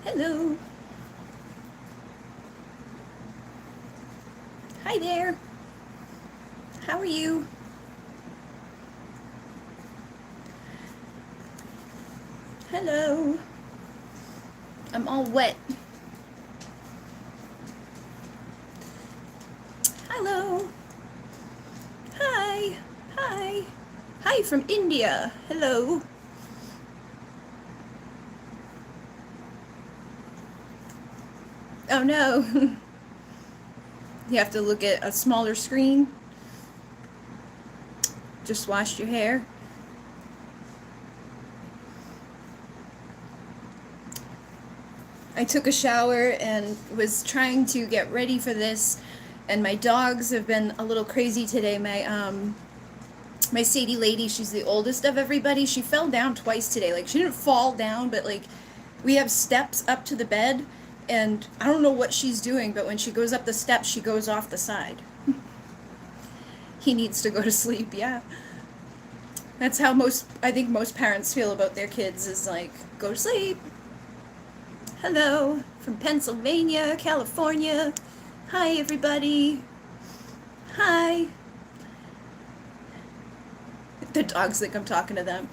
Hello. Hi there. How are you? Hello. I'm all wet. Hello. Hi. Hi. Hi from India. Hello. Oh no. You have to look at a smaller screen. Just washed your hair. I took a shower and was trying to get ready for this, and my dogs have been a little crazy today. My Sadie lady, she's the oldest of everybody. She fell down twice today. Like, she didn't fall down, but like, we have steps up to the bed, and I don't know what she's doing, but when she goes up the steps, she goes off the side. He needs to go to sleep, yeah. That's how I think most parents feel about their kids, is like, go to sleep. Hello, from Pennsylvania, California. Hi, everybody. Hi. The dogs think I'm talking to them.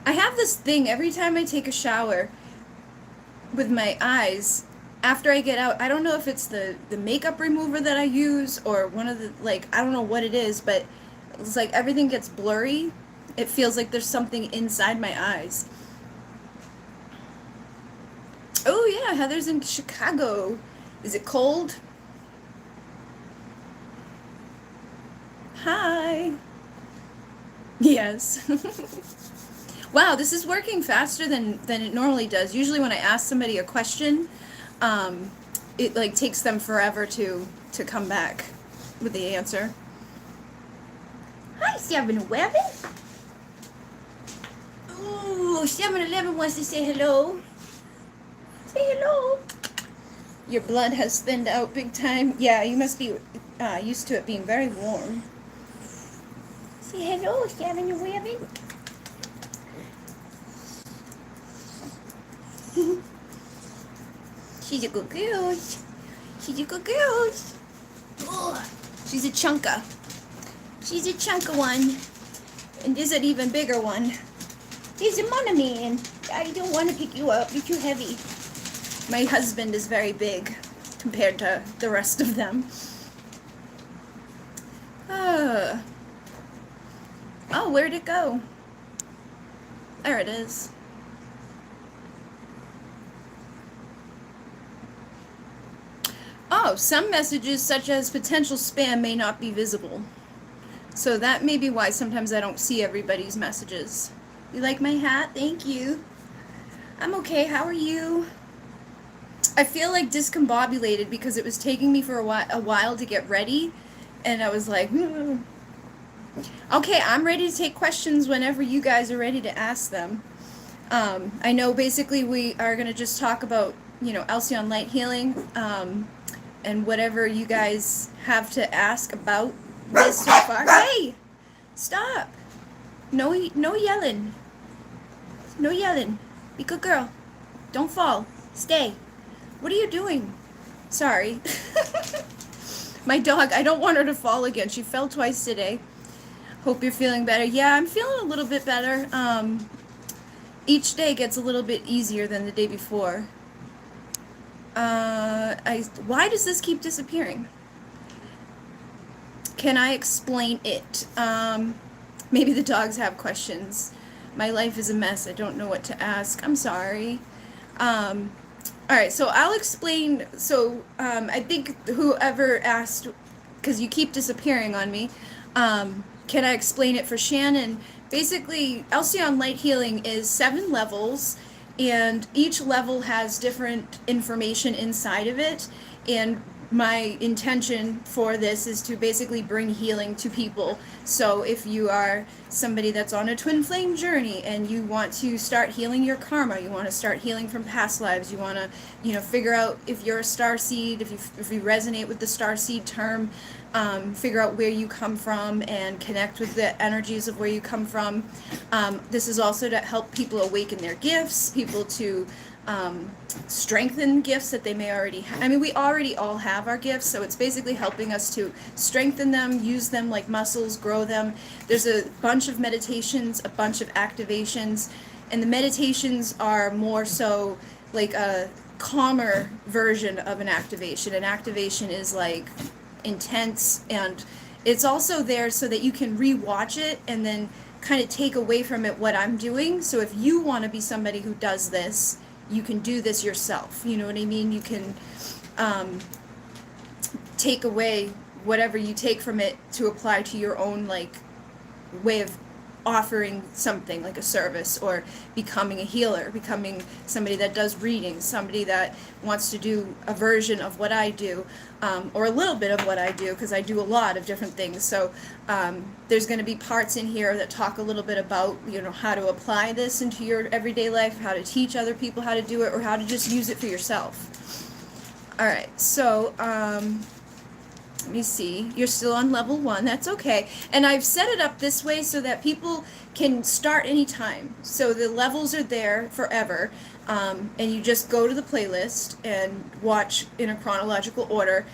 I have this thing every time I take a shower with my eyes. After I get out, I don't know if it's the makeup remover that I use or one of the, like, I don't know what it is, but it's like everything gets blurry. It feels like there's something inside my eyes. Oh yeah, Heather's in Chicago. Is it cold? Hi. Yes. Wow, this is working faster than it normally does. Usually when I ask somebody a question, it like takes them forever to come back with the answer. Hi, 7-Eleven. Ooh, 7-Eleven wants to say hello. Say hello. Your blood has thinned out big time. Yeah, you must be used to it being very warm. Say hello, 7-Eleven. She's a good girl. She's a good girl. Oh, she's a chunka. She's a chunka one. And there's an even bigger one. There's a monoman. I don't want to pick you up. You're too heavy. My husband is very big compared to the rest of them. Oh, where'd it go? There it is. Oh, some messages such as potential spam may not be visible. So that may be why sometimes I don't see everybody's messages. You like my hat? Thank you. I'm okay. How are you? I feel like discombobulated because it was taking me for a while to get ready, and I was like, Okay, I'm ready to take questions whenever you guys are ready to ask them. I know basically we are going to just talk about, Alcyone Light Healing, and whatever you guys have to ask about this so far. Hey! Stop! No yelling. No yelling. Be a good girl. Don't fall. Stay. What are you doing? Sorry. My dog, I don't want her to fall again. She fell twice today. Hope you're feeling better. Yeah, I'm feeling a little bit better. Each day gets a little bit easier than the day before. Why does this keep disappearing? Can I explain it? Maybe the dogs have questions. My life is a mess. I don't know what to ask. I'm sorry. Alright, so I'll explain. So, I think whoever asked, because you keep disappearing on me, can I explain it for Shannon? Basically, Alcyone Light Healing is 7 levels, and each level has different information inside of it, and my intention for this is to basically bring healing to people. So if you are somebody that's on a twin flame journey and you want to start healing your karma, you want to start healing from past lives, you want to, figure out if you're a star seed, if you resonate with the star seed term, figure out where you come from and connect with the energies of where you come from. This is also to help people awaken their gifts, people to strengthen gifts that they may already have. I mean, we already all have our gifts, so it's basically helping us to strengthen them, use them like muscles, grow them. There's a bunch of meditations, a bunch of activations, and the meditations are more so like a calmer version of an activation. An activation is like intense, and it's also there so that you can re-watch it and then kind of take away from it what I'm doing. So if you want to be somebody who does this, you can do this yourself. You know what I mean? You can take away whatever you take from it to apply to your own like way of offering something like a service, or becoming a healer, becoming somebody that does readings, somebody that wants to do a version of what I do, or a little bit of what I do, because I do a lot of different things. So there's going to be parts in here that talk a little bit about, how to apply this into your everyday life, how to teach other people how to do it, or how to just use it for yourself. All right, so let me see. You're still on level 1. That's okay. And I've set it up this way so that people can start anytime. So the levels are there forever. And you just go to the playlist and watch in a chronological order.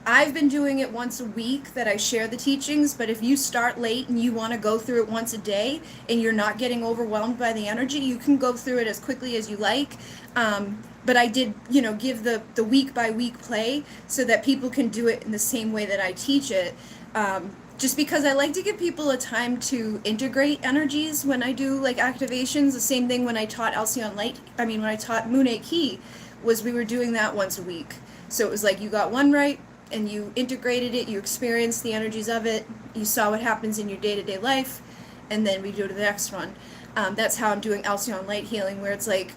I've been doing it once a week that I share the teachings, but if you start late and you want to go through it once a day and you're not getting overwhelmed by the energy, you can go through it as quickly as you like. But I did, give the week by week play so that people can do it in the same way that I teach it. Just because I like to give people a time to integrate energies when I do like activations. The same thing when I taught Alcyone Light, when I taught Munay Key, was we were doing that once a week. So it was like you got one right and you integrated it, you experienced the energies of it, you saw what happens in your day-to-day life, and then we go to the next one. That's how I'm doing Alcyone Light Healing, where it's like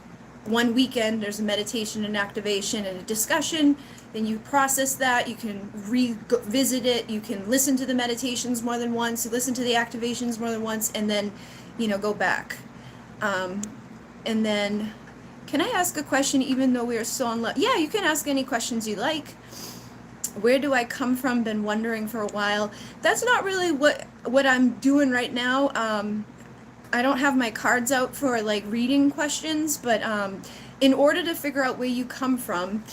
one weekend there's a meditation and activation and a discussion, then you process that, you can revisit it, you can listen to the meditations more than once, you listen to the activations more than once, and then go back. And then can I ask a question even though we are still on yeah, you can ask any questions you like. Where do I come from? Been wondering for a while. That's not really what I'm doing right now. I don't have my cards out for like reading questions, but in order to figure out where you come from,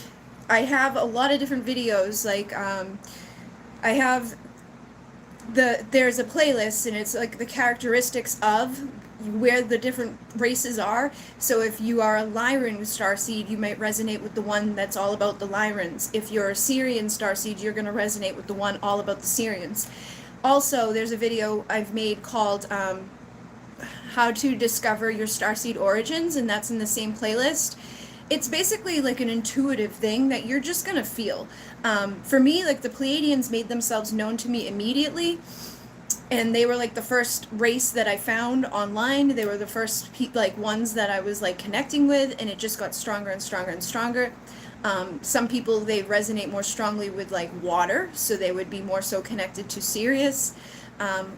I have a lot of different videos. Like I have there's a playlist, and it's like the characteristics of where the different races are. So if you are a Lyran starseed, you might resonate with the one that's all about the Lyrans. If you're a Syrian starseed, you're going to resonate with the one all about the Syrians. Also, there's a video I've made called How to Discover Your Starseed Origins, and that's in the same playlist. It's basically like an intuitive thing that you're just going to feel. For me, like the Pleiadians made themselves known to me immediately. And they were like the first race that I found online. They were the first ones that I was like connecting with, and it just got stronger and stronger and stronger. Some people, they resonate more strongly with like water, so they would be more so connected to Sirius.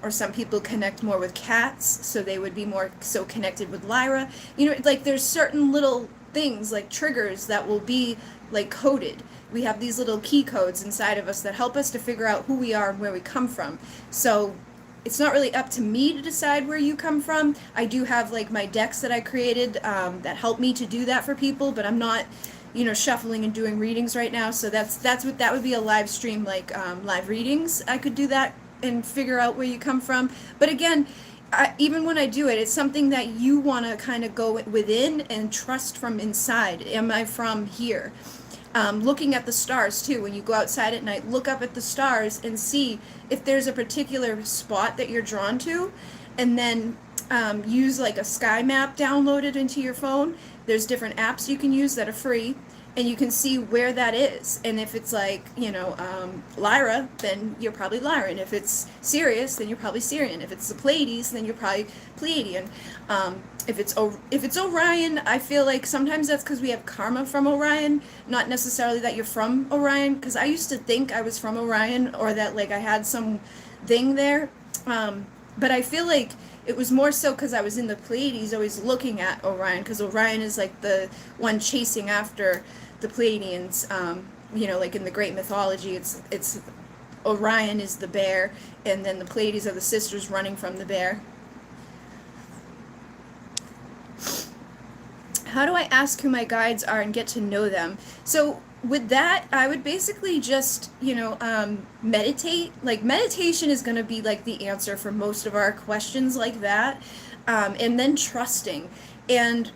Or some people connect more with cats, so they would be more so connected with Lyra. Like there's certain little things like triggers that will be like coded. We have these little key codes inside of us that help us to figure out who we are and where we come from. So it's not really up to me to decide where you come from. I do have like my decks that I created that help me to do that for people, but I'm not, shuffling and doing readings right now. So that would be a live stream, like live readings. I could do that and figure out where you come from. But again, even when I do it, it's something that you want to kind of go within and trust from inside. Am I from here? Looking at the stars too. When you go outside at night, look up at the stars and see if there's a particular spot that you're drawn to, and then use like a sky map downloaded into your phone. There's different apps you can use that are free, and you can see where that is. And if it's like, Lyra, then you're probably Lyran. If it's Sirius, then you're probably Sirian. If it's the Pleiades, then you're probably Pleiadian. If it's Orion, I feel like sometimes that's because we have karma from Orion, not necessarily that you're from Orion, because I used to think I was from Orion, or that like I had some thing there. But I feel like it was more so because I was in the Pleiades always looking at Orion, because Orion is like the one chasing after the Pleiadians. Like in the great mythology, it's Orion is the bear, and then the Pleiades are the sisters running from the bear. How do I ask who my guides are and get to know them? So with that, I would basically just, meditate. Like, meditation is going to be like the answer for most of our questions like that. And then trusting. And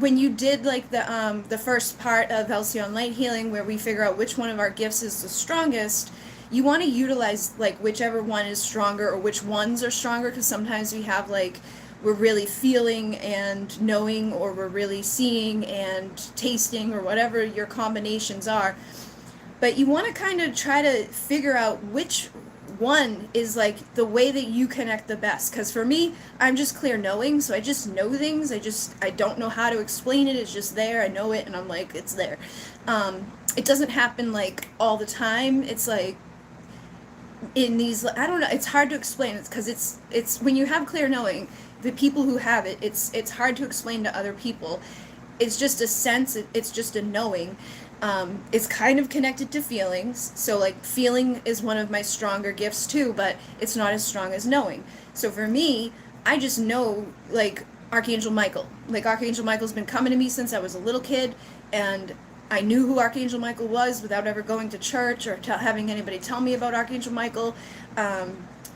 when you did like the first part of Alcyone Light Healing, where we figure out which one of our gifts is the strongest, you want to utilize like whichever one is stronger, or which ones are stronger, because sometimes we have like, we're really feeling and knowing, or we're really seeing and tasting, or whatever your combinations are. But you want to kind of try to figure out which one is like the way that you connect the best. Because for me, I'm just clear knowing, so I just know things. I don't know how to explain it. It's just there. I know it, and I'm like, it's there. It doesn't happen like all the time. It's like in these, I don't know, it's hard to explain. It's because it's when you have clear knowing, the people who have it, it's hard to explain to other people. It's just a sense, it's just a knowing. It's kind of connected to feelings. So like feeling is one of my stronger gifts too, but it's not as strong as knowing. So for me, I just know like Archangel Michael. Like Archangel Michael's been coming to me since I was a little kid, and I knew who Archangel Michael was without ever going to church or having anybody tell me about Archangel Michael.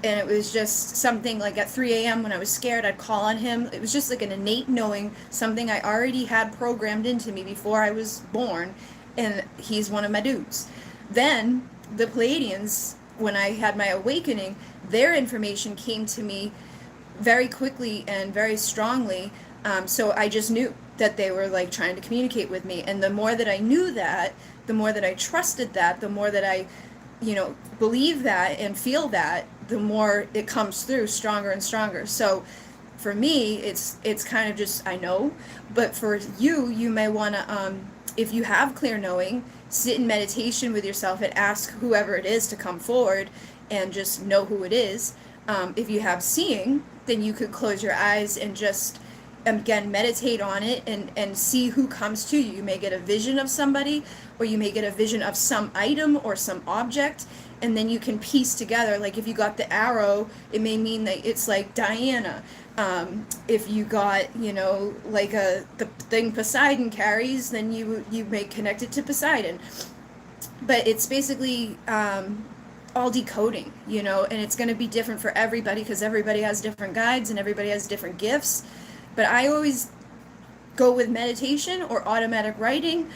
And it was just something like at 3 a.m. when I was scared, I'd call on him. It was just like an innate knowing, something I already had programmed into me before I was born. And he's one of my dudes. Then the Pleiadians, when I had my awakening, their information came to me very quickly and very strongly. So I just knew that they were like trying to communicate with me. And the more that I knew that, the more that I trusted that, the more that I believe that and feel that, the more it comes through stronger and stronger. So for me, it's kind of just, I know. But for you may want to, if you have clear knowing, sit in meditation with yourself and ask whoever it is to come forward and just know who it is. If you have seeing, then you could close your eyes and just, again, meditate on it and see who comes to you. You may get a vision of somebody, or you may get a vision of some item or some object, and then you can piece together. Like if you got the arrow, it may mean that it's like Diana. If you got, like the thing Poseidon carries, then you may connect it to Poseidon. But it's basically all decoding, and it's going to be different for everybody, because everybody has different guides and everybody has different gifts. But I always go with meditation or automatic writing.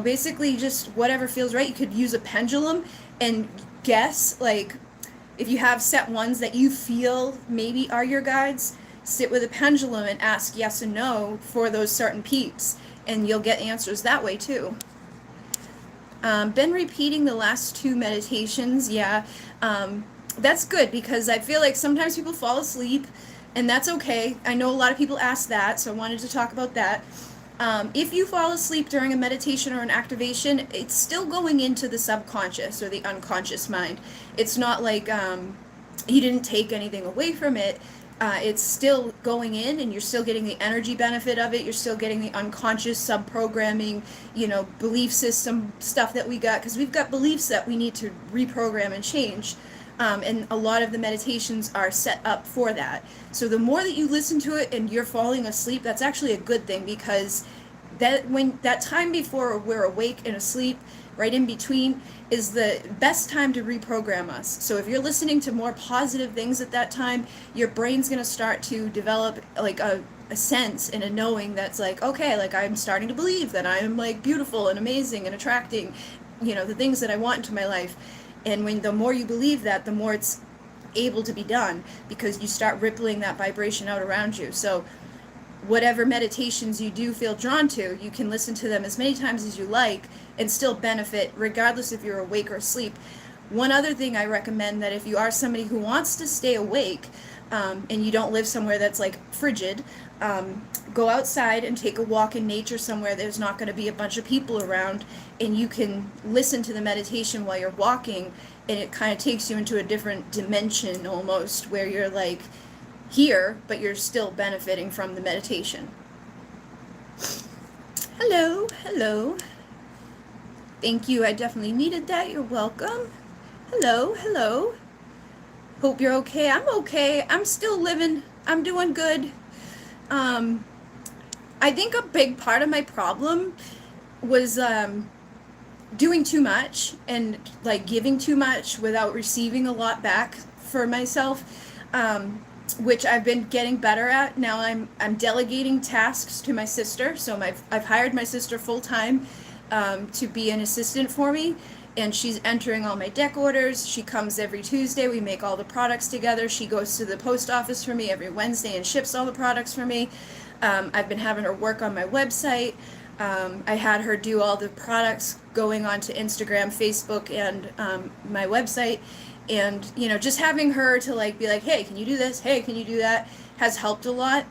Basically just whatever feels right. You could use a pendulum and guess, like, if you have set ones that you feel maybe are your guides, sit with a pendulum and ask yes and no for those certain peeps, and you'll get answers that way too. Been repeating the last 2 meditations. Yeah, that's good, because I feel like sometimes people fall asleep, and that's okay. I know a lot of people ask that, so I wanted to talk about that. If you fall asleep during a meditation or an activation, it's still going into the subconscious or the unconscious mind. It's not like you didn't take anything away from it. It's still going in, and you're still getting the energy benefit of it. You're still getting the unconscious sub-programming, belief system stuff that we got, because we've got beliefs that we need to reprogram and change. And a lot of the meditations are set up for that. So the more that you listen to it and you're falling asleep, that's actually a good thing, because that time before we're awake and asleep, right in between, is the best time to reprogram us. So if you're listening to more positive things at that time, your brain's going to start to develop like a sense and a knowing that's like, okay, like I'm starting to believe that I'm like beautiful and amazing and attracting, the things that I want into my life. And the more you believe that, the more it's able to be done, because you start rippling that vibration out around you. So whatever meditations you do feel drawn to, you can listen to them as many times as you like and still benefit regardless if you're awake or asleep. One other thing I recommend, that if you are somebody who wants to stay awake, and you don't live somewhere that's like frigid, go outside and take a walk in nature somewhere there's not going to be a bunch of people around, and you can listen to the meditation while you're walking, and it kind of takes you into a different dimension almost, where you're like here, but you're still benefiting from the meditation. Hello, hello. Thank you, I definitely needed that. You're welcome. Hello, hello. Hope you're okay. I'm okay. I'm still living. I'm doing good. I think a big part of my problem was doing too much and like giving too much without receiving a lot back for myself, which I've been getting better at. Now I'm delegating tasks to my sister. So I've hired my sister full time to be an assistant for me. And she's entering all my deck orders. She comes every Tuesday. We make all the products together. She goes to the post office for me every Wednesday and ships all the products for me. I've been having her work on my website. I had her do all the products going onto Instagram, Facebook, and my website. And, you know, just having her to like be like, hey, can you do this? Hey, can you do that? Has helped a lot.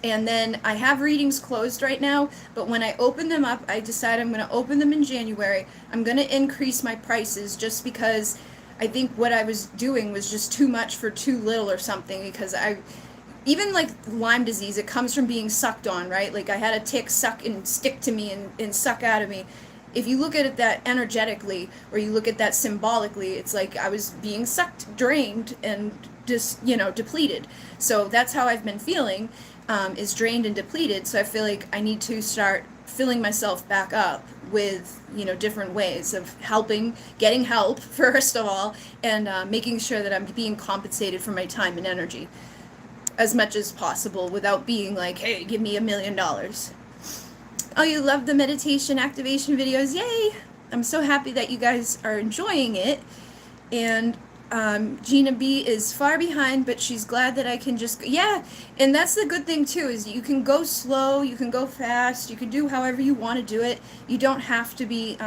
And then I have readings closed right now, but when I open them up, I decide I'm going to open them in January. I'm going to increase my prices just because I think what I was doing was just too much for too little or something, because even like Lyme disease, it comes from being sucked on, right? Like I had a tick suck and stick to me and suck out of me. If you look at it that energetically, or you look at that symbolically, it's like I was being sucked, drained, and just, you know, depleted. So that's how I've been feeling. Is drained and depleted. So I feel like I need to start filling myself back up with, you know, different ways of getting help first of all, and making sure that I'm being compensated for my time and energy as much as possible without being like, hey, give me $1 million. Oh, you love the meditation activation videos. Yay! I'm so happy that you guys are enjoying it. And Gina B is far behind, but she's glad that I can just, yeah, and that's the good thing too, is you can go slow, you can go fast, you can do however you want to do it. You don't have to be,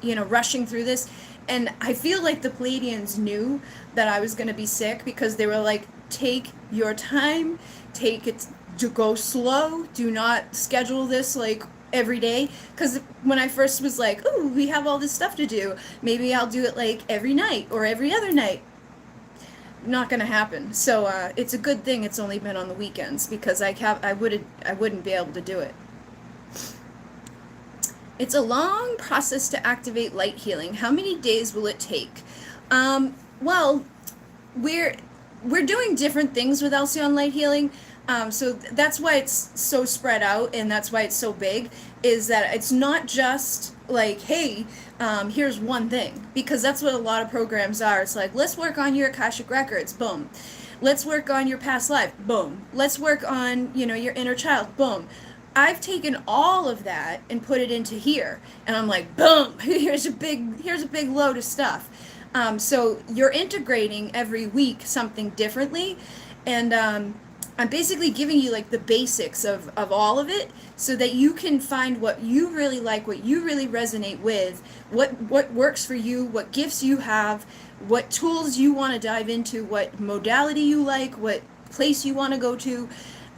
you know, rushing through this. And I feel like the Pleiadians knew that I was going to be sick, because they were like, take your time, take it to go slow, do not schedule this like every day. Because when I first was like, oh, we have all this stuff to do, maybe I'll do it like every night or every other night. Not gonna happen. So it's a good thing it's only been on the weekends, because I wouldn't be able to do it. It's a long process to activate light healing. How many days will it take? Well, we're doing different things with Alcyone Light Healing. So that's why it's so spread out, and that's why it's so big, is that it's not just like, hey, here's one thing, because that's what a lot of programs are. It's like, let's work on your Akashic records, boom. Let's work on your past life, boom. Let's work on, you know, your inner child, boom. I've taken all of that and put it into here, and I'm like, boom, here's a big load of stuff. So you're integrating every week something differently, and I'm basically giving you like the basics of all of it, so that you can find what you really like, what you really resonate with, what works for you, what gifts you have, what tools you want to dive into, what modality you like, what place you want to go to,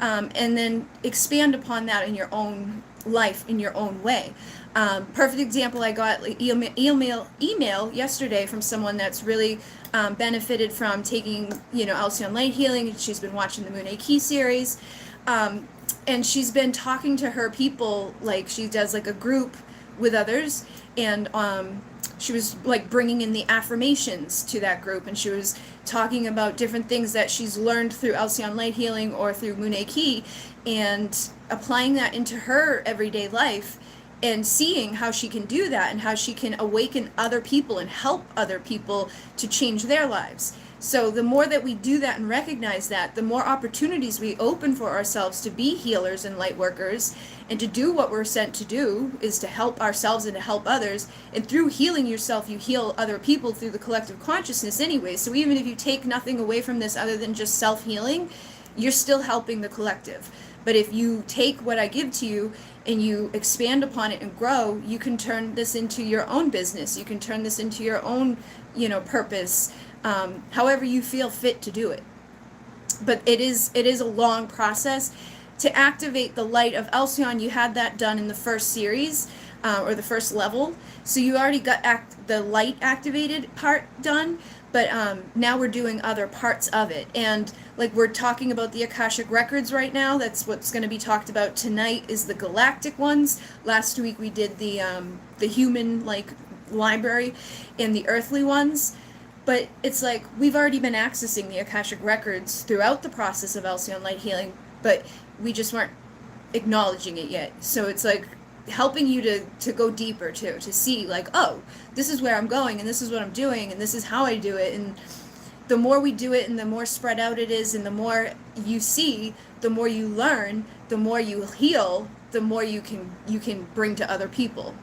and then expand upon that in your own life, in your own way. Perfect example, I got like email yesterday from someone that's really benefited from taking, you know, Alcyone Light Healing. She's been watching the Munay series, and she's been talking to her people, like she does like a group with others, and she was like bringing in the affirmations to that group, and she was talking about different things that she's learned through Alcyone Light Healing or through Munay, and applying that into her everyday life, and seeing how she can do that, and how she can awaken other people and help other people to change their lives. So the more that we do that and recognize that, the more opportunities we open for ourselves to be healers and light workers, and to do what we're sent to do, is to help ourselves and to help others. And through healing yourself, you heal other people through the collective consciousness anyway. So even if you take nothing away from this other than just self-healing, you're still helping the collective. But if you take what I give to you and you expand upon it and grow, you can turn this into your own business. You can turn this into your own, purpose, however you feel fit to do it. But it is a long process. To activate the light of Alcyone, you had that done in the first series, or the first level. So you already got the light activated part done, but now we're doing other parts of it. And like we're talking about the Akashic Records right now. That's what's going to be talked about tonight, is the galactic ones. Last week we did the human library and the earthly ones. But it's like we've already been accessing the Akashic Records throughout the process of Alcyone Light Healing, but we just weren't acknowledging it yet. So it's like helping you to go deeper too, to see like, oh, this is where I'm going, and this is what I'm doing, and this is how I do it. And the more we do it, and the more spread out it is, and the more you see, the more you learn, the more you heal, the more you can bring to other people.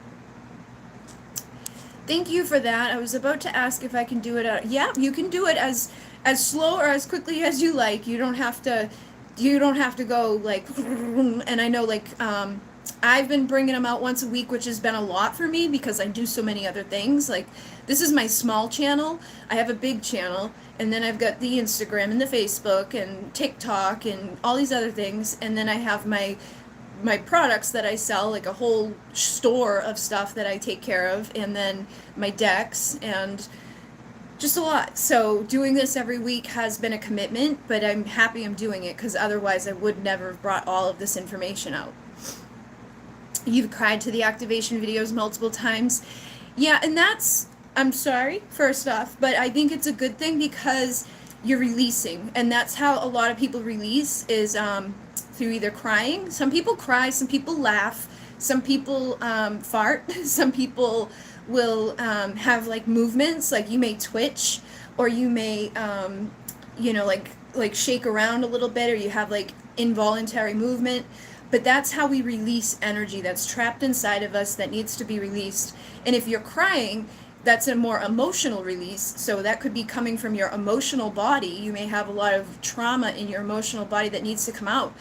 Thank you for that. I was about to ask if I can do it. Yeah, you can do it as slow or as quickly as you like. You don't have to go like. And I know I've been bringing them out once a week, which has been a lot for me because I do so many other things. Like, this is my small channel. I have a big channel, and then I've got the Instagram and the Facebook and TikTok and all these other things, and then I have my products that I sell, like a whole store of stuff that I take care of, and then my decks, and just a lot. So doing this every week has been a commitment, but I'm happy I'm doing it, because otherwise I would never have brought all of this information out. You've cried to the activation videos multiple times. Yeah, and I'm sorry, first off, but I think it's a good thing because you're releasing, and that's how a lot of people release, is through either crying. Some people cry, some people laugh, some people fart, some people will have movements, like you may twitch, or you may shake around a little bit, or you have involuntary movement. But that's how we release energy that's trapped inside of us that needs to be released. And if you're crying, that's a more emotional release. So that could be coming from your emotional body. You may have a lot of trauma in your emotional body that needs to come out.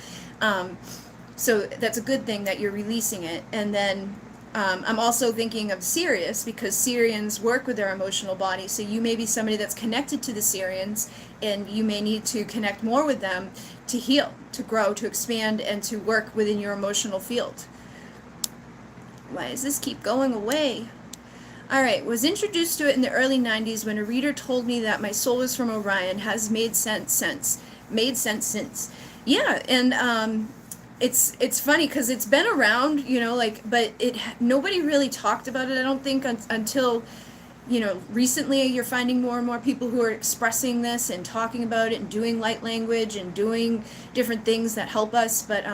So that's a good thing that you're releasing it. And then I'm also thinking of Sirius, because Syrians work with their emotional body. So you may be somebody that's connected to the Syrians, and you may need to connect more with them to heal, to grow, to expand, and to work within your emotional field. Why does this keep going away? All right, was introduced to it in the early 90s when a reader told me that my soul was from Orion. Has made sense since. Yeah, and it's funny because it's been around, but nobody really talked about it, I don't think, until, recently. You're finding more and more people who are expressing this and talking about it and doing light language and doing different things that help us. But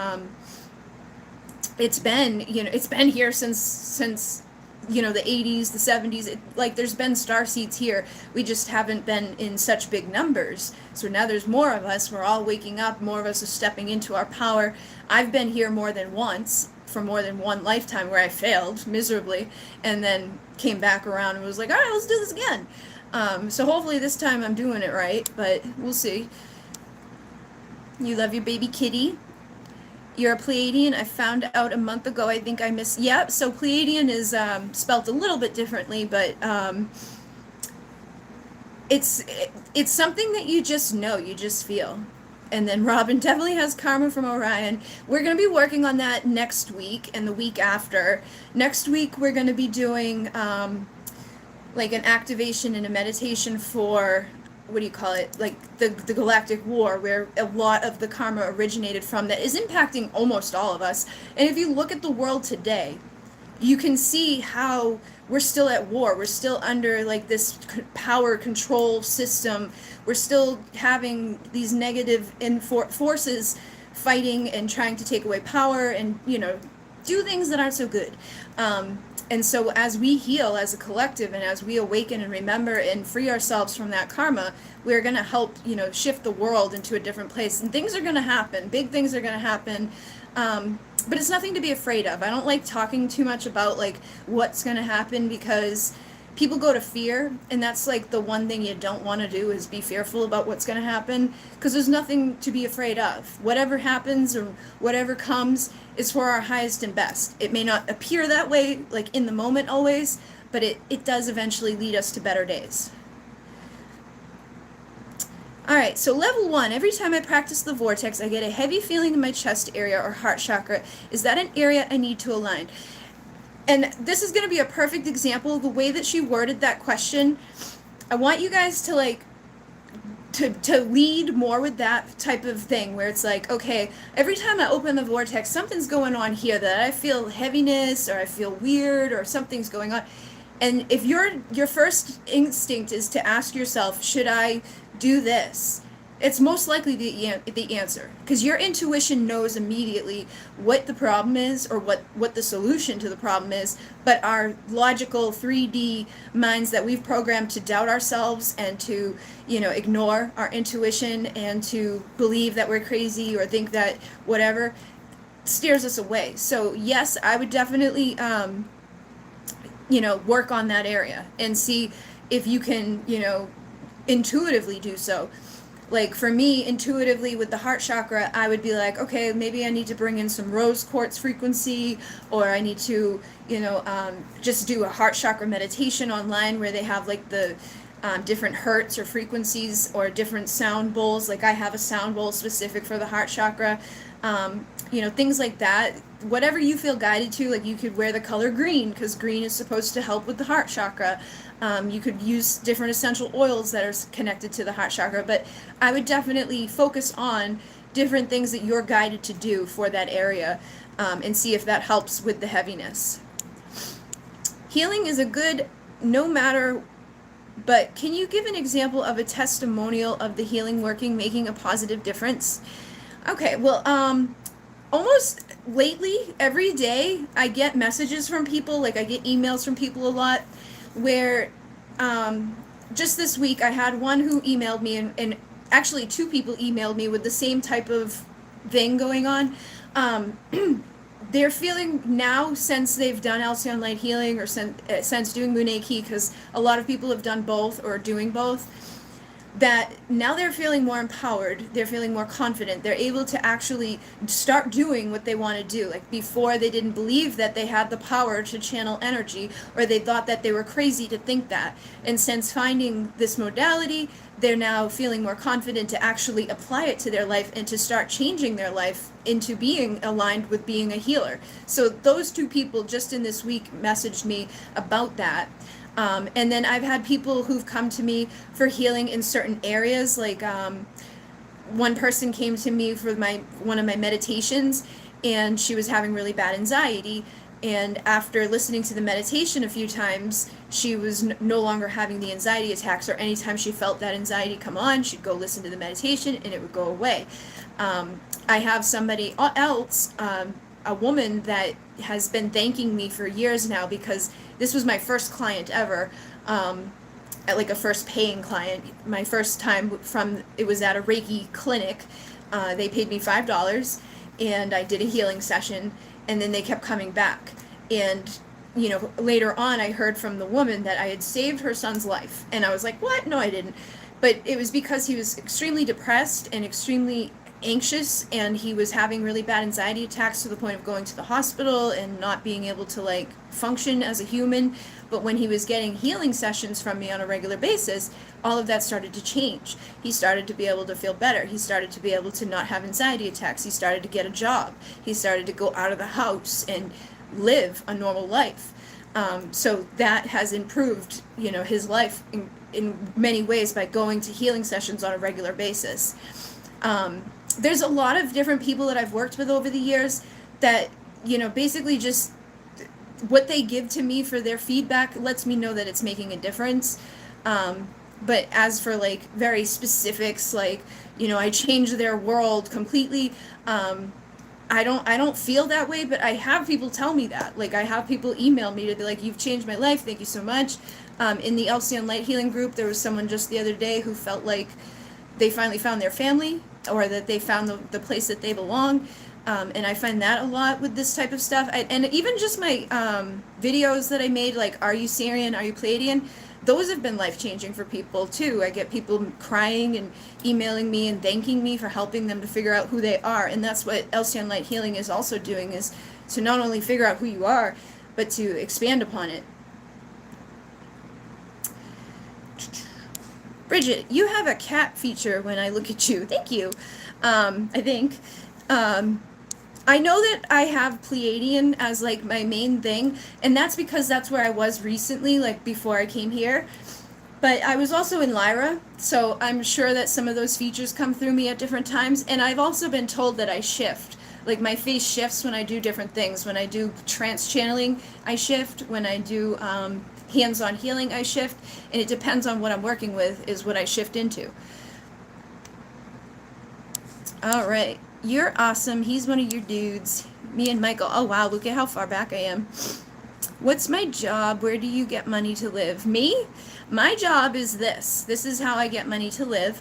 it's been here since the 80s, the 70s. There's been starseeds here. We just haven't been in such big numbers. So now there's more of us. We're all waking up. More of us are stepping into our power. I've been here more than once, for more than one lifetime, where I failed miserably and then came back around and was like, all right, let's do this again. So hopefully this time I'm doing it right, but we'll see. You love your baby kitty. You're a Pleiadian. I found out a month ago. I think I missed. Yep. So Pleiadian is spelt a little bit differently, but it's something that you just know, you just feel. And then Robin definitely has karma from Orion. We're going to be working on that next week and the week after. Next week we're going to be doing an activation and a meditation for, what do you call it, the galactic war, where a lot of the karma originated from, that is impacting almost all of us. And if you look at the world today, you can see how we're still at war. We're still under this power control system. We're still having these negative forces fighting and trying to take away power and, do things that aren't so good. And so as we heal as a collective, and as we awaken and remember and free ourselves from that karma, we're going to help, shift the world into a different place. And things are going to happen. Big things are going to happen. But it's nothing to be afraid of. I don't like talking too much about what's going to happen, because people go to fear, and that's like the one thing you don't want to do, is be fearful about what's going to happen, because there's nothing to be afraid of. Whatever happens or whatever comes is for our highest and best. It may not appear that way, like in the moment always, but it does eventually lead us to better days. Alright, so level 1, every time I practice the vortex, I get a heavy feeling in my chest area or heart chakra. Is that an area I need to align? And this is going to be a perfect example. The way that she worded that question, I want you guys to like, to lead more with that type of thing, where it's like, okay, every time I open the vortex, something's going on here that I feel heaviness, or I feel weird, or something's going on. And if your first instinct is to ask yourself, should I do this? It's most likely the answer, because your intuition knows immediately what the problem is, or what the solution to the problem is, but our logical 3D minds that we've programmed to doubt ourselves and to, ignore our intuition and to believe that we're crazy or think that whatever, steers us away. So yes, I would definitely work on that area and see if you can, intuitively do so. Like for me, intuitively with the heart chakra, I would be like, okay, maybe I need to bring in some rose quartz frequency, or I need to, just do a heart chakra meditation online where they have like the different hertz or frequencies or different sound bowls. Like I have a sound bowl specific for the heart chakra. Things like that. Whatever you feel guided to, like you could wear the color green, because green is supposed to help with the heart chakra. You could use different essential oils that are connected to the heart chakra, but I would definitely focus on different things that you're guided to do for that area, and see if that helps with the heaviness. Healing is a good no matter, but can you give an example of a testimonial of the healing working, making a positive difference? Okay, well, almost lately, every day, I get messages from people, like I get emails from people a lot, where just this week I had one who emailed me, and actually 2 people emailed me with the same type of thing going on. They're feeling now, since they've done Alcyone Light Healing, or since doing Munay Key, because a lot of people have done both or are doing both, that now they're feeling more empowered, they're feeling more confident, they're able to actually start doing what they want to do. Like before, they didn't believe that they had the power to channel energy, or they thought that they were crazy to think that. And since finding this modality, they're now feeling more confident to actually apply it to their life and to start changing their life into being aligned with being a healer. So those 2 people just in this week messaged me about that. And then I've had people who've come to me for healing in certain areas. Like one person came to me for one of my meditations, and she was having really bad anxiety. And after listening to the meditation a few times, she was no longer having the anxiety attacks, or anytime she felt that anxiety come on, she'd go listen to the meditation and it would go away. I have somebody else, a woman that has been thanking me for years now, because this was my first client ever, like a first paying client. My first time it was at a Reiki clinic. They paid me $5, and I did a healing session, and then they kept coming back. And later on I heard from the woman that I had saved her son's life, and I was like, what? No, I didn't. But it was because he was extremely depressed and extremely anxious, and he was having really bad anxiety attacks to the point of going to the hospital and not being able to like function as a human. But when he was getting healing sessions from me on a regular basis, all of that started to change. He started to be able to feel better. He started to be able to not have anxiety attacks. He started to get a job. He started to go out of the house and live a normal life. So that has improved, his life in many ways by going to healing sessions on a regular basis. There's a lot of different people that I've worked with over the years that, basically just what they give to me for their feedback lets me know that it's making a difference. But as for like very specifics, like, I changed their world completely, I don't feel that way, but I have people tell me that. Like I have people email me to be like, you've changed my life, thank you so much. In the Alcyone Light Healing group, there was someone just the other day who felt like they finally found their family, or that they found the place that they belong. And I find that a lot with this type of stuff. And even just my videos that I made, like, are you Syrian, are you Pleiadian? Those have been life-changing for people, too. I get people crying and emailing me and thanking me for helping them to figure out who they are. And that's what Alcyone Light Healing is also doing, is to not only figure out who you are, but to expand upon it. Bridget, you have a cat feature when I look at you. Thank you. I think. I know that I have Pleiadian as like my main thing, and that's because that's where I was recently, like before I came here. But I was also in Lyra, so I'm sure that some of those features come through me at different times, and I've also been told that I shift. Like my face shifts when I do different things. When I do trance channeling, I shift. When I do hands-on healing, I shift, and it depends on what I'm working with is what I shift into. All right. You're awesome. He's one of your dudes. Me and Michael. Oh, wow. Look at how far back I am. What's my job? Where do you get money to live? Me? My job is this. This is how I get money to live.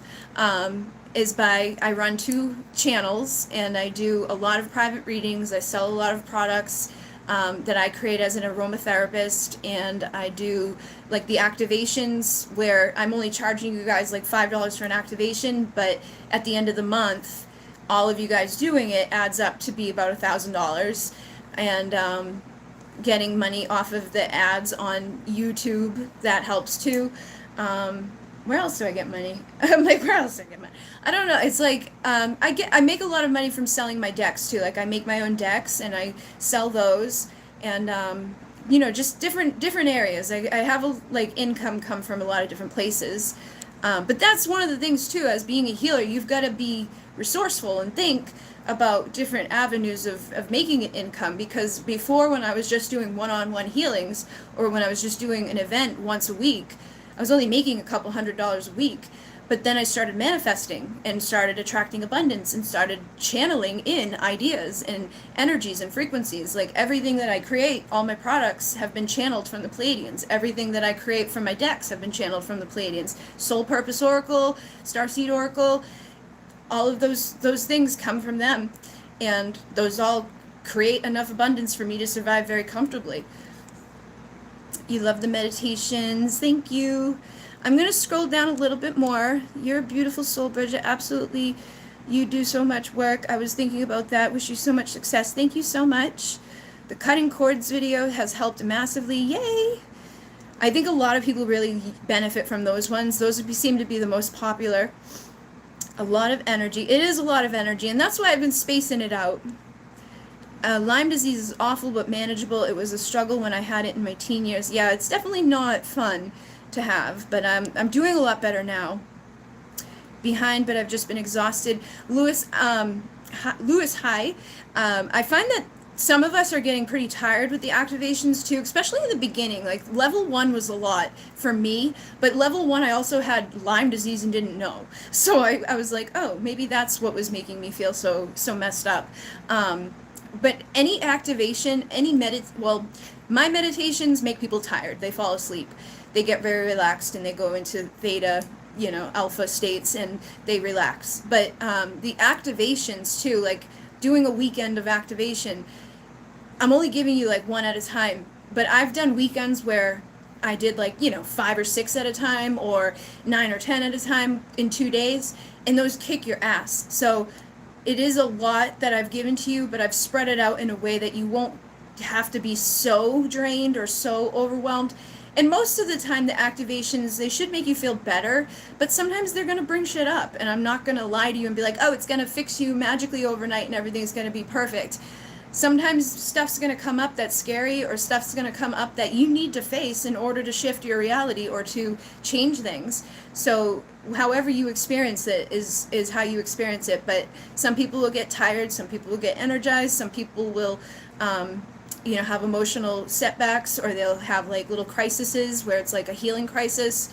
Is by, I run 2 channels, and I do a lot of private readings. I sell a lot of products that I create as an aromatherapist, and I do like the activations where I'm only charging you guys like $5 for an activation, but at the end of the month, all of you guys doing it adds up to be about $1,000, and getting money off of the ads on YouTube, that helps too. Where else do I get money? I'm like, where else do I get money? I don't know. It's like I make a lot of money from selling my decks too. Like I make my own decks and I sell those, and you know, just different areas. I have like income come from a lot of different places. But that's one of the things too, as being a healer, you've got to be resourceful and think about different avenues of making an income, because before, when I was just doing one-on-one healings, or when I was just doing an event once a week, I was only making a couple $100s a week. But then I started manifesting and started attracting abundance and started channeling in ideas and energies and frequencies. Like everything that I create, all my products have been channeled from the Pleiadians. Everything that I create from my decks have been channeled from the Pleiadians. Soul Purpose Oracle, Starseed Oracle, all of those things come from them. And those all create enough abundance for me to survive very comfortably. You love the meditations. Thank you. I'm going to scroll down a little bit more. You're a beautiful soul, Bridget. Absolutely. You do so much work. I was thinking about that. Wish you so much success. Thank you so much. The cutting cords video has helped massively. Yay! I think a lot of people really benefit from those ones. Those seem to be the most popular. A lot of energy. It is a lot of energy, and that's why I've been spacing it out. Lyme disease is awful but manageable. It was a struggle when I had it in my teen years. Yeah, it's definitely not fun to have, but I'm doing a lot better now. Behind, but I've just been exhausted. Lewis, hi. I find that some of us are getting pretty tired with the activations too, especially in the beginning. Like level 1 was a lot for me, but level 1 I also had Lyme disease and didn't know. So I was like, oh, maybe that's what was making me feel so messed up. But any activation, my meditations make people tired. They fall asleep. They get very relaxed and they go into theta, alpha states, and they relax. But the activations too, like doing a weekend of activation, I'm only giving you like one at a time. But I've done weekends where I did 5 or 6 at a time, or 9 or 10 at a time in 2 days, and those kick your ass. So it is a lot that I've given to you, but I've spread it out in a way that you won't have to be so drained or so overwhelmed. And most of the time, the activations, they should make you feel better, but sometimes they're going to bring shit up, and I'm not going to lie to you and be like, oh, it's going to fix you magically overnight and everything's going to be perfect. Sometimes stuff's going to come up that's scary, or stuff's going to come up that you need to face in order to shift your reality or to change things. So however you experience it is how you experience it. But some people will get tired, some people will get energized, some people will have emotional setbacks, or they'll have like little crises where it's like a healing crisis,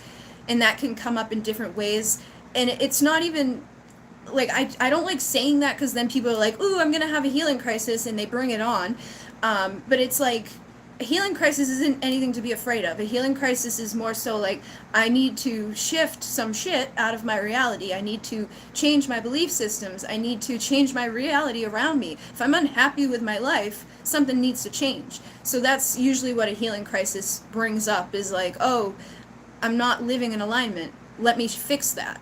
and that can come up in different ways. And it's not even like, I don't like saying that, because then people are like, ooh, I'm gonna have a healing crisis, and they bring it on. But it's like, a healing crisis isn't anything to be afraid of. A healing crisis is more so like, I need to shift some shit out of my reality. I need to change my belief systems. I need to change my reality around me. If I'm unhappy with my life, something needs to change. So that's usually what a healing crisis brings up, is like, oh, I'm not living in alignment. Let me fix that.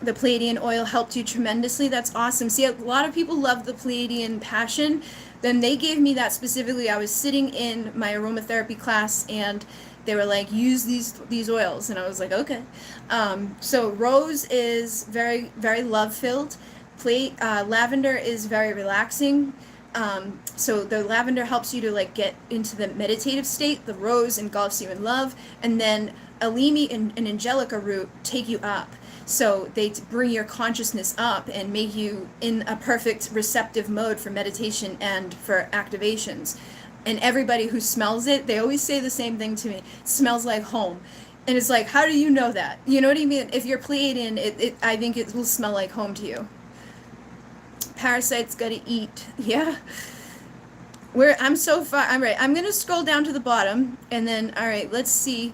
The Pleiadian oil helped you tremendously. That's awesome. See, a lot of people love the Pleiadian passion. Then they gave me that specifically. I was sitting in my aromatherapy class and they were like, use these oils, and I was like, okay. So rose is very, very love-filled. Lavender is very relaxing. So the lavender helps you to like get into the meditative state. The rose engulfs you in love, and then Alimi and Angelica root take you up. So they bring your consciousness up and make you in a perfect receptive mode for meditation and for activations. And everybody who smells it, they always say the same thing to me: it smells like home. And it's like, how do you know that? You know what I mean? If you're Pleiadian, I think it will smell like home to you. Parasites gotta eat. Yeah. I'm so far. I'm right. I'm gonna scroll down to the bottom, and then, all right, let's see.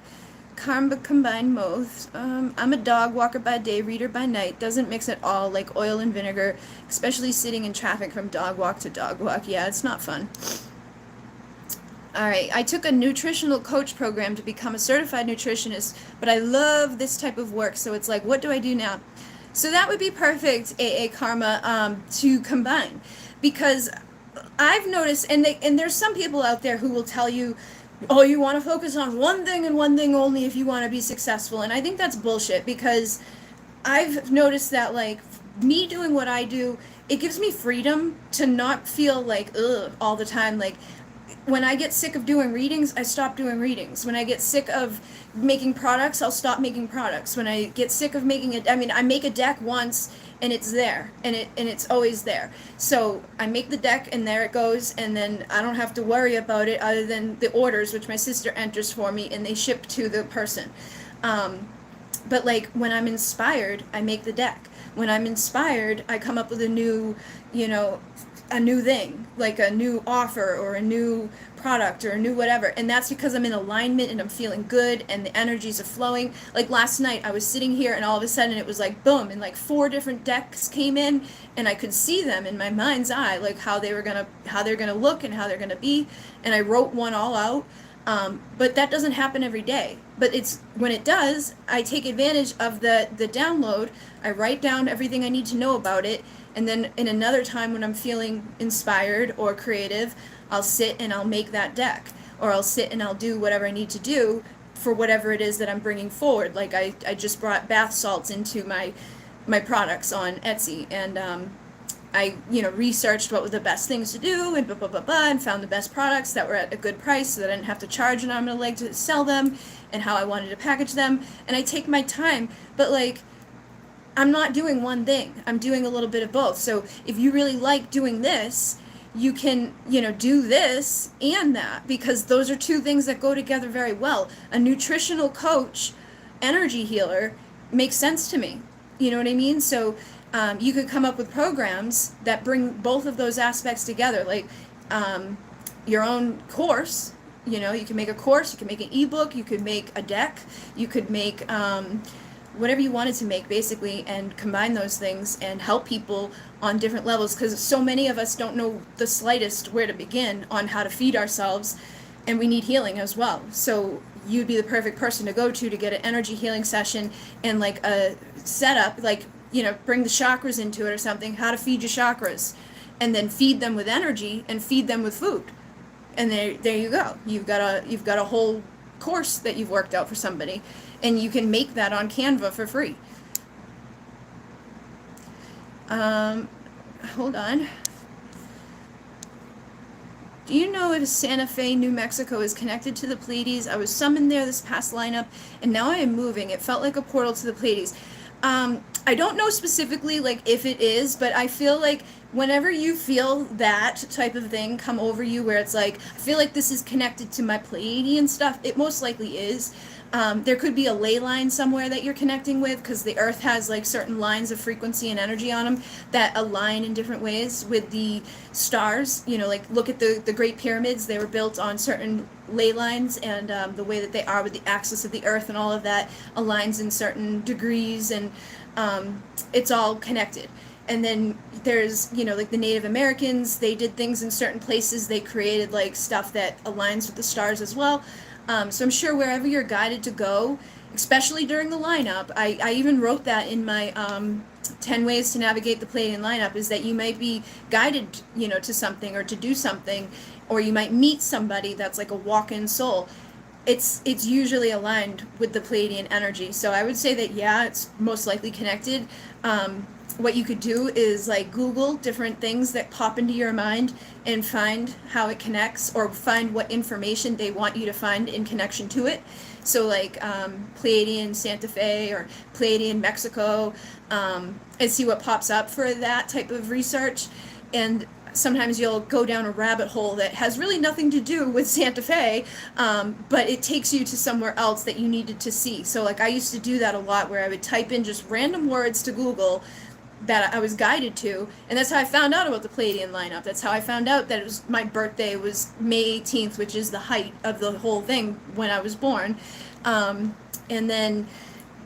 Karma combined both. I'm a dog walker by day, reader by night. Doesn't mix at all, like oil and vinegar, especially sitting in traffic from dog walk to dog walk. Yeah, it's not fun. All right, I took a nutritional coach program to become a certified nutritionist, but I love this type of work, so it's like, what do I do now? So that would be perfect, AA Karma, to combine, because I've noticed, and there's some people out there who will tell you, oh, you want to focus on one thing and one thing only if you want to be successful. And I think that's bullshit, because I've noticed that, like, me doing what I do, it gives me freedom to not feel like, ugh, all the time. Like, when I get sick of doing readings, I stop doing readings. When I get sick of making products, I'll stop making products. When I get sick of making it, I mean, I make a deck once and it's there, and it's always there. So I make the deck and there it goes, and then I don't have to worry about it other than the orders, which my sister enters for me, and they ship to the person. But like, when I'm inspired, I make the deck. When I'm inspired, I come up with a new, a new thing, like a new offer or a new product or a new whatever. And that's because I'm in alignment and I'm feeling good and the energies are flowing. Like last night I was sitting here and all of a sudden it was like boom, and like 4 different decks came in, and I could see them in my mind's eye, like how they're gonna look and how they're gonna be, and I wrote one all out. But that doesn't happen every day. But it's when it does, I take advantage of the download. I write down everything I need to know about it, and then in another time when I'm feeling inspired or creative, I'll sit and I'll make that deck, or I'll sit and I'll do whatever I need to do for whatever it is that I'm bringing forward. Like I just brought bath salts into my products on Etsy, and I researched what were the best things to do, and and found the best products that were at a good price so that I didn't have to charge an arm and a leg to sell them, and how I wanted to package them. And I take my time, but like, I'm not doing one thing. I'm doing a little bit of both. So if you really like doing this, you can, do this and that, because those are 2 things that go together very well. A nutritional coach, energy healer, makes sense to me. You know what I mean? So you could come up with programs that bring both of those aspects together, like your own course. You can make a course, you can make an ebook, you could make a deck, you could make whatever you wanted to make, basically, and combine those things and help people on different levels, because so many of us don't know the slightest where to begin on how to feed ourselves, and we need healing as well. So you'd be the perfect person to go to get an energy healing session and like a setup, like, bring the chakras into it or something, how to feed your chakras, and then feed them with energy and feed them with food. And there you go. You've got a whole course that you've worked out for somebody, and you can make that on Canva for free. Hold on. Do you know if Santa Fe, New Mexico is connected to the Pleiades? I was summoned there this past lineup, and now I am moving. It felt like a portal to the Pleiades. I don't know specifically like if it is, but I feel like whenever you feel that type of thing come over you where it's like, I feel like this is connected to my Pleiadian stuff, it most likely is. There could be a ley line somewhere that you're connecting with, because the earth has like certain lines of frequency and energy on them that align in different ways with the stars. You know, like look at the Great Pyramids, they were built on certain ley lines, and the way that they are with the axis of the earth and all of that aligns in certain degrees, and it's all connected. And then there's, you know, like the Native Americans, they did things in certain places, they created like stuff that aligns with the stars as well. So I'm sure wherever you're guided to go, especially during the lineup, I even wrote that in my 10 ways to navigate the Pleiadian lineup, is that you might be guided, you know, to something or to do something, or you might meet somebody that's like a walk-in soul. It's usually aligned with the Pleiadian energy. So I would say that, yeah, it's most likely connected. What you could do is like Google different things that pop into your mind and find how it connects, or find what information they want you to find in connection to it. So like Pleiadian Santa Fe or Pleiadian Mexico, and see what pops up for that type of research. And sometimes you'll go down a rabbit hole that has really nothing to do with Santa Fe, but it takes you to somewhere else that you needed to see. So like I used to do that a lot, where I would type in just random words to Google that I was guided to, and that's how I found out about the Pleiadian lineup. That's how I found out that it was, my birthday was May 18th, which is the height of the whole thing when I was born. And then,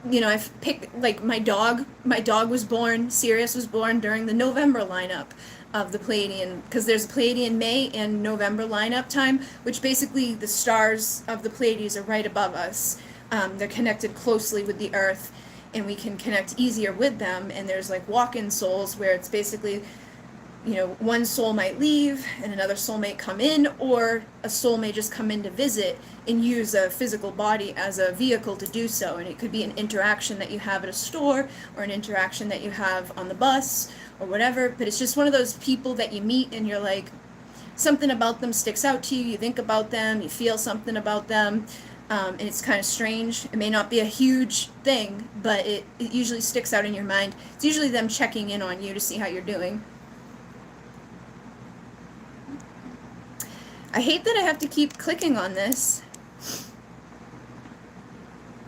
you know, I've picked, like my dog was born, Sirius was born during the November lineup of the Pleiadian, because there's a Pleiadian May and November lineup time, which basically the stars of the Pleiades are right above us. They're connected closely with the earth, and we can connect easier with them. And there's like walk-in souls, where it's basically, you know, one soul might leave and another soul may come in, or a soul may just come in to visit and use a physical body as a vehicle to do so. And it could be an interaction that you have at a store, or an interaction that you have on the bus, or whatever. But it's just one of those people that you meet and you're like, something about them sticks out to you, you think about them, you feel something about them. And it's kind of strange. It may not be a huge thing, but it usually sticks out in your mind. It's usually them checking in on you to see how you're doing. I hate that I have to keep clicking on this.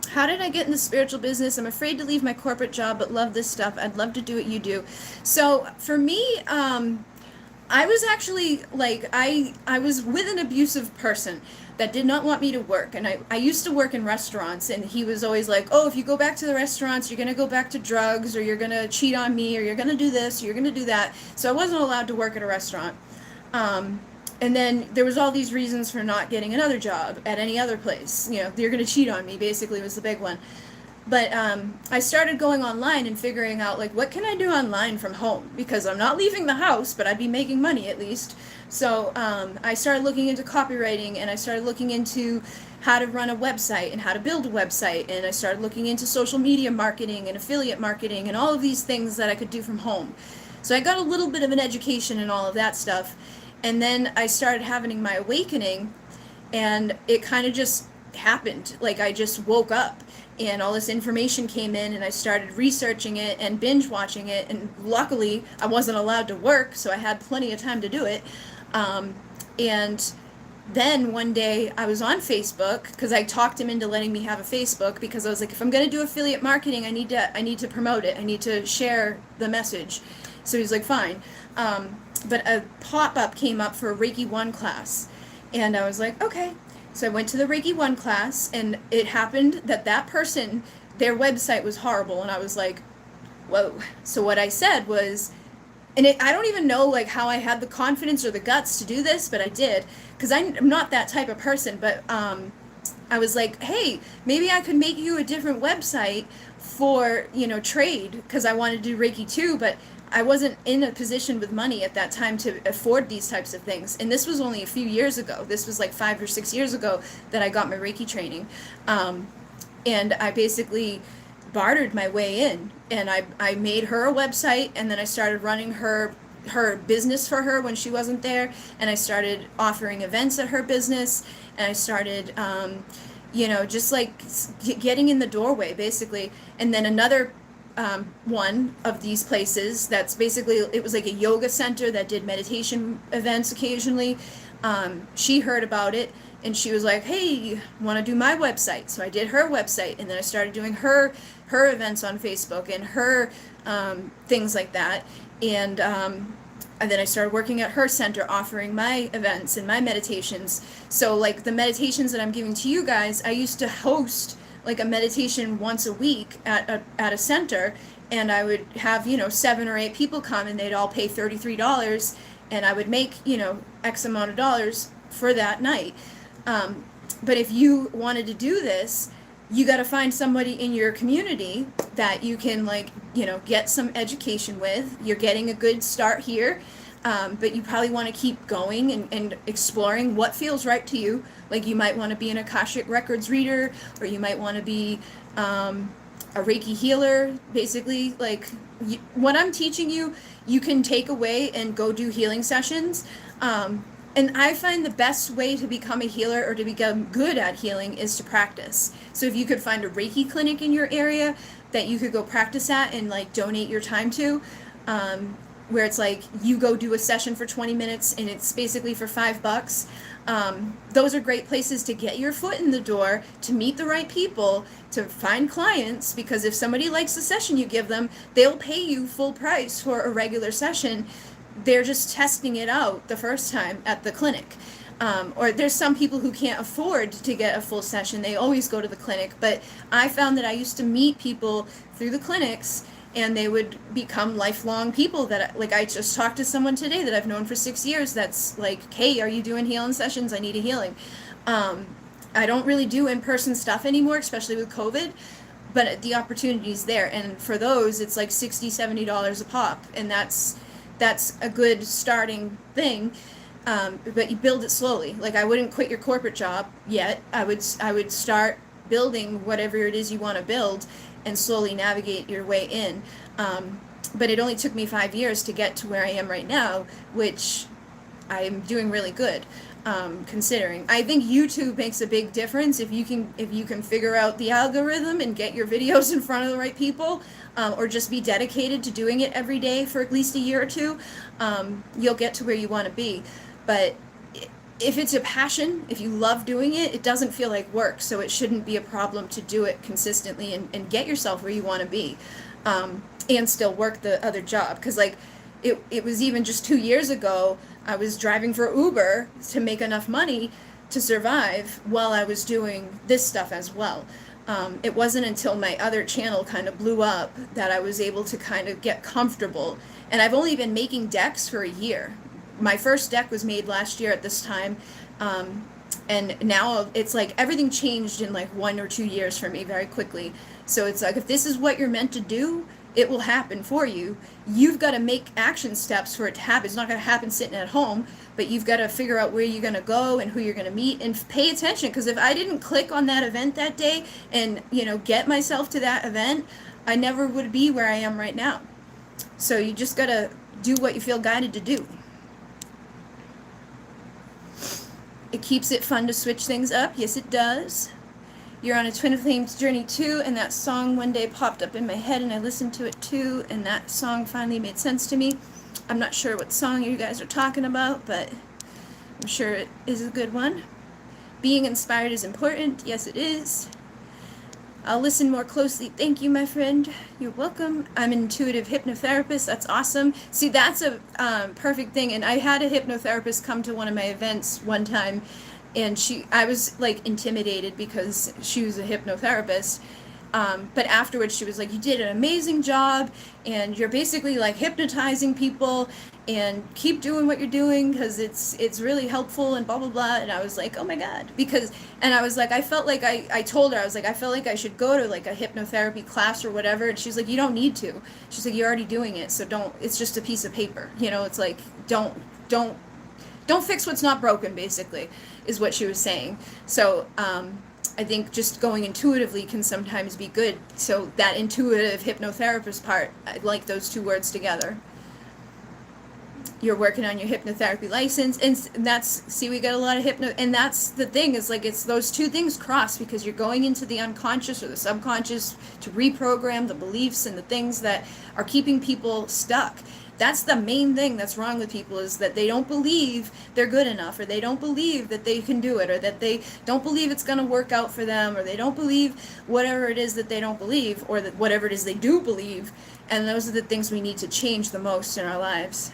How did I get in the spiritual business? I'm afraid to leave my corporate job, but love this stuff. I'd love to do what you do. So for me, I was actually like, I was with an abusive person that did not want me to work. And I used to work in restaurants, and he was always like, oh, if you go back to the restaurants, you're going to go back to drugs, or you're going to cheat on me, or you're going to do this, or you're going to do that. So I wasn't allowed to work at a restaurant. And then there was all these reasons for not getting another job at any other place. You know, you're going to cheat on me, basically, was the big one. But I started going online and figuring out, like, what can I do online from home? Because I'm not leaving the house, but I'd be making money at least. So I started looking into copywriting, and I started looking into how to run a website and how to build a website. And I started looking into social media marketing and affiliate marketing and all of these things that I could do from home. So I got a little bit of an education in all of that stuff. And then I started having my awakening, and it kind of just happened. Like, I just woke up, and all this information came in, and I started researching it and binge watching it. And luckily, I wasn't allowed to work, so I had plenty of time to do it. And then one day I was on Facebook, because I talked him into letting me have a Facebook, because I was like, if I'm going to do affiliate marketing, I need to promote it. I need to share the message. So he's like, fine. But a pop-up came up for a Reiki 1 class, and I was like, okay. So I went to the Reiki 1 class, and it happened that that person, their website was horrible, and I was like, whoa. So what I said was, and I don't even know like how I had the confidence or the guts to do this, but I did, because I'm not that type of person. But I was like, hey, maybe I could make you a different website for, you know, trade, because I wanted to do Reiki 2, but I wasn't in a position with money at that time to afford these types of things. And this was only a few years ago. This was like 5 or 6 years ago that I got my Reiki training. And I basically bartered my way in. And I made her a website, and then I started running her business for her when she wasn't there. And I started offering events at her business. And I started, you know, just like getting in the doorway, basically. And then another one of these places that's basically, it was like a yoga center that did meditation events occasionally. She heard about it and she was like, hey, want to do my website? So I did her website, and then I started doing her events on Facebook and her things like that. And then I started working at her center, offering my events and my meditations. So like the meditations that I'm giving to you guys, I used to host like a meditation once a week at a center, and I would have, 7 or 8 people come, and they'd all pay $33, and I would make, X amount of dollars for that night. But if you wanted to do this, you got to find somebody in your community that you can get some education with. You're getting a good start here, but you probably want to keep going and exploring what feels right to you. Like you might want to be an Akashic Records reader, or you might want to be a Reiki healer. Basically, what I'm teaching you, you can take away and go do healing sessions. And I find the best way to become a healer or to become good at healing is to practice. So if you could find a Reiki clinic in your area that you could go practice at and donate your time to, where it's you go do a session for 20 minutes and it's basically for $5. Those are great places to get your foot in the door, to meet the right people, to find clients, because if somebody likes the session you give them, they'll pay you full price for a regular session. They're just testing it out the first time at the clinic. Or there's some people who can't afford to get a full session. They always go to the clinic. But I found that I used to meet people through the clinics, and they would become lifelong people that, I just talked to someone today that I've known for 6 years that's like, hey, are you doing healing sessions? I need a healing. I don't really do in-person stuff anymore, especially with COVID, but the opportunity's there. And for those, it's like $60, $70 a pop. And that's a good starting thing, but you build it slowly. I wouldn't quit your corporate job yet. I would start building whatever it is you want to build and slowly navigate your way in. But it only took me 5 years to get to where I am right now, which I'm doing really good, considering. I think YouTube makes a big difference if you can figure out the algorithm and get your videos in front of the right people. Or just be dedicated to doing it every day for at least a year or two, you'll get to where you want to be. But if it's a passion, if you love doing it, it doesn't feel like work, so it shouldn't be a problem to do it consistently and get yourself where you want to be, and still work the other job. Because it was even just 2 years ago, I was driving for Uber to make enough money to survive while I was doing this stuff as well. It wasn't until my other channel kind of blew up that I was able to kind of get comfortable. And I've only been making decks for a year. My first deck was made last year at this time. And now it's everything changed in 1 or 2 years for me very quickly. So it's if this is what you're meant to do, it will happen for you. You've got to make action steps for it to happen. It's not going to happen sitting at home, but you've got to figure out where you're going to go and who you're going to meet, and pay attention. Because if I didn't click on that event that day and, get myself to that event, I never would be where I am right now. So you just got to do what you feel guided to do. It keeps it fun to switch things up. Yes, it does. You're on a twin flames journey too, and that song one day popped up in my head, and I listened to it too, and that song finally made sense to me. I'm not sure what song you guys are talking about, but I'm sure it is a good one. Being inspired is important. Yes, it is. I'll listen more closely. Thank you, my friend. You're welcome. I'm an intuitive hypnotherapist. That's awesome. See, that's a perfect thing. And I had a hypnotherapist come to one of my events one time, and I was intimidated because she was a hypnotherapist. But afterwards she was like, you did an amazing job, and you're basically hypnotizing people, and keep doing what you're doing because it's really helpful, and blah, blah, blah. And I was like, oh my God, and I was like, I felt like I told her, I was like, I felt like I should go to a hypnotherapy class or whatever. And she's like, you don't need to. She's like, you're already doing it. So it's just a piece of paper. It's don't fix what's not broken, basically, is what she was saying. So, I think just going intuitively can sometimes be good. So that intuitive hypnotherapist part, I like those two words together. You're working on your hypnotherapy license, and that's, see, we got a lot of and that's the thing, is like, it's those two things cross, because you're going into the unconscious or the subconscious to reprogram the beliefs and the things that are keeping people stuck. That's the main thing that's wrong with people, is that they don't believe they're good enough, or they don't believe that they can do it, or that they don't believe it's going to work out for them, or they don't believe whatever it is that they don't believe, or that whatever it is they do believe. And those are the things we need to change the most in our lives.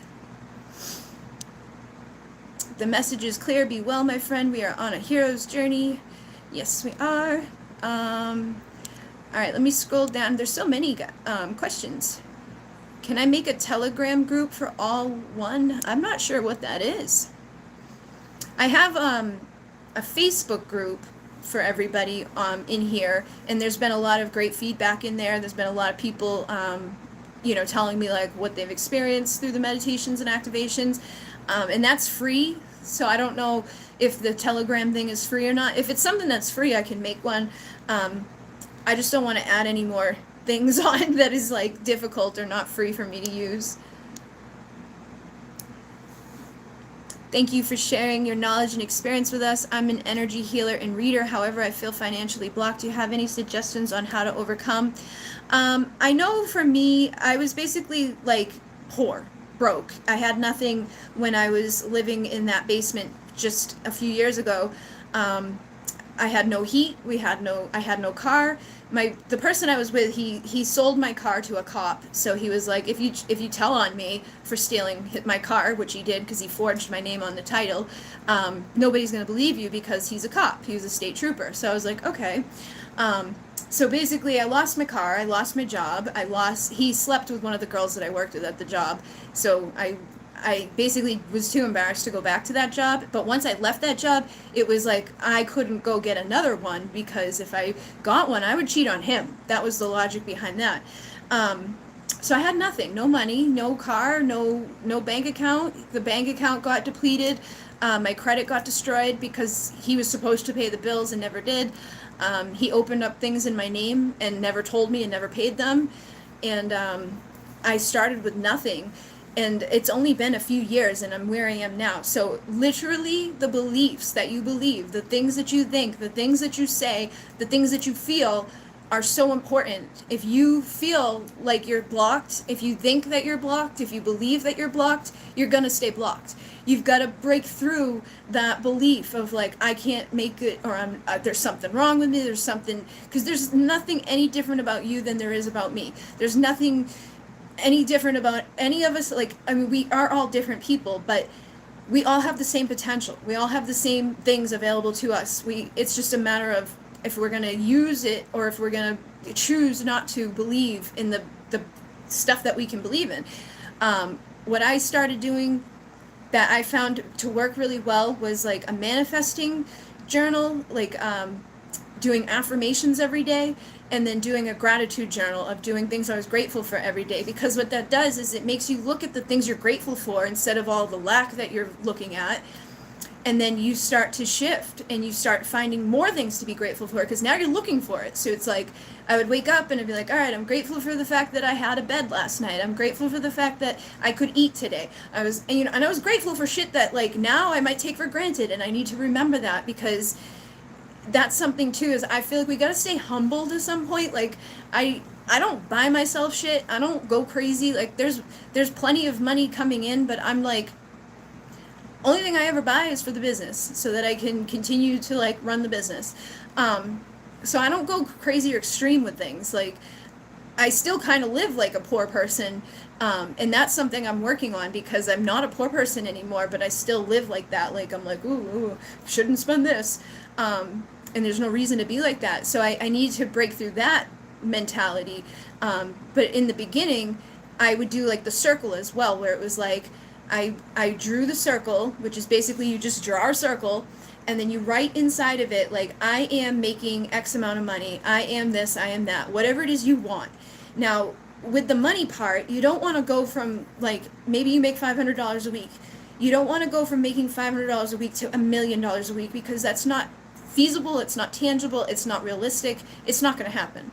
The message is clear. Be well, my friend. We are on a hero's journey. Yes, we are. All right, let me scroll down. There's so many questions. Can I make a Telegram group for all one? I'm not sure what that is. I have a Facebook group for everybody in here, and there's been a lot of great feedback in there. There's been a lot of people, telling me like what they've experienced through the meditations and activations, and that's free. So I don't know if the Telegram thing is free or not. If it's something that's free, I can make one. I just don't want to add any more things on that is like difficult or not free for me to use. Thank you for sharing your knowledge and experience with us. I'm an energy healer and reader. However, I feel financially blocked. Do you have any suggestions on how to overcome? I know for me, I was basically like poor, broke. I had nothing when I was living in that basement just a few years ago. I had no heat. I had no car. The person I was with, he sold my car to a cop. So he was like, if you tell on me for stealing my car, which he did because he forged my name on the title, nobody's going to believe you because he's a cop. He was a state trooper. So I was like, okay. So basically I lost my car, I lost my job, he slept with one of the girls that I worked with at the job. So I basically was too embarrassed to go back to that job. But once I left that job, it was like I couldn't go get another one, because if I got one, I would cheat on him. That was the logic behind that. So I had nothing, no money, no car, no bank account. The bank account got depleted. My credit got destroyed because he was supposed to pay the bills and never did. He opened up things in my name and never told me and never paid them. And I started with nothing. And it's only been a few years, and I'm where I am now. So literally the beliefs that you believe, the things that you think, the things that you say, the things that you feel are so important. If you feel like you're blocked, if you think that you're blocked, if you believe that you're blocked, you're going to stay blocked. You've got to break through that belief of like, I can't make it, or there's something wrong with me, there's something, because there's nothing any different about you than there is about me. There's nothing any different about any of us. Like, I mean, we are all different people, but we all have the same potential. We all have the same things available to us. It's just a matter of if we're going to use it, or if we're going to choose not to believe in the stuff that we can believe in. What I started doing that I found to work really well was like a manifesting journal, like doing affirmations every day, and then doing a gratitude journal of doing things I was grateful for every day. Because what that does is it makes you look at the things you're grateful for instead of all the lack that you're looking at. And then you start to shift and you start finding more things to be grateful for, because now you're looking for it. So it's like, I would wake up and I'd be like, all right, I'm grateful for the fact that I had a bed last night. I'm grateful for the fact that I could eat today. And I was grateful for shit that like now I might take for granted, and I need to remember that, because that's something too, is I feel like we got to stay humble to some point. Like I don't buy myself shit. I don't go crazy. Like there's plenty of money coming in, but I'm like, only thing I ever buy is for the business so that I can continue to like run the business. So I don't go crazy or extreme with things. Like I still kind of live like a poor person. And that's something I'm working on, because I'm not a poor person anymore, but I still live like that. Like I'm like, ooh, shouldn't spend this. And there's no reason to be like that. So I need to break through that mentality. But in the beginning, I would do like the circle as well, where it was like, I drew the circle, which is basically you just draw a circle, and then you write inside of it, like, I am making X amount of money. I am this, I am that, whatever it is you want. Now, with the money part, you don't want to go from, like, maybe you make $500 a week. You don't want to go from making $500 a week to $1 million a week, because that's not feasible, it's not tangible, it's not realistic, it's not going to happen.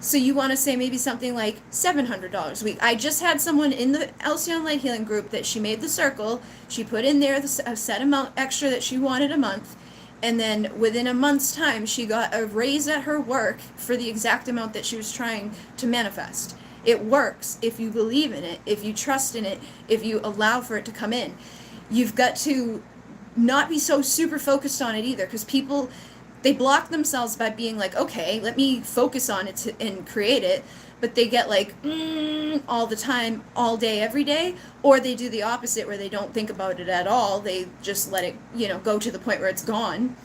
So you want to say maybe something like $700 a week. I just had someone in the Alcyone Light Healing group that she made the circle. She put in there a set amount extra that she wanted a month. And then within a month's time, she got a raise at her work for the exact amount that she was trying to manifest. It works if you believe in it, if you trust in it, if you allow for it to come in. You've got to not be so super focused on it either, because people, they block themselves by being like, okay, let me focus on it and create it, but they get like all the time, all day, every day, or they do the opposite where they don't think about it at all. They just let it, go to the point where it's gone.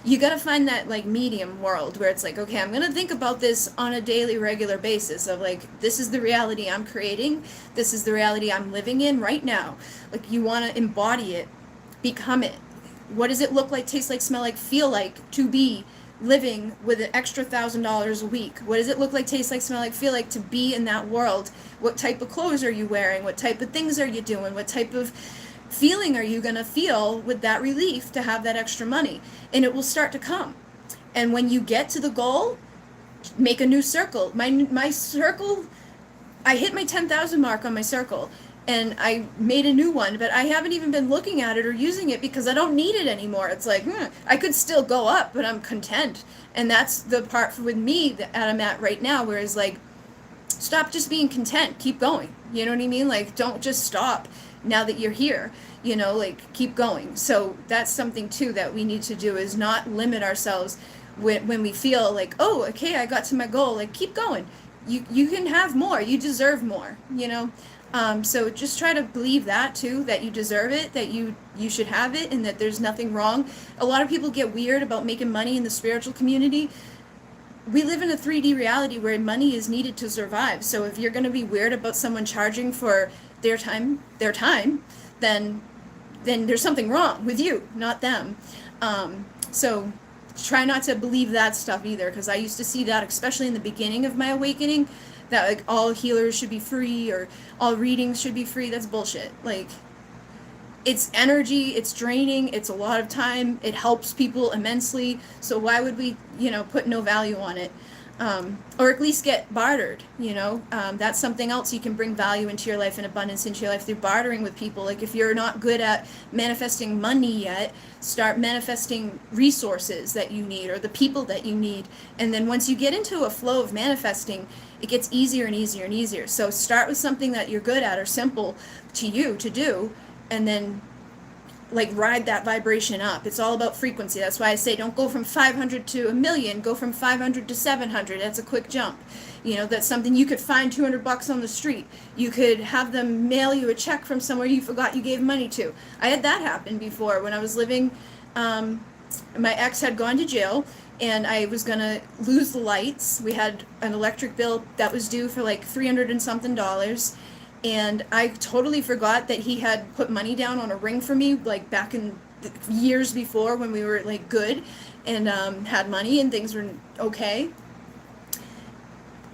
You got to find that like medium world where it's like, okay, I'm going to think about this on a daily, regular basis of like, this is the reality I'm creating. This is the reality I'm living in right now. Like, you want to embody it, become it. What does it look like, taste like, smell like, feel like to be living with an extra $1,000 a week? What does it look like, taste like, smell like, feel like to be in that world? What type of clothes are you wearing? What type of things are you doing? What type of feeling are you going to feel with that relief to have that extra money? And it will start to come. And when you get to the goal, make a new circle. My circle, I hit my 10,000 mark on my circle. And I made a new one, but I haven't even been looking at it or using it because I don't need it anymore. It's like, I could still go up, but I'm content. And that's the part with me that I'm at right now, where it's like, stop just being content. Keep going. You know what I mean? Like, don't just stop now that you're here. Like, keep going. So that's something, too, that we need to do, is not limit ourselves when we feel like, oh, okay, I got to my goal. Like, keep going. You can have more. You deserve more, So just try to believe that too, that you deserve it, that you should have it, and that there's nothing wrong. A lot of people get weird about making money in the spiritual community. We live in a 3D reality where money is needed to survive. So if you're going to be weird about someone charging for their time, then there's something wrong with you, not them. So try not to believe that stuff either, because I used to see that, especially in the beginning of my awakening, that like all healers should be free or all readings should be free. That's bullshit. Like, it's energy, it's draining, it's a lot of time, it helps people immensely, so why would we, put no value on it? Or at least get bartered, that's something else. You can bring value into your life and abundance into your life through bartering with people. Like, if you're not good at manifesting money yet, start manifesting resources that you need or the people that you need. And then once you get into a flow of manifesting, it gets easier and easier and easier. So start with something that you're good at or simple to you to do, and then like ride that vibration up. It's all about frequency. That's why I say don't go from 500 to 1,000,000, go from 500 to 700. That's a quick jump. That's something you could find $200 on the street. You could have them mail you a check from somewhere you forgot you gave money to. I had that happen before when I was living, my ex had gone to jail, and I was gonna lose the lights. We had an electric bill that was due for like $300 and something. And I totally forgot that he had put money down on a ring for me, like back in years before when we were like good and had money and things were okay.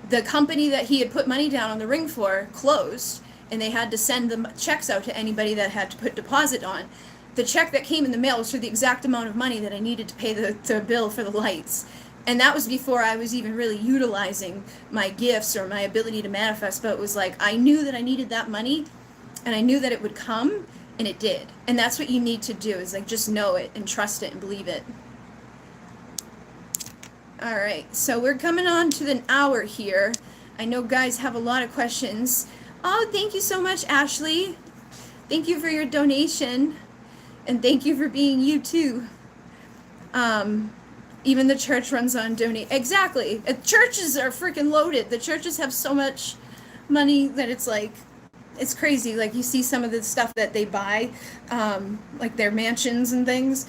The company that he had put money down on the ring for closed, and they had to send the checks out to anybody that had to put deposit on. The check that came in the mail was for the exact amount of money that I needed to pay the bill for the lights. And that was before I was even really utilizing my gifts or my ability to manifest. But it was like, I knew that I needed that money, and I knew that it would come, and it did. And that's what you need to do, is like just know it and trust it and believe it. All right, so we're coming on to an hour here. I know guys have a lot of questions. Oh, thank you so much, Ashley. Thank you for your donation, and thank you for being you too. Even the church runs on donate. Exactly. Churches are freaking loaded. The churches have so much money that it's like, it's crazy. Like, you see some of the stuff that they buy, like their mansions and things.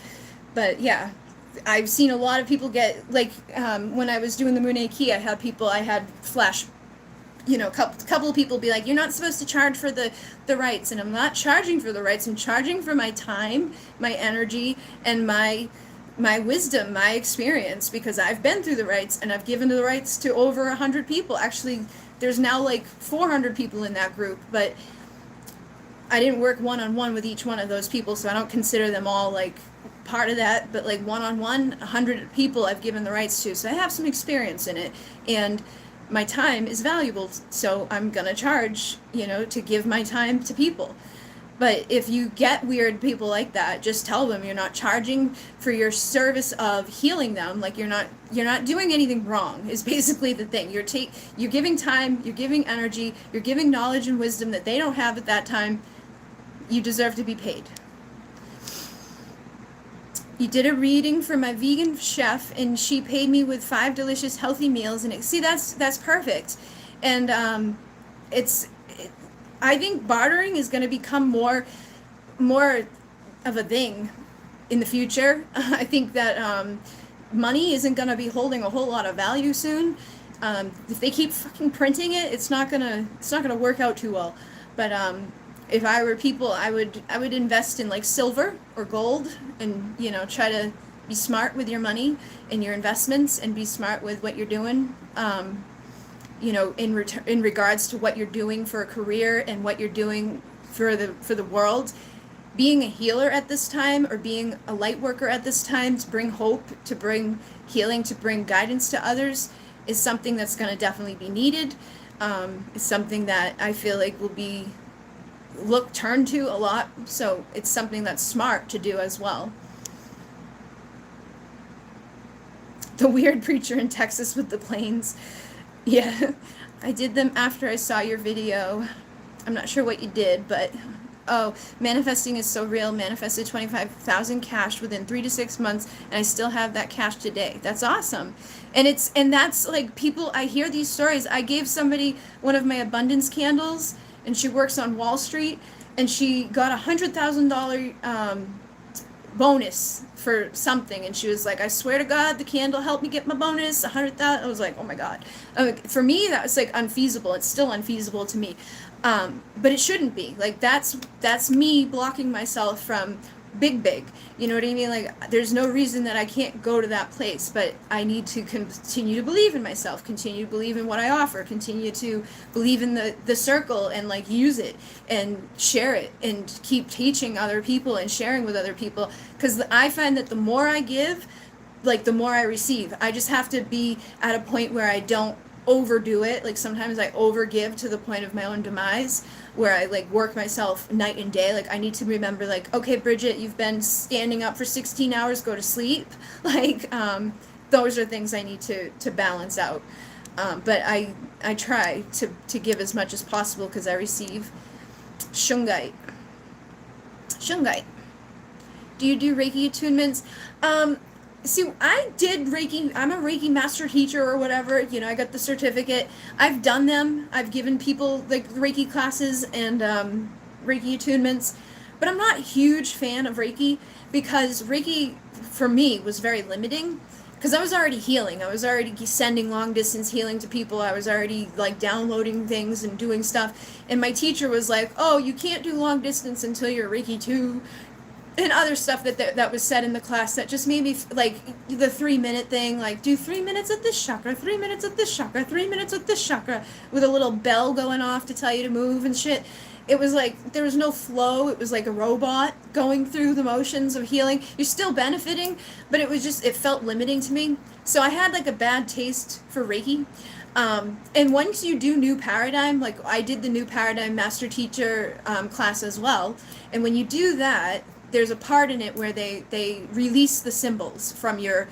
But yeah, I've seen a lot of people get, like, when I was doing the Munay Key, I had flash, a couple of people be like, you're not supposed to charge for the rights. And I'm not charging for the rights. I'm charging for my time, my energy, and my wisdom, my experience, because I've been through the rights, and I've given the rights to over 100 people. Actually, there's now like 400 people in that group, but I didn't work one-on-one with each one of those people, so I don't consider them all like part of that, but like one-on-one, 100 people I've given the rights to, so I have some experience in it. And my time is valuable, so I'm gonna charge, to give my time to people. But if you get weird people like that, just tell them you're not charging for your service of healing them. Like you're not doing anything wrong is basically the thing. You're giving time, you're giving energy, you're giving knowledge and wisdom that they don't have at that time. You deserve to be paid. You did a reading for my vegan chef, and she paid me with 5 delicious healthy meals. And that's perfect. And I think bartering is going to become more of a thing in the future. I think that money isn't going to be holding a whole lot of value soon. If they keep fucking printing it, it's not gonna work out too well. But if I were people, I would invest in like silver or gold, and try to be smart with your money and your investments, and be smart with what you're doing. In regards to what you're doing for a career and what you're doing for the world. Being a healer at this time, or being a light worker at this time, to bring hope, to bring healing, to bring guidance to others, is something that's going to definitely be needed. It's something that I feel like will be turned to a lot, so it's something that's smart to do as well. The weird preacher in Texas with the planes. Yeah, I did them after I saw your video. I'm not sure what you did, but manifesting is so real. Manifested 25,000 cash within 3 to 6 months, and I still have that cash today. That's awesome. And that's like, people, I hear these stories. I gave somebody one of my abundance candles, and she works on Wall Street, and she got $100,000 bonus for something, and she was like, I swear to God, the candle helped me get my bonus, 100,000. I was like, oh my God. For me, that was like unfeasible. It's still unfeasible to me, but it shouldn't be. Like that's me blocking myself from big. You know what I mean? Like, there's no reason that I can't go to that place, but I need to continue to believe in myself, continue to believe in what I offer, continue to believe in the circle, and like use it and share it, and keep teaching other people and sharing with other people. Because I find that the more I give, like the more I receive. I just have to be at a point where I don't overdo it. Like sometimes I overgive to the point of my own demise, where I like work myself night and day. Like I need to remember, like, okay, Bridget, you've been standing up for 16 hours, go to sleep. Like those are things I need to balance out. But I try to give as much as possible, because I receive. Shungite. Do you do Reiki attunements? See, I did Reiki. I'm a Reiki master teacher or whatever. I got the certificate. I've done them. I've given people like Reiki classes and Reiki attunements. But I'm not a huge fan of Reiki, because Reiki, for me, was very limiting. Because I was already healing. I was already sending long distance healing to people. I was already like downloading things and doing stuff. And my teacher was like, oh, you can't do long distance until you're Reiki 2. And other stuff that was said in the class that just made me, like, the 3-minute thing, like, do 3 minutes at this chakra, 3 minutes at this chakra, 3 minutes at this chakra, with a little bell going off to tell you to move and shit. It was like, there was no flow. It was like a robot going through the motions of healing. You're still benefiting, but it felt limiting to me. So I had like a bad taste for Reiki. And once you do New Paradigm, like I did the New Paradigm Master Teacher class as well. And when you do that, there's a part in it where they release the symbols from your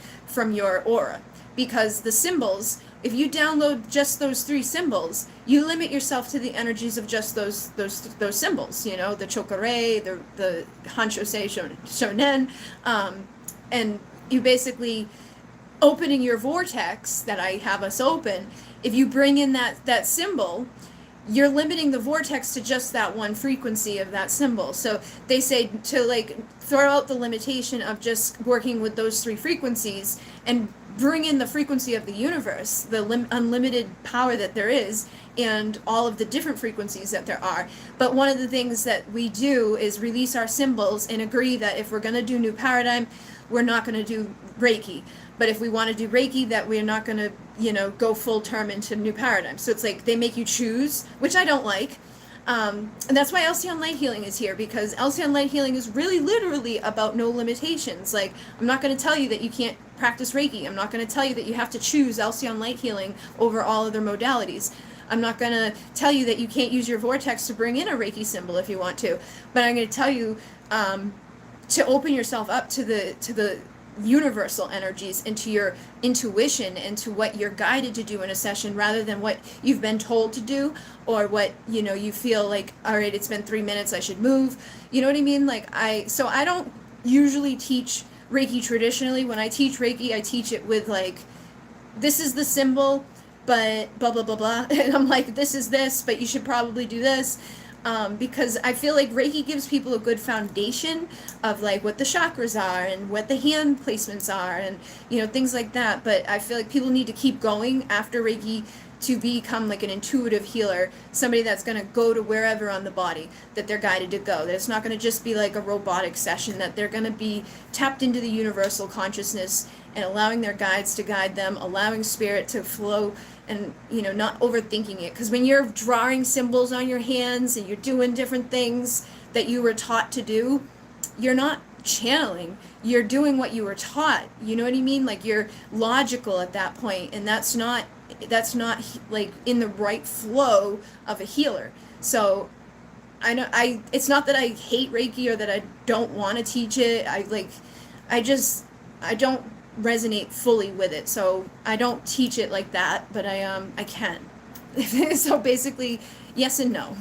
aura, because the symbols, if you download just those 3 symbols, you limit yourself to the energies of just those symbols. The chokare, the hanshosei shonen, and you basically opening your vortex that I have us open. If you bring in that symbol, you're limiting the vortex to just that one frequency of that symbol. So they say to like throw out the limitation of just working with those 3 frequencies, and bring in the frequency of the universe, the unlimited power that there is, and all of the different frequencies that there are. But one of the things that we do is release our symbols and agree that if we're going to do New Paradigm, we're not going to do Reiki. But if we want to do Reiki, that we're not going to, go full term into New Paradigm. So it's like they make you choose, which I don't like. And that's why Alcyone Light Healing is here, because Alcyone Light Healing is really literally about no limitations. Like, I'm not going to tell you that you can't practice Reiki. I'm not going to tell you that you have to choose Alcyone Light Healing over all other modalities. I'm not going to tell you that you can't use your vortex to bring in a Reiki symbol if you want to. But I'm going to tell you to open yourself up to the universal energies, into your intuition, and to what you're guided to do in a session, rather than what you've been told to do, or what, you know, you feel like, all right, it's been 3 minutes, I should move. You know what I mean? Like, I don't usually teach Reiki traditionally. When I teach Reiki, I teach it with, like, this is the symbol, but blah blah blah blah, and I'm like, this is this, but you should probably do this. Because I feel like Reiki gives people a good foundation of, like, what the chakras are and what the hand placements are, and, you know, things like that. But I feel like people need to keep going after Reiki to become like an intuitive healer, somebody that's going to go to wherever on the body that they're guided to go. That it's not going to just be like a robotic session, that they're going to be tapped into the universal consciousness and allowing their guides to guide them, allowing spirit to flow, and, you know, not overthinking it. Because when you're drawing symbols on your hands and you're doing different things that you were taught to do, you're not channeling, you're doing what you were taught. You know what I mean? Like, you're logical at that point, and that's not like in the right flow of a healer. So it's not that I hate Reiki or that I don't want to teach it. I don't resonate fully with it, so I don't teach it like that, but I can. So basically, yes and no.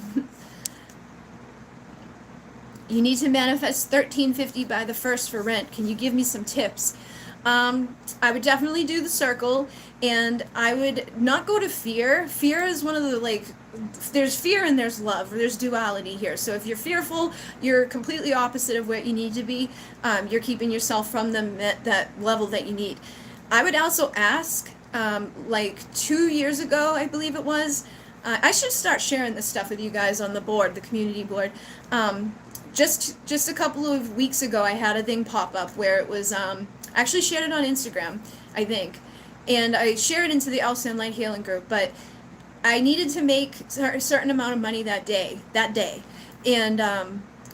You need to manifest $13.50 by the 1st for rent. Can you give me some tips? I would definitely do the circle, and I would not go to fear. Fear is one of the, like, there's fear and there's love. There's duality here. So if you're fearful, you're completely opposite of where you need to be. You're keeping yourself from that level that you need. I would also ask, like 2 years ago, I believe it was, I should start sharing this stuff with you guys on the board, the community board. Just a couple of weeks ago, I had a thing pop up where it was, I actually shared it on Instagram, I think, and I shared it into the Alcyone Light Healing group, but I needed to make a certain amount of money that day, and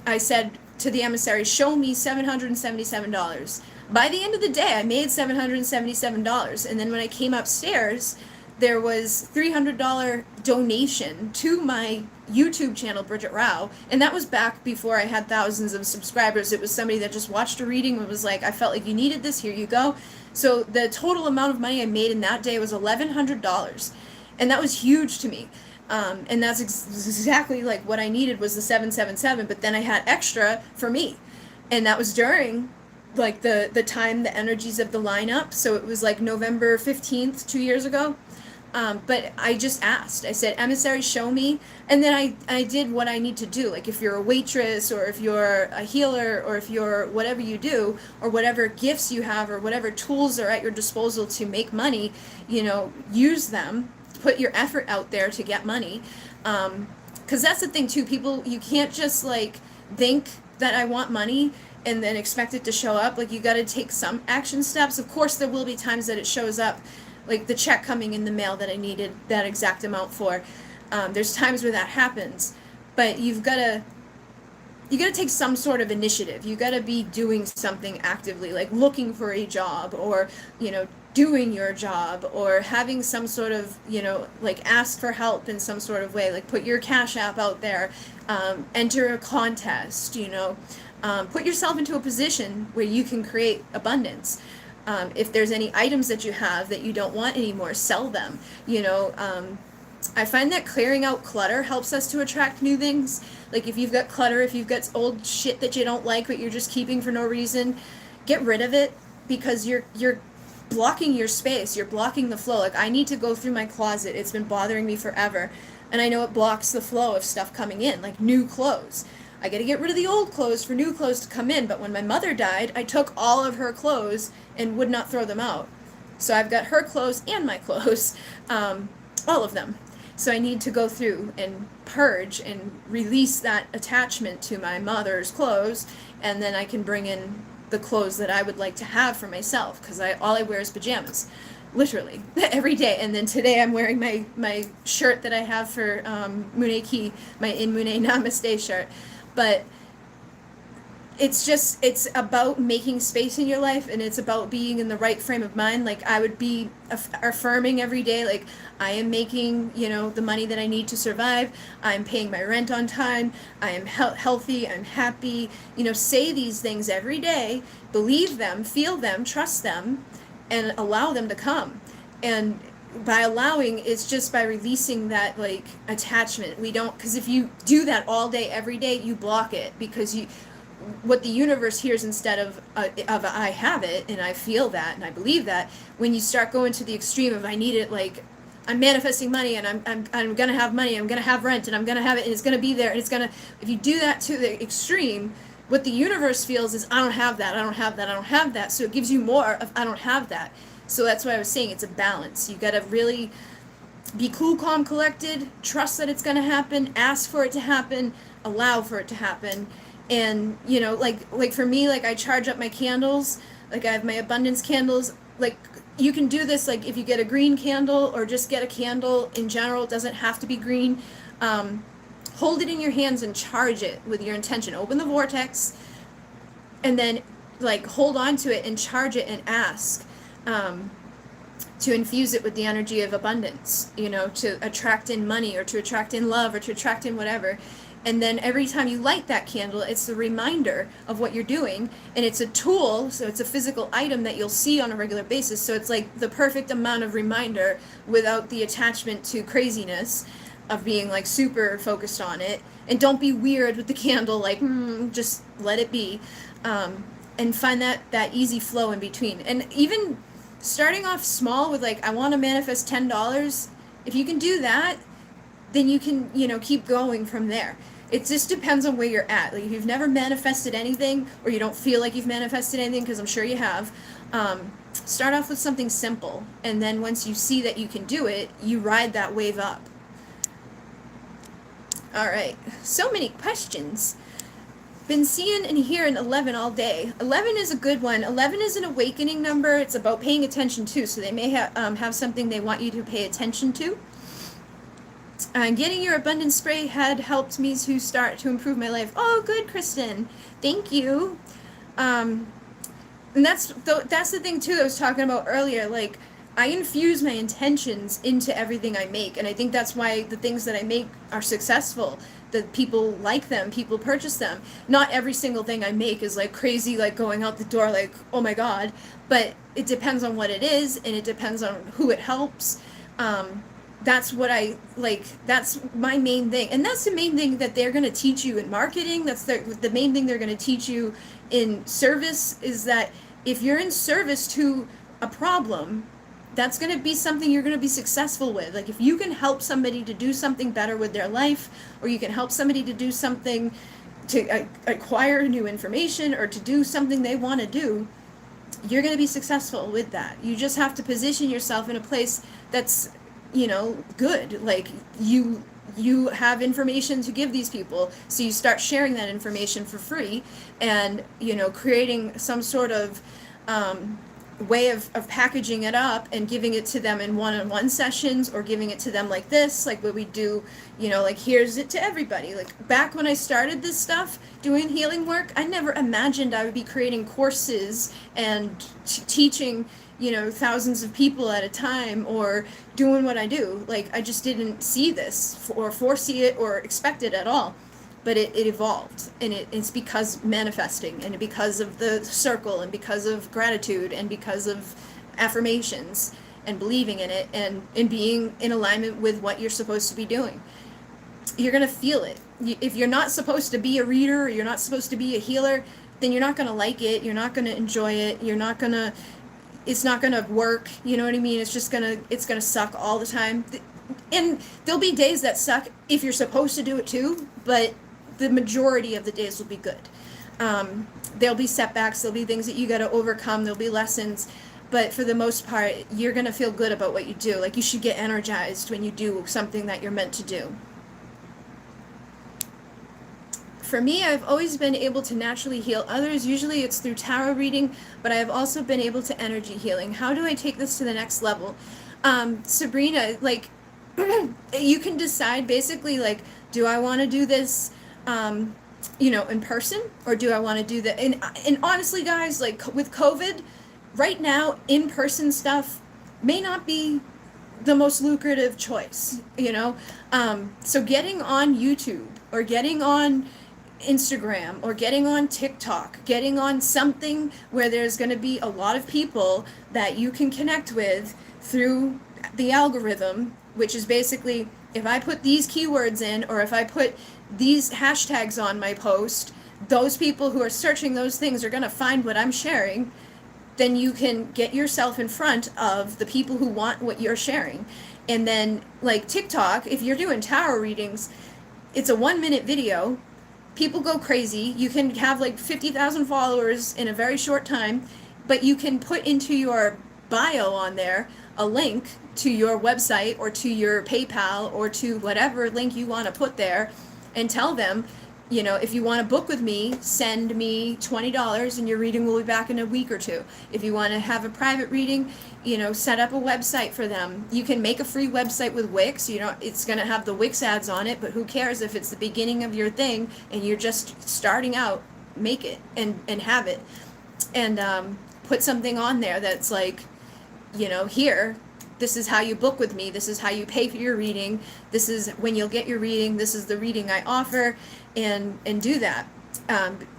I said to the emissary, show me $777. By the end of the day, I made $777, and then when I came upstairs, there was $300 donation to my YouTube channel, Bridget Rao, and that was back before I had thousands of subscribers. It was somebody that just watched a reading and was like, I felt like you needed this, here you go. So the total amount of money I made in that day was $1,100, and that was huge to me. And that's exactly like what I needed was the 777, but then I had extra for me, and that was during like the time, the energies of the lineup. So it was like November 15th, 2 years ago. But I just asked. I said, emissary, show me. And then I did what I need to do. Like, if you're a waitress, or if you're a healer, or if you're whatever you do, or whatever gifts you have, or whatever tools are at your disposal to make money, you know, use them. Put your effort out there to get money. Because that's the thing, too. People, you can't just, like, think that I want money and then expect it to show up. Like, you got to take some action steps. Of course, there will be times that it shows up, like the check coming in the mail that I needed that exact amount for. There's times where that happens, but you got to take some sort of initiative. You got to be doing something actively, like looking for a job, or, you know, doing your job, or having some sort of, you know, like ask for help in some sort of way, like put your Cash App out there, enter a contest, you know, put yourself into a position where you can create abundance. If there's any items that you have that you don't want anymore, sell them. You know, I find that clearing out clutter helps us to attract new things. Like, if you've got clutter, if you've got old shit that you don't like but you're just keeping for no reason, get rid of it, because you're blocking your space. You're blocking the flow. Like, I need to go through my closet. It's been bothering me forever, and I know it blocks the flow of stuff coming in, like new clothes. I got to get rid of the old clothes for new clothes to come in. But when my mother died, I took all of her clothes and would not throw them out. So I've got her clothes and my clothes, all of them. So I need to go through and purge and release that attachment to my mother's clothes, and then I can bring in the clothes that I would like to have for myself, because all I wear is pajamas. literally every day. And then today I'm wearing my shirt that I have for Munay, my In Munay Namaste shirt. But it's about making space in your life, and it's about being in the right frame of mind. Like, I would be affirming every day, like, I am making, the money that I need to survive. I'm paying my rent on time. I am healthy. I'm happy. Say these things every day, believe them, feel them, trust them, and allow them to come. And by allowing, it's just by releasing that, like, attachment. Because if you do that all day, every day, you block it, because what the universe hears, instead of I have it and I feel that and I believe that, when you start going to the extreme of I need it, like, I'm manifesting money, and I'm gonna have money, I'm gonna have rent, and I'm gonna have it, and it's gonna be there, and if you do that to the extreme, what the universe feels is, I don't have that, I don't have that, I don't have that. So it gives you more of, I don't have that. So that's why I was saying it's a balance. You gotta really be cool, calm, collected, trust that it's gonna happen, ask for it to happen, allow for it to happen. And like for me, like, I charge up my candles, like I have my abundance candles. Like, you can do this, like, if you get a green candle, or just get a candle in general, it doesn't have to be green. Hold it in your hands and charge it with your intention. Open the vortex, and then, like, hold on to it and charge it, and ask to infuse it with the energy of abundance, to attract in money, or to attract in love, or to attract in whatever. And then every time you light that candle, it's a reminder of what you're doing. And it's a tool, so it's a physical item that you'll see on a regular basis. So it's like the perfect amount of reminder without the attachment to craziness of being, like, super focused on it. And don't be weird with the candle, like, just let it be. And find that easy flow in between. And even starting off small with, like, I want to manifest $10. If you can do that, then you can, keep going from there. It just depends on where you're at. Like, if you've never manifested anything, or you don't feel like you've manifested anything, because I'm sure you have, start off with something simple. And then once you see that you can do it, you ride that wave up. All right. So many questions. Been seeing and hearing 11 all day. 11 is a good one. 11 is an awakening number. It's about paying attention to. So they may have something they want you to pay attention to. Getting your abundance spray had helped me to start to improve my life. Oh, good, Kristen. Thank you. And that's the thing too I was talking about earlier. Like, I infuse my intentions into everything I make, and I think that's why the things that I make are successful. That people like them, people purchase them. Not every single thing I make is, like, crazy, like, going out the door, like, oh my god. But it depends on what it is, and it depends on who it helps. That's what I like. That's my main thing, and that's the main thing that they're going to teach you in marketing. That's the main thing they're going to teach you in service, is that if you're in service to a problem, that's going to be something you're going to be successful with. Like, if you can help somebody to do something better with their life, or you can help somebody to do something to acquire new information, or to do something they want to do, you're going to be successful with that. You just have to position yourself in a place that's good. Like, you have information to give these people, so you start sharing that information for free, and creating some sort of way of packaging it up and giving it to them in one-on-one sessions, or giving it to them like this, like what we do, like, here's it to everybody. Like, back when I started this stuff, doing healing work, I never imagined I would be creating courses and teaching thousands of people at a time, or doing what I do. Like, I just didn't see this or foresee it or expect it at all. But it evolved, and it's because manifesting, and because of the circle, and because of gratitude, and because of affirmations, and believing in it, and being in alignment with what you're supposed to be doing. You're going to feel it. If you're not supposed to be a reader, or you're not supposed to be a healer, then you're not going to like it, you're not going to enjoy it, it's not going to work, you know what I mean? It's going to suck all the time. And there'll be days that suck if you're supposed to do it too, but the majority of the days will be good. There'll be setbacks, there'll be things that you got to overcome, there'll be lessons, but for the most part, you're going to feel good about what you do. Like, you should get energized when you do something that you're meant to do. for me, I've always been able to naturally heal others. Usually it's through tarot reading, but I have also been able to energy healing. How do I take this to the next level? Sabrina, like, you can decide basically, like, do I want to do this, in person, or do I want to do that? And honestly, guys, like, with COVID, right now, in-person stuff may not be the most lucrative choice, so getting on YouTube or getting on Instagram or getting on TikTok, getting on something where there's going to be a lot of people that you can connect with through the algorithm, which is basically, if I put these keywords in, or if I put these hashtags on my post, those people who are searching those things are going to find what I'm sharing. Then you can get yourself in front of the people who want what you're sharing. And then, like TikTok, if you're doing tarot readings, it's a 1-minute video. People go crazy. You can have like 50,000 followers in a very short time, but you can put into your bio on there a link to your website or to your PayPal or to whatever link you want to put there, and tell them, if you want to book with me, send me $20 and your reading will be back in a week or two. If you want to have a private reading, set up a website for them. You can make a free website with Wix. It's going to have the Wix ads on it, but who cares if it's the beginning of your thing and you're just starting out? Make it and have it. And put something on there that's like, here, this is how you book with me, this is how you pay for your reading, this is when you'll get your reading, this is the reading I offer, and do that.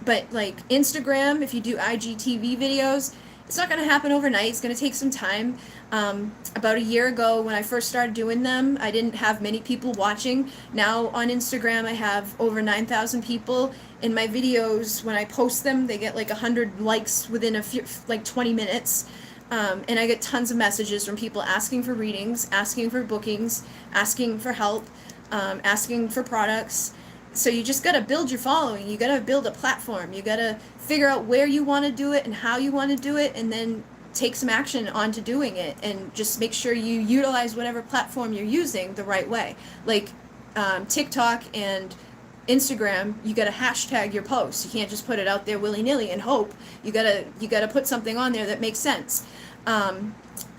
But like Instagram, if you do IGTV videos, it's not going to happen overnight. It's going to take some time. About a year ago, when I first started doing them, I didn't have many people watching. Now on Instagram, I have over 9,000 people. In my videos, when I post them, they get like 100 likes within 20 minutes. And I get tons of messages from people asking for readings, asking for bookings, asking for help, asking for products. So you just got to build your following. You got to build a platform. You got to figure out where you want to do it and how you want to do it, and then take some action onto doing it, and just make sure you utilize whatever platform you're using the right way. Like TikTok and Instagram, you got to hashtag your posts. You can't just put it out there willy-nilly and hope. You gotta put something on there that makes sense.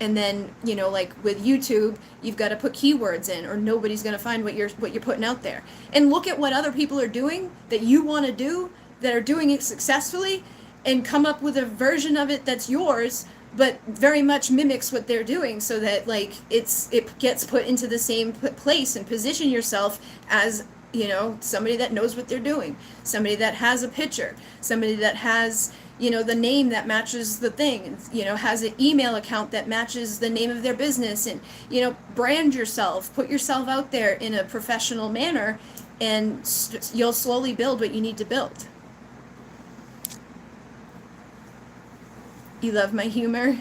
And then, like with YouTube, you've got to put keywords in, or nobody's going to find what you're putting out there. And look at what other people are doing that you want to do, that are doing it successfully, and come up with a version of it that's yours, but very much mimics what they're doing, so that like it gets put into the same place, and position yourself as, somebody that knows what they're doing, somebody that has a picture, somebody that has, the name that matches the thing, has an email account that matches the name of their business, and, brand yourself, put yourself out there in a professional manner, and you'll slowly build what you need to build. You love my humor?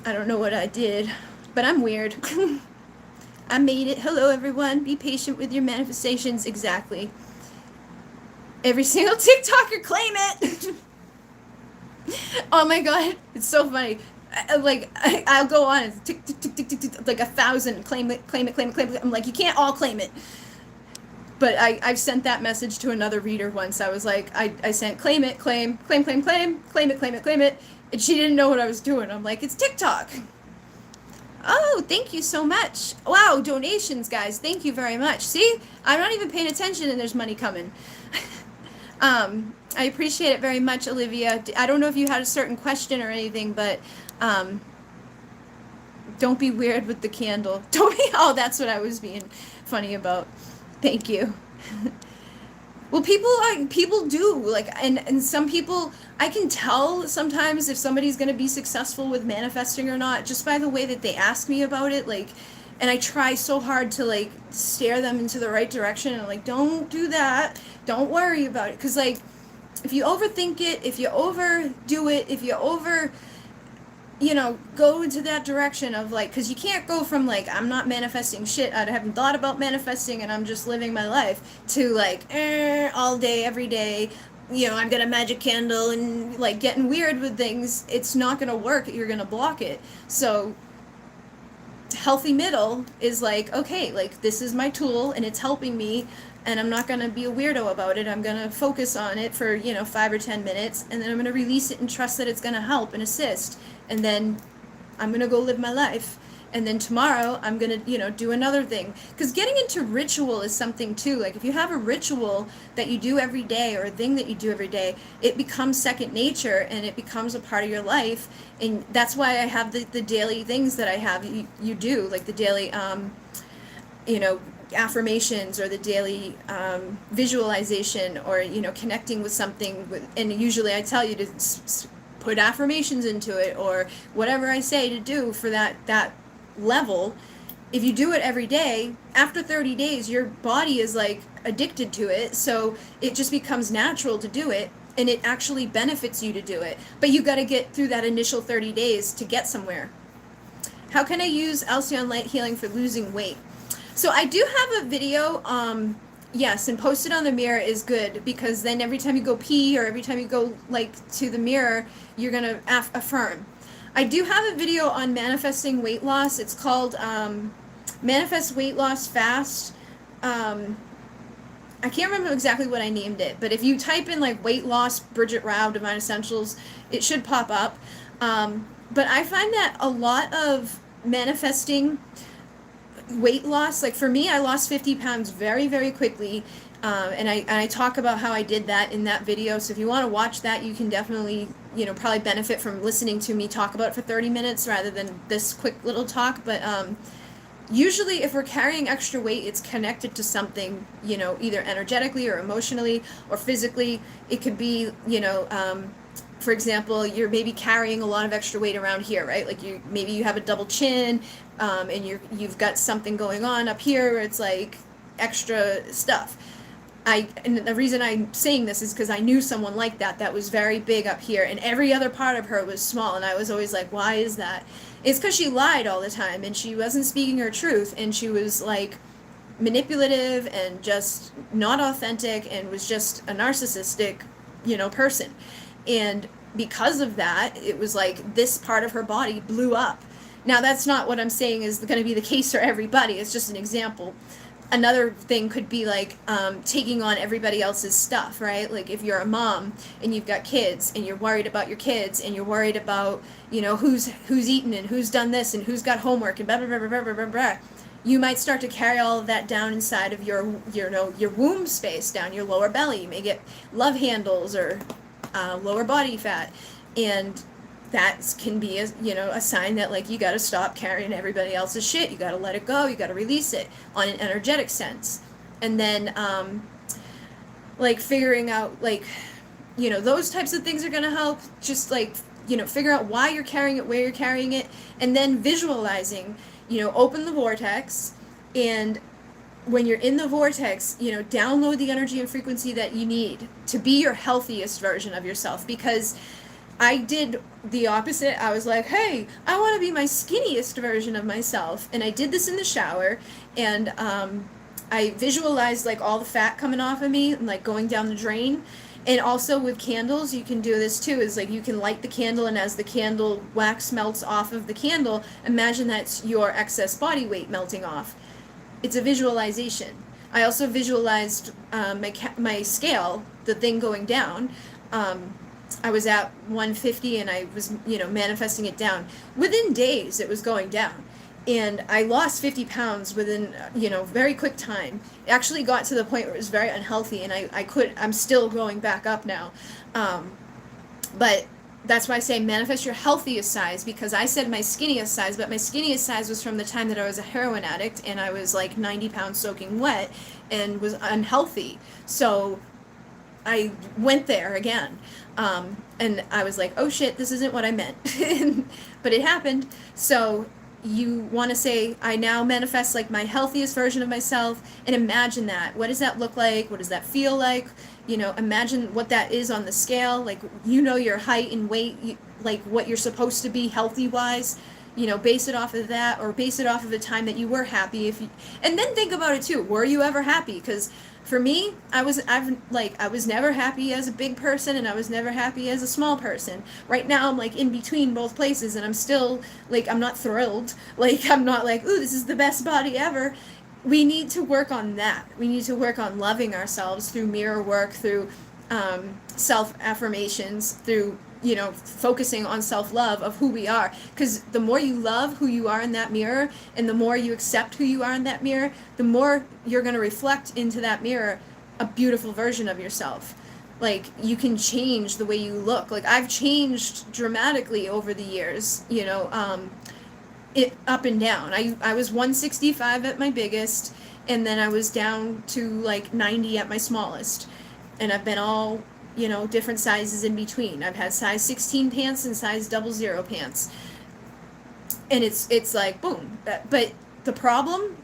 I don't know what I did, but I'm weird. I made it. Hello, everyone. Be patient with your manifestations. Exactly. Every single TikToker, claim it. Oh my God, it's so funny. I'll go on and tick, tick, tick, tick, tick, tick, like 1,000. Claim it, claim it, claim it, claim it. I'm like, you can't all claim it. But I've sent that message to another reader once. I was like, I sent claim it, claim, claim, claim, claim, claim it, claim it, claim it. And she didn't know what I was doing. I'm like, it's TikTok. Oh, thank you so much. Wow, donations, guys. Thank you very much. See, I'm not even paying attention and there's money coming. I appreciate it very much, Olivia. I don't know if you had a certain question or anything, but don't be weird with the candle. Don't be, that's what I was being funny about. Thank you. Well, people do, like, and some people, I can tell sometimes if somebody's going to be successful with manifesting or not, just by the way that they ask me about it, like, and I try so hard to, like, steer them into the right direction, and, like, don't do that, don't worry about it, because, like, if you overthink it, if you overdo it, if you go into that direction of, like, because you can't go from, like, I'm not manifesting shit, I haven't thought about manifesting, and I'm just living my life, to, like, all day, every day, I've got a magic candle, and, like, getting weird with things. It's not going to work. You're going to block it. So healthy middle is like, okay, like this is my tool and it's helping me, and I'm not going to be a weirdo about it. I'm going to focus on it for, 5 or 10 minutes, and then I'm going to release it and trust that it's going to help and assist. And then I'm going to go live my life. And then tomorrow I'm going to, do another thing. Because getting into ritual is something too. Like if you have a ritual that you do every day, or a thing that you do every day, it becomes second nature and it becomes a part of your life. And that's why I have the daily things that I have you do, like the daily, affirmations, or the daily visualization, or connecting with something and usually I tell you to put affirmations into it, or whatever I say to do for that level. If you do it every day, after 30 days your body is like addicted to it, so it just becomes natural to do it, and it actually benefits you to do it. But you got to get through that initial 30 days to get somewhere. How can I use Alcyone Light Healing for losing weight? So I do have a video, yes, and post it on the mirror is good, because then every time you go pee, or every time you go like to the mirror, you're going to affirm. I do have a video on manifesting weight loss. It's called Manifest Weight Loss Fast. I can't remember exactly what I named it, but if you type in like weight loss Bridget Rao Divine Essentials, it should pop up. But I find that a lot of manifesting weight loss, like for me, I lost 50 pounds very, very quickly. And I talk about how I did that in that video. So if you want to watch that, you can definitely, probably benefit from listening to me talk about it for 30 minutes rather than this quick little talk. But usually if we're carrying extra weight, it's connected to something, either energetically or emotionally or physically. It could be, for example, you're maybe carrying a lot of extra weight around here, right? Like maybe you have a double chin, and you've got something going on up here where it's like extra stuff. And the reason I'm saying this is because I knew someone like that was very big up here, and every other part of her was small, and I was always like, why is that? It's because she lied all the time, and she wasn't speaking her truth, and she was like manipulative and just not authentic, and was just a narcissistic, person. And because of that, it was like this part of her body blew up. Now, that's not what I'm saying is going to be the case for everybody. It's just an example. Another thing could be like taking on everybody else's stuff, right? Like if you're a mom and you've got kids and you're worried about your kids and you're worried about, who's eaten and who's done this and who's got homework and blah, blah, blah, blah, blah, blah, blah. You might start to carry all of that down inside of your womb space, down your lower belly. You may get love handles or lower body fat, and that can be a sign that like you got to stop carrying everybody else's shit. You got to let it go. You got to release it on an energetic sense. And then like figuring out like those types of things are going to help. Just like figure out why you're carrying it, where you're carrying it, and then visualizing. Open the vortex, and when you're in the vortex, download the energy and frequency that you need to be your healthiest version of yourself. Because I did the opposite. I was like, hey, I want to be my skinniest version of myself. And I did this in the shower, and I visualized like all the fat coming off of me and like going down the drain. And also with candles, you can do this too, is like you can light the candle, and as the candle wax melts off of the candle, imagine that's your excess body weight melting off. It's a visualization. I also visualized my scale, the thing going down. I was at 150 and I was, manifesting it down. Within days, it was going down. And I lost 50 pounds within, very quick time. It actually got to the point where it was very unhealthy, and I'm still going back up now. But that's why I say manifest your healthiest size, because I said my skinniest size, but my skinniest size was from the time that I was a heroin addict, and I was like 90 pounds soaking wet and was unhealthy. So I went there again. And I was like, oh shit, this isn't what I meant. But it happened. So you want to say, I now manifest like my healthiest version of myself, and imagine that. What does that look like? What does that feel like? Imagine what that is on the scale, like, your height and weight, like what you're supposed to be healthy wise. you know, base it off of that, or base it off of a time that you were happy. And then think about it too. Were you ever happy? Because for me, I was never happy as a big person, and I was never happy as a small person. Right now, I'm like in between both places, and I'm still like, I'm not thrilled. Like, I'm not like, ooh, this is the best body ever. We need to work on that. We need to work on loving ourselves through mirror work, through self affirmations, through, you know, focusing on self-love of who we are. Because the more you love who you are in that mirror, and the more you accept who you are in that mirror, the more you're going to reflect into that mirror a beautiful version of yourself. Like, you can change the way you look. Like, I've changed dramatically over the years, you know, it up and down. I was 165 at my biggest, and then I was down to like 90 at my smallest. And I've been all, you know, different sizes in between. I've had size 16 pants and size 00 pants. And it's like, boom. But the problem,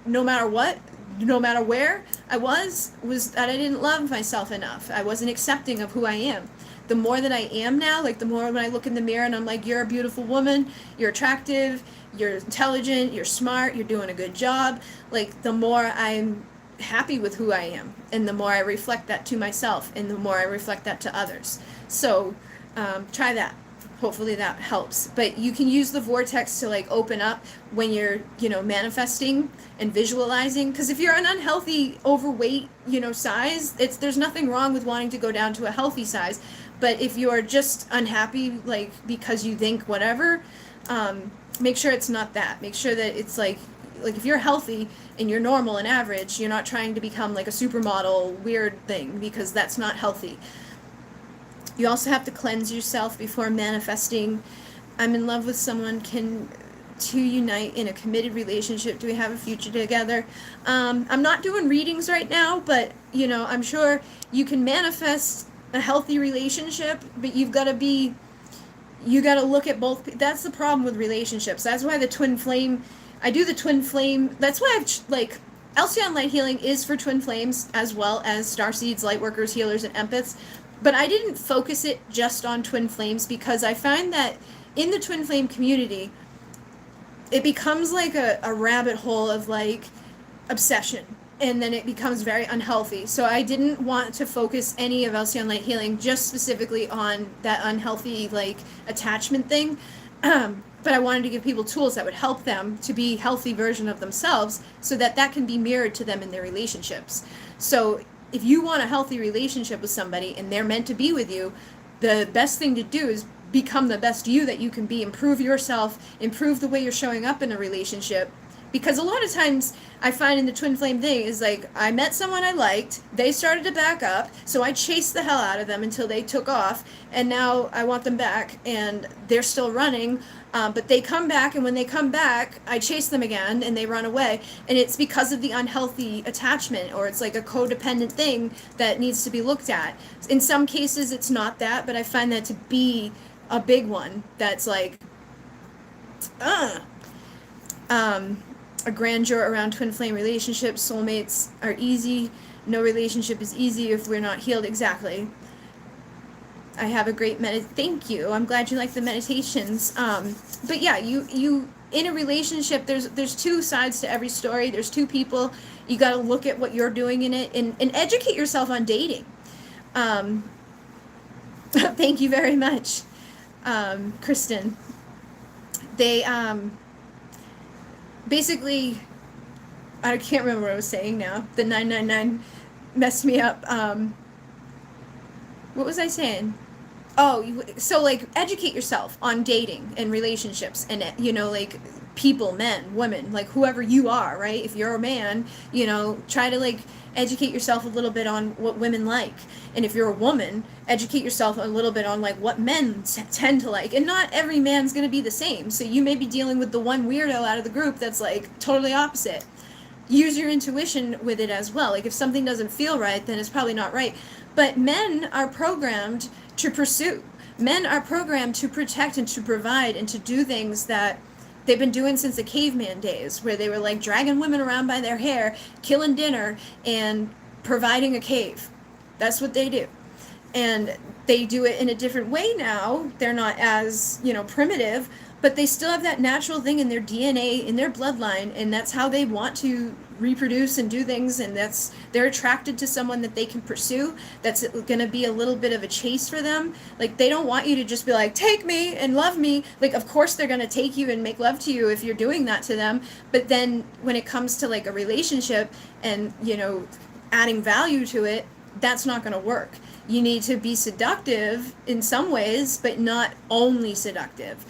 no matter what, no matter where I was that I didn't love myself enough. I wasn't accepting of who I am. The more that I am now, like the more when I look in the mirror and I'm like, you're a beautiful woman, you're attractive, you're intelligent, you're smart, you're doing a good job. Like, the more I'm happy with who I am, and the more I reflect that to myself, and the more I reflect that to others. So try that. Hopefully that helps. But you can use the vortex to like open up when you're, you know, manifesting and visualizing. Because if you're an unhealthy, overweight, you know, size, there's nothing wrong with wanting to go down to a healthy size. But if you're just unhappy, like because you think whatever, make sure it's not that. Make sure that it's like if you're healthy and you're normal and average, you're not trying to become like a supermodel weird thing, because that's not healthy. You also have to cleanse yourself before manifesting. I'm in love with someone. Can two unite in a committed relationship? Do we have a future together? I'm not doing readings right now, but you know, I'm sure you can manifest a healthy relationship, but you got to look at both. That's the problem with relationships. That's why the twin flame, I do the twin flame. That's why Alcyone Light Healing is for twin flames as well as starseeds, light workers, healers, and empaths. But I didn't focus it just on twin flames, because I find that in the twin flame community, it becomes like a rabbit hole of like obsession, and then it becomes very unhealthy. So I didn't want to focus any of Alcyone Light Healing just specifically on that unhealthy like attachment thing. But I wanted to give people tools that would help them to be healthy version of themselves, so that can be mirrored to them in their relationships. So if you want a healthy relationship with somebody and they're meant to be with you, the best thing to do is become the best you that you can be. Improve yourself, improve the way you're showing up in a relationship. Because a lot of times I find in the twin flame thing is like, I met someone I liked, they started to back up, so I chased the hell out of them until they took off, and now I want them back, and they're still running, but they come back, and when they come back, I chase them again, and they run away, and it's because of the unhealthy attachment, or it's like a codependent thing that needs to be looked at. In some cases, it's not that, but I find that to be a big one that's like, a grandeur around twin flame relationships. Soulmates are easy. No relationship is easy if we're not healed. Exactly. I have a great thank you. I'm glad you like the meditations. But yeah, you in a relationship, there's two sides to every story. There's two people. You got to look at what you're doing in it, and educate yourself on dating. Thank you very much, Kristen. They basically, I can't remember what I was saying now. The 999 messed me up. What was I saying? Oh, so like educate yourself on dating and relationships, and you know, like people, men, women, like whoever you are, right? If you're a man, you know, try to like educate yourself a little bit on what women like. And if you're a woman, educate yourself a little bit on like what men tend to like. And not every man's going to be the same. So you may be dealing with the one weirdo out of the group that's like totally opposite. Use your intuition with it as well. Like if something doesn't feel right, then it's probably not right. But men are programmed to pursue. Men are programmed to protect and to provide and to do things that they've been doing since the caveman days, where they were like dragging women around by their hair, killing dinner, and providing a cave. That's what they do. And they do it in a different way now. They're not as, primitive, but they still have that natural thing in their DNA, in their bloodline, and that's how they want to reproduce and do things, and they're attracted to someone that they can pursue. That's going to be a little bit of a chase for them. Like, they don't want you to just be like, take me and love me. Like, of course they're going to take you and make love to you if you're doing that to them, but then when it comes to like a relationship and, adding value to it, that's not going to work. You need to be seductive in some ways, but not only seductive.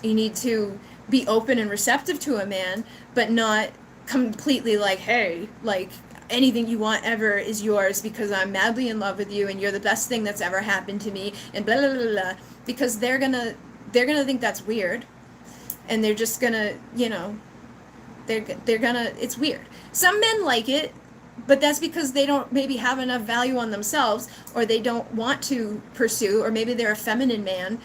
You need to be open and receptive to a man, but not completely like, hey, like, anything you want ever is yours because I'm madly in love with you and you're the best thing that's ever happened to me, and blah blah blah blah, because they're gonna think that's weird, and they're just gonna, they're gonna, it's weird. Some men like it, but that's because they don't maybe have enough value on themselves, or they don't want to pursue, or maybe they're a feminine man,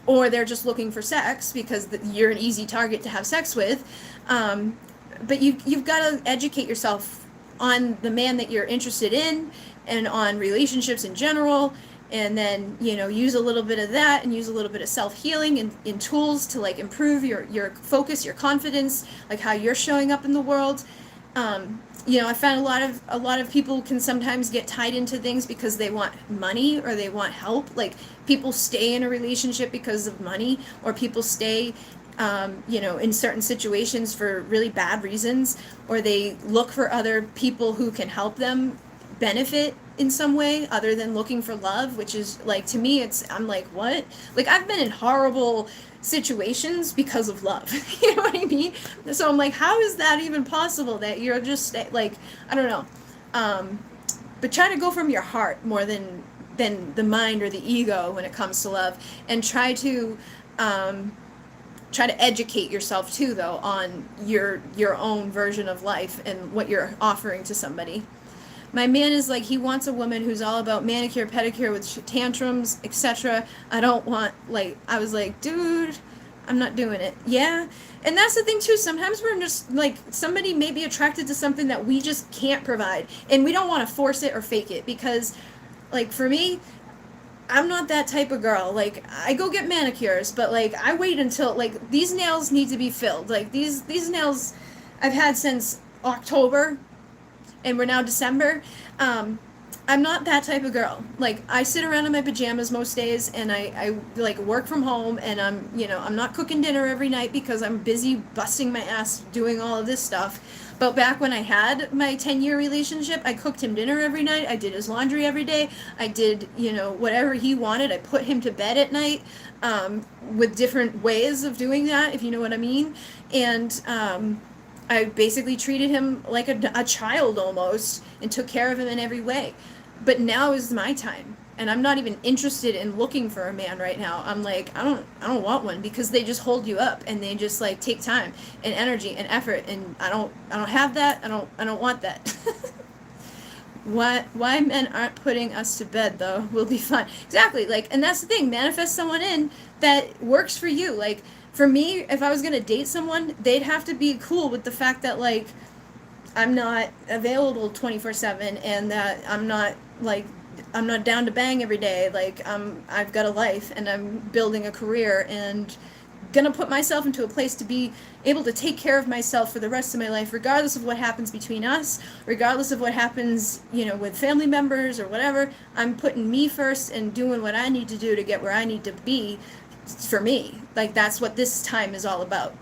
or they're just looking for sex because you're an easy target to have sex with. But you've got to educate yourself on the man that you're interested in, and on relationships in general, and then, use a little bit of that, and use a little bit of self-healing and in tools to like improve your focus, your confidence, like how you're showing up in the world. I found a lot of people can sometimes get tied into things because they want money or they want help. Like, people stay in a relationship because of money, or people stay in certain situations for really bad reasons, or they look for other people who can help them benefit in some way other than looking for love, which is like, to me, I'm like, what? Like, I've been in horrible situations because of love. You know what I mean? So I'm like, how is that even possible that you're just like, I don't know. But try to go from your heart more than the mind or the ego when it comes to love, and try to educate yourself too, though, on your own version of life and what you're offering to somebody. My man is like, he wants a woman who's all about manicure, pedicure with tantrums, etc. I don't want, like, I was like, dude, I'm not doing it. Yeah. And that's the thing too. Sometimes we're just like, somebody may be attracted to something that we just can't provide, and we don't want to force it or fake it, because, like, for me, I'm not that type of girl. Like, I go get manicures, but like, I wait until, like, these nails need to be filled. Like, these nails I've had since October, and we're now December. I'm not that type of girl. Like, I sit around in my pajamas most days, and I like work from home, and I'm not cooking dinner every night because I'm busy busting my ass doing all of this stuff. But back when I had my 10-year relationship, I cooked him dinner every night. I did his laundry every day. I did, whatever he wanted. I put him to bed at night, with different ways of doing that, if you know what I mean. And I basically treated him like a child almost, and took care of him in every way. But now is my time, and I'm not even interested in looking for a man right now. I'm like, I don't want one, because they just hold you up, and they just like take time and energy and effort, and I don't have that. I don't want that. Why men aren't putting us to bed, though? Will be fun. Exactly. Like, and that's the thing. Manifest someone in that works for you. Like, for me, if I was going to date someone, they'd have to be cool with the fact that, like, I'm not available 24/7, and that I'm not down to bang every day. Like, I've got a life, and I'm building a career, and gonna put myself into a place to be able to take care of myself for the rest of my life, regardless of what happens between us, regardless of what happens, with family members or whatever. I'm putting me first and doing what I need to do to get where I need to be for me. Like, that's what this time is all about.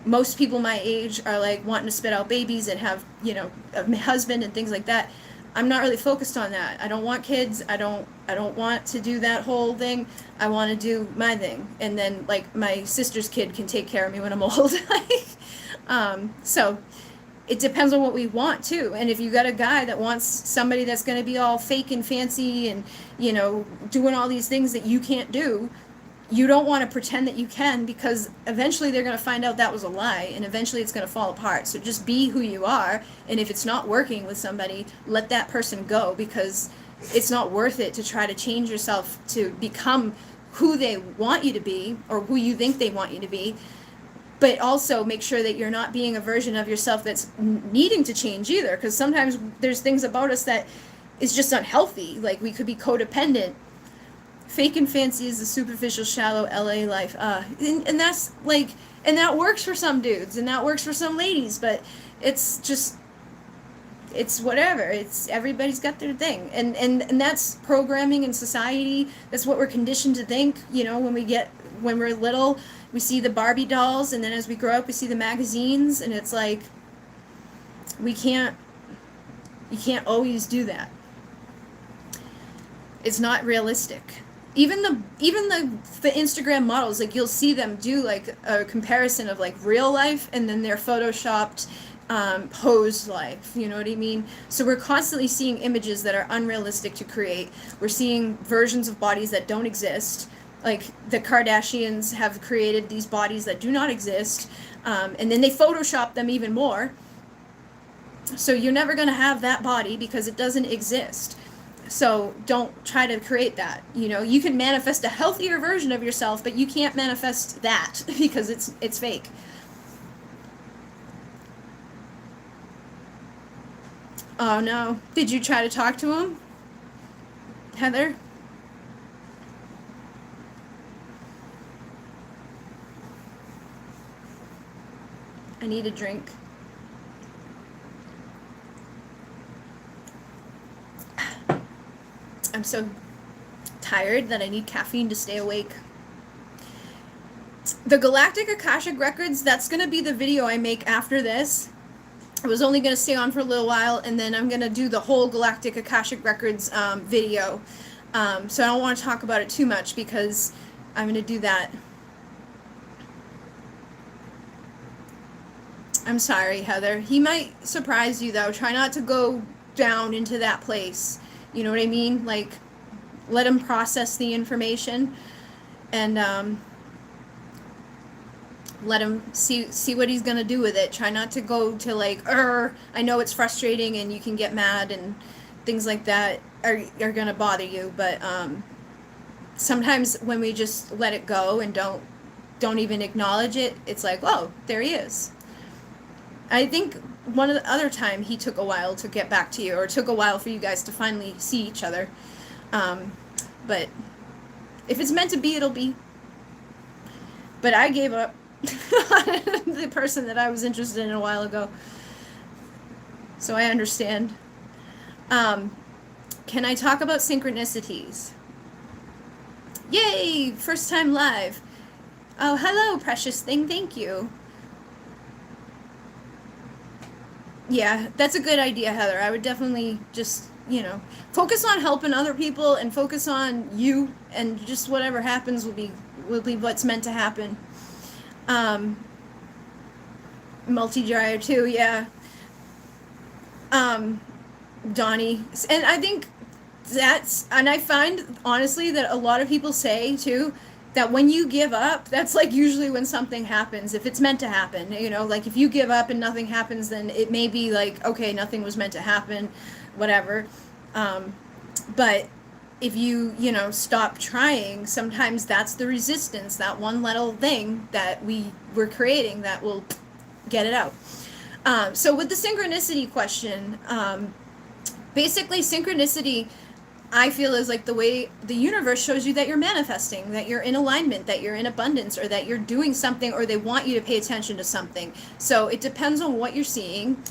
Most people my age are like wanting to spit out babies and have, a husband and things like that. I'm not really focused on that. I don't want kids. I don't want to do that whole thing. I want to do my thing, and then, like, my sister's kid can take care of me when I'm old. So it depends on what we want too. And if you got a guy that wants somebody that's going to be all fake and fancy and, doing all these things that you can't do, you don't want to pretend that you can, because eventually they're going to find out that was a lie, and eventually it's going to fall apart. So just be who you are, and if it's not working with somebody, let that person go, because it's not worth it to try to change yourself to become who they want you to be, or who you think they want you to be. But also make sure that you're not being a version of yourself that's needing to change either, because sometimes there's things about us that is just unhealthy. Like, we could be codependent. Fake and fancy is the superficial, shallow LA life. And that's like, and that works for some dudes, and that works for some ladies, but it's just, it's whatever. It's, everybody's got their thing, and that's programming in society. That's what we're conditioned to think. You know, when we're little, we see the Barbie dolls, and then as we grow up, we see the magazines, and it's like, you can't always do that. It's not realistic. Even the Instagram models, like, you'll see them do like a comparison of like real life and then their photoshopped posed life, you know what I mean? So we're constantly seeing images that are unrealistic to create. We're seeing versions of bodies that don't exist. Like, the Kardashians have created these bodies that do not exist, and then they Photoshop them even more. So you're never going to have that body because it doesn't exist. So don't try to create that. You know, you can manifest a healthier version of yourself, but you can't manifest that because it's fake. Oh no. Did you try to talk to him, Heather? I need a drink. I'm so tired that I need caffeine to stay awake. The Galactic Akashic Records, that's going to be the video I make after this. I was only going to stay on for a little while, and then I'm going to do the whole Galactic Akashic Records video. So I don't want to talk about it too much because I'm going to do that. I'm sorry, Heather. He might surprise you, though. Try not to go down into that place. You know what I mean? Like, let him process the information, and let him see what he's gonna do with it. Try not to go to like, I know it's frustrating and you can get mad and things like that are gonna bother you, but sometimes when we just let it go and don't even acknowledge it, it's like, oh, there he is. I think one of the other time he took a while to get back to you, or took a while for you guys to finally see each other. But if it's meant to be, it'll be. But I gave up the person that I was interested in a while ago. So I understand. Can I talk about synchronicities? Yay! First time live. Oh, hello, precious thing. Thank you. Yeah, that's a good idea, Heather. I would definitely just, focus on helping other people and focus on you, and just whatever happens will be what's meant to happen. Multi-dryer too, yeah. Donnie. And I think and I find, honestly, that a lot of people say, too, that when you give up, that's like usually when something happens, if it's meant to happen. Like, if you give up and nothing happens, then it may be like, okay, nothing was meant to happen, whatever. But if you, stop trying, sometimes that's the resistance, that one little thing that we're creating that will get it out. So with the synchronicity question, basically synchronicity, I feel, is like the way the universe shows you that you're manifesting, that you're in alignment, that you're in abundance, or that you're doing something, or they want you to pay attention to something. So it depends on what you're seeing.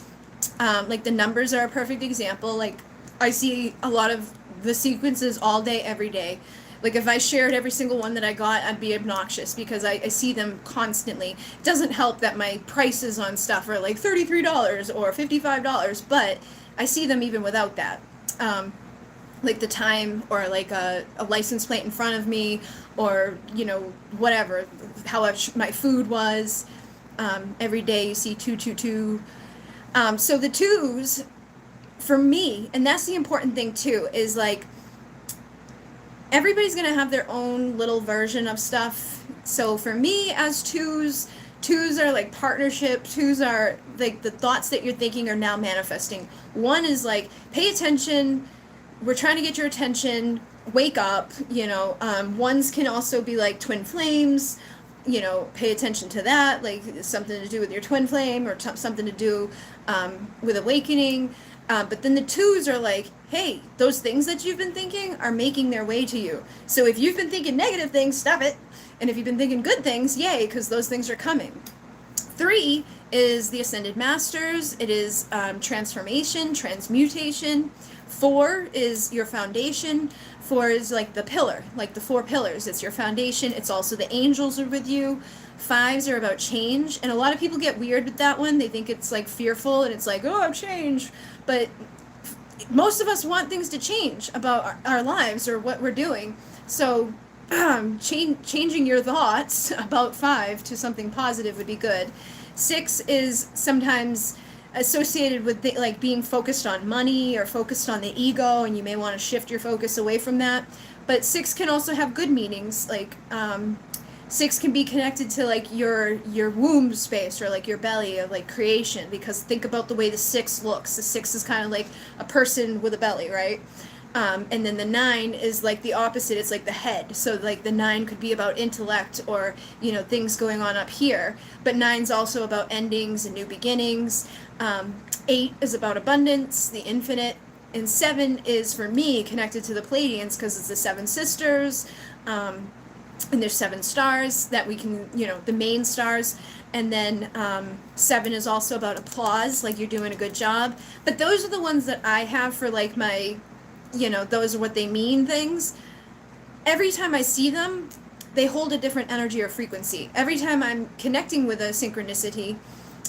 Like, the numbers are a perfect example. Like, I see a lot of the sequences all day, every day. Like, if I shared every single one that I got, I'd be obnoxious because I see them constantly. It doesn't help that my prices on stuff are like $33 or $55, but I see them even without that. Like the time, or like a license plate in front of me, or, whatever, how much my food was. Every day you see 222. So the twos, for me, and that's the important thing too, is like, everybody's gonna have their own little version of stuff. So for me, as twos are like partnership. Twos are like the thoughts that you're thinking are now manifesting. One is like, pay attention, we're trying to get your attention, wake up. Ones can also be like twin flames, pay attention to that, like something to do with your twin flame, or something to do with awakening. But then the 2s are like, hey, those things that you've been thinking are making their way to you. So if you've been thinking negative things, stop it. And if you've been thinking good things, yay, because those things are coming. 3 is the Ascended Masters. It is transformation, transmutation. 4 is your foundation. 4 is like the pillar, like the 4 pillars. It's your foundation. It's also the angels are with you. 5s are about change. And a lot of people get weird with that one. They think it's like fearful and it's like, oh, change. But most of us want things to change about our lives or what we're doing. So changing your thoughts about 5 to something positive would be good. 6 is sometimes associated with like being focused on money or focused on the ego, and you may want to shift your focus away from that. But 6 can also have good meanings, like 6 can be connected to like your womb space or like your belly of like creation, because think about the way the 6 looks. The 6 is kind of like a person with a belly, right? And then the 9 is like the opposite. It's like the head. So like the 9 could be about intellect or, you know, things going on up here. But 9's also about endings and new beginnings. 8 is about abundance, the infinite. And 7 is, for me, connected to the Pleiadians because it's the 7 sisters. And there's 7 stars that we can, you know, the main stars. And then 7 is also about applause, like you're doing a good job. But those are the ones that I have for like my, you know, those are what they mean things. Every time I see them, they hold a different energy or frequency. Every time I'm connecting with a synchronicity,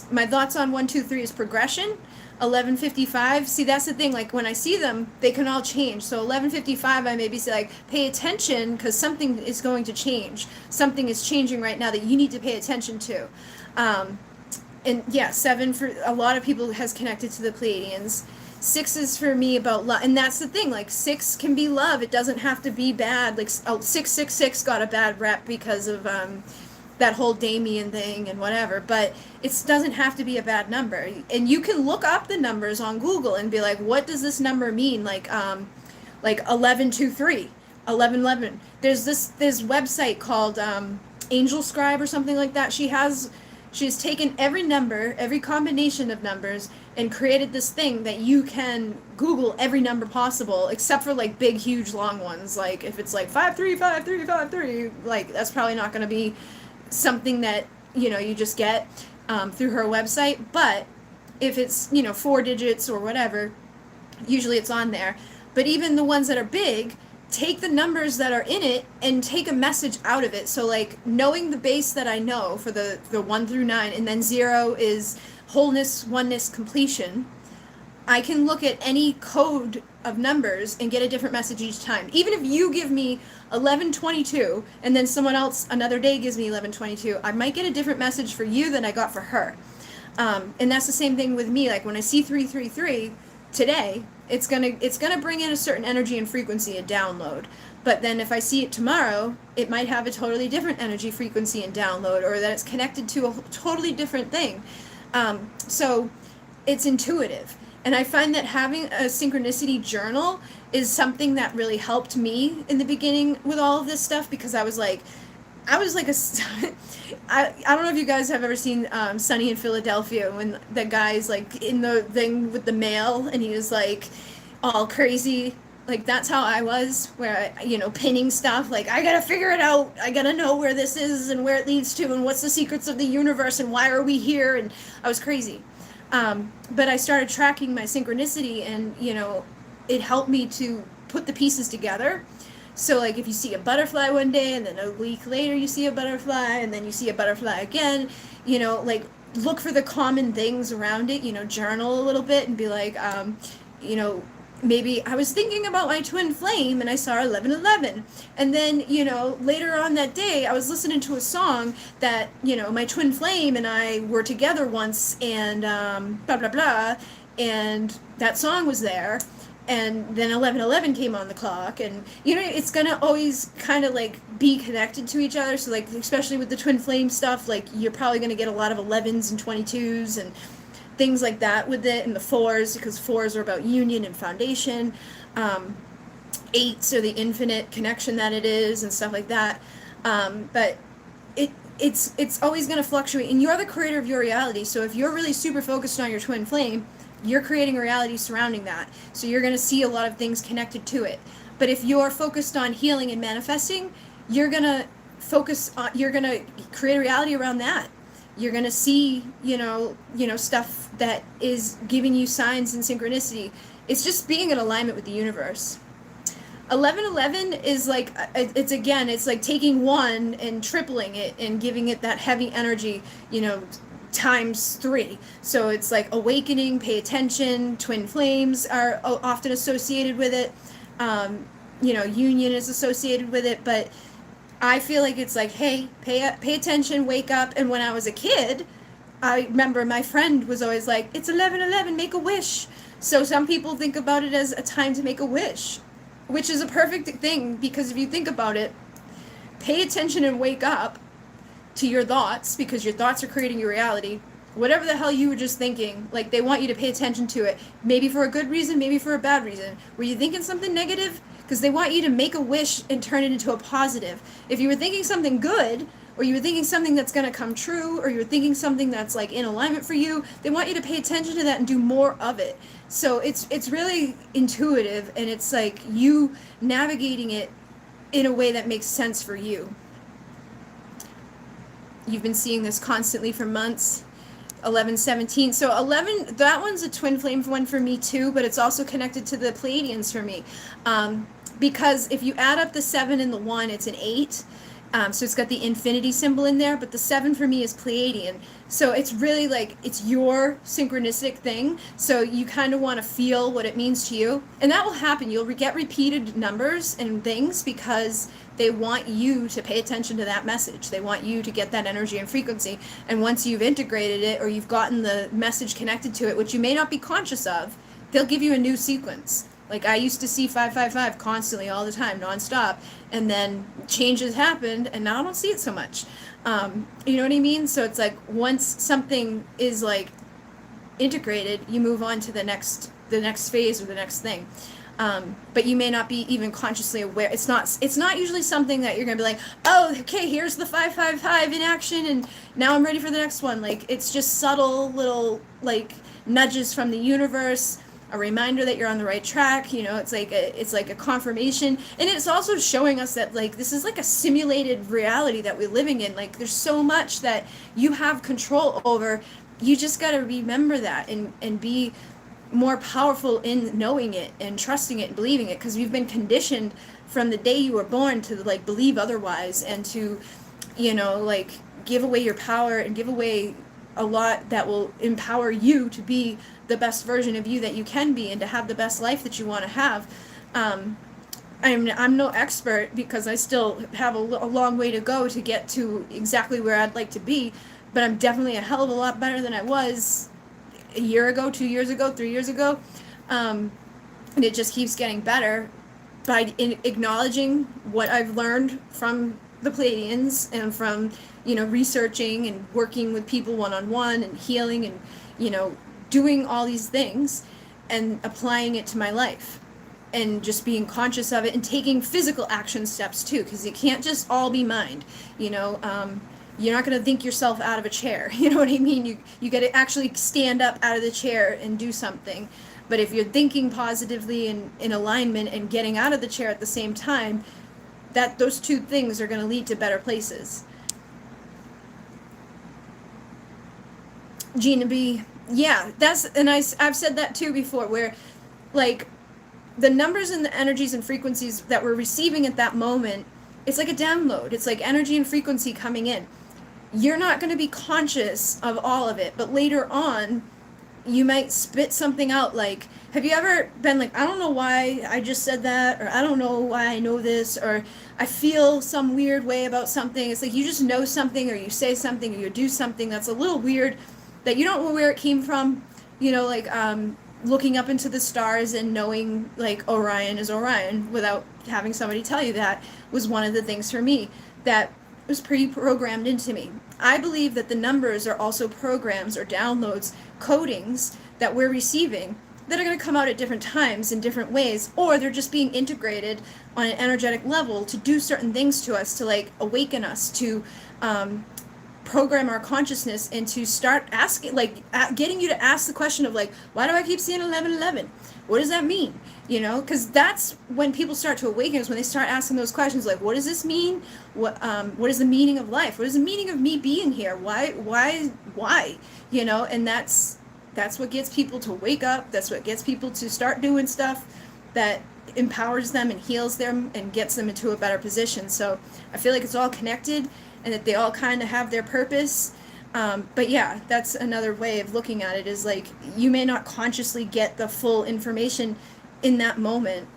my thoughts on 1, 2, 3 is progression. 11:55, see, that's the thing, like when I see them, they can all change. So 11:55, I maybe say like, pay attention because something is going to change. Something is changing right now that you need to pay attention to. And yeah, 7 for a lot of people has connected to the Pleiadians. 6 is for me about love, and that's the thing, like 6 can be love. It doesn't have to be bad. Like 666 got a bad rep because of that whole Damien thing and whatever, but it doesn't have to be a bad number. And you can look up the numbers on Google and be like, what does this number mean? Like 1123, 1111. There's this website called Angel Scribe or something like that. She's taken every number, every combination of numbers, and created this thing that you can Google every number possible, except for like big, huge, long ones. Like if it's like 535353, like that's probably not going to be something that, you know, you just get through her website. But if it's, you know, 4 digits or whatever, usually it's on there. But even the ones that are big, take the numbers that are in it and take a message out of it. So like knowing the base that I know for the 1 through 9, and then 0 is wholeness, oneness, completion, I can look at any code of numbers and get a different message each time. Even if you give me 1122 and then someone else another day gives me 1122, I might get a different message for you than I got for her. And that's the same thing with me. Like when I see 333 today, it's gonna bring in a certain energy and frequency, a download. But then if I see it tomorrow, it might have a totally different energy, frequency, and download, or that it's connected to a totally different thing. So it's intuitive. And I find that having a synchronicity journal is something that really helped me in the beginning with all of this stuff, because I was like I don't know if you guys have ever seen Sunny in Philadelphia, when the guy's like in the thing with the mail and he was like all crazy. Like that's how I was, where I, you know, pinning stuff, like I gotta figure it out, I gotta know where this is and where it leads to and what's the secrets of the universe and why are we here, and I was crazy. But I started tracking my synchronicity, and you know, it helped me to put the pieces together. So like if you see a butterfly one day and then a week later you see a butterfly and then you see a butterfly again, you know, like look for the common things around it, you know, journal a little bit and be like, you know, maybe I was thinking about my twin flame and I saw 1111. And then, you know, later on that day, I was listening to a song that, you know, my twin flame and I were together once, and blah, blah, blah. And that song was there. And then 1111 came on the clock. And, you know, it's going to always kind of like be connected to each other. So like, especially with the twin flame stuff, like you're probably going to get a lot of 11s and 22s and things like that with it, and the 4s, because 4s are about union and foundation. 8s are the infinite connection that it is and stuff like that. But it's always going to fluctuate, and you're the creator of your reality. So if you're really super focused on your twin flame, you're creating a reality surrounding that. So you're going to see a lot of things connected to it. But if you're focused on healing and manifesting, you're going to you're going to create a reality around that. You're going to see, stuff that is giving you signs and synchronicity. It's just being in alignment with the universe. 1111 is like, it's like taking one and tripling it and giving it that heavy energy, times 3. So it's like awakening, pay attention, twin flames are often associated with it. Union is associated with it, but I feel like it's like, hey, pay attention, wake up. And when I was a kid, I remember my friend was always like, it's 11:11, make a wish. So some people think about it as a time to make a wish, which is a perfect thing, because if you think about it, pay attention and wake up to your thoughts, because your thoughts are creating your reality. Whatever the hell you were just thinking, like, they want you to pay attention to it, maybe for a good reason, maybe for a bad reason. Were you thinking something negative? Because they want you to make a wish and turn it into a positive. If you were thinking something good, or you were thinking something that's going to come true, or you were thinking something that's like in alignment for you, they want you to pay attention to that and do more of it. So it's really intuitive, and it's like you navigating it in a way that makes sense for you. You've been seeing this constantly for months. 1117. So 11, that one's a twin flame one for me too, but it's also connected to the Pleiadians for me. Because if you add up the 7 and the 1, it's an 8. So it's got the infinity symbol in there, but the 7 for me is Pleiadian. So it's really like, it's your synchronistic thing. So you kind of want to feel what it means to you. And that will happen. You'll get repeated numbers and things because they want you to pay attention to that message. They want you to get that energy and frequency. And once you've integrated it, or you've gotten the message connected to it, which you may not be conscious of, they'll give you a new sequence. Like, I used to see 555 constantly, all the time, nonstop, and then changes happened, and now I don't see it so much. You know what I mean? So it's like, once something is like integrated, you move on to the next phase or the next thing. But you may not be even consciously aware. It's not usually something that you're gonna be like, oh, okay, here's the 555 in action, and now I'm ready for the next one. Like, it's just subtle little like nudges from the universe, a reminder that you're on the right track. It's like a confirmation, and it's also showing us that, like, this is like a simulated reality that we're living in. Like, there's so much that you have control over. You just got to remember that and be more powerful in knowing it and trusting it and believing it, because you've been conditioned from the day you were born to like believe otherwise, and to like give away your power and give away a lot that will empower you to be the best version of you that you can be, and to have the best life that you want to have. I'm no expert, because I still have a long way to go to get to exactly where I'd like to be, but I'm definitely a hell of a lot better than I was a year ago, 2 years ago, 3 years ago. And it just keeps getting better by acknowledging what I've learned from the Pleiadians, and from researching and working with people one-on-one, and healing, and doing all these things and applying it to my life, and just being conscious of it, and taking physical action steps too, because it can't just all be mind. You're not going to think yourself out of a chair. You know what I mean? You got to actually stand up out of the chair and do something. But if you're thinking positively and in alignment and getting out of the chair at the same time, those two things are going to lead to better places. Gina B, yeah, I've said that too before, where like the numbers and the energies and frequencies that we're receiving at that moment, it's like a download. It's like energy and frequency coming in. You're not going to be conscious of all of it, but later on, you might spit something out like, have you ever been like, I don't know why I just said that, or I don't know why I know this, or I feel some weird way about something. It's like you just know something, or you say something, or you do something that's a little weird, that you don't know where it came from. Like looking up into the stars and knowing like Orion is Orion without having somebody tell you that was one of the things for me that was pre-programmed into me. I believe that the numbers are also programs or downloads, codings that we're receiving that are going to come out at different times in different ways, or they're just being integrated on an energetic level to do certain things to us, to like awaken us, to program our consciousness and to start asking, like, getting you to ask the question of, like, why do I keep seeing 1111? What does that mean? You know, because that's when people start to awaken, is when they start asking those questions, like, what does this mean? What is the meaning of life? What is the meaning of me being here? Why? You know, and that's what gets people to wake up. That's what gets people to start doing stuff that empowers them and heals them and gets them into a better position. So I feel like it's all connected and that they all kind of have their purpose. But yeah, that's another way of looking at it, is like, you may not consciously get the full information in that moment,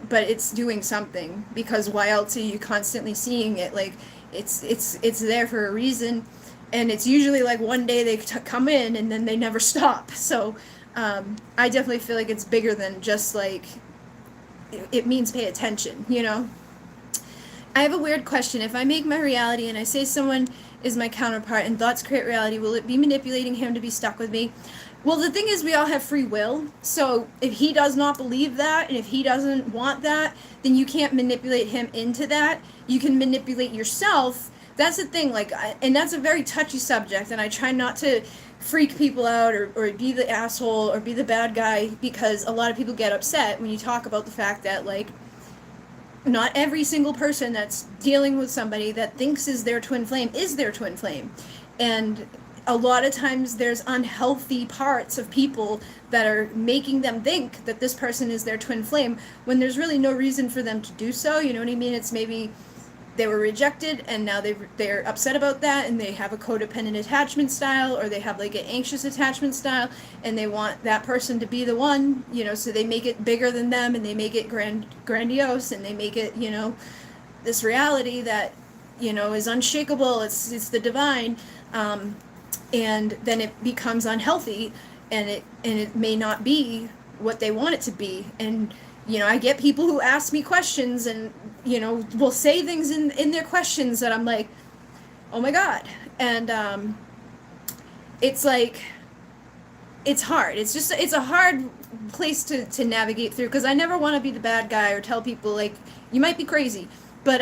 but it's doing something, because why else are you constantly seeing it? Like, it's there for a reason, and it's usually like one day they come in and then they never stop. So I definitely feel like it's bigger than just like, it means pay attention, you know? I have a weird question. If I make my reality and I say someone is my counterpart and thoughts create reality, will it be manipulating him to be stuck with me? Well, the thing is, we all have free will. So if he does not believe that, and if he doesn't want that, then you can't manipulate him into that. You can manipulate yourself. That's the thing, like, and that's a very touchy subject, and I try not to freak people out or be the asshole or be the bad guy, because a lot of people get upset when you talk about the fact that, like, not every single person that's dealing with somebody that thinks is their twin flame is their twin flame. And a lot of times there's unhealthy parts of people that are making them think that this person is their twin flame when there's really no reason for them to do so. You know what I mean? It's maybe they were rejected and now they're upset about that, and they have a codependent attachment style, or they have like an anxious attachment style, and they want that person to be the one, you know, so they make it bigger than them, and they make it grandiose, and they make it, you know, this reality that, you know, is unshakable. It's the divine, and then it becomes unhealthy, and it may not be what they want it to be. And you know, I get people who ask me questions and, you know, will say things in their questions that I'm like, oh my God. And it's like, it's hard. It's a hard place to navigate through, because I never want to be the bad guy or tell people, like, you might be crazy. But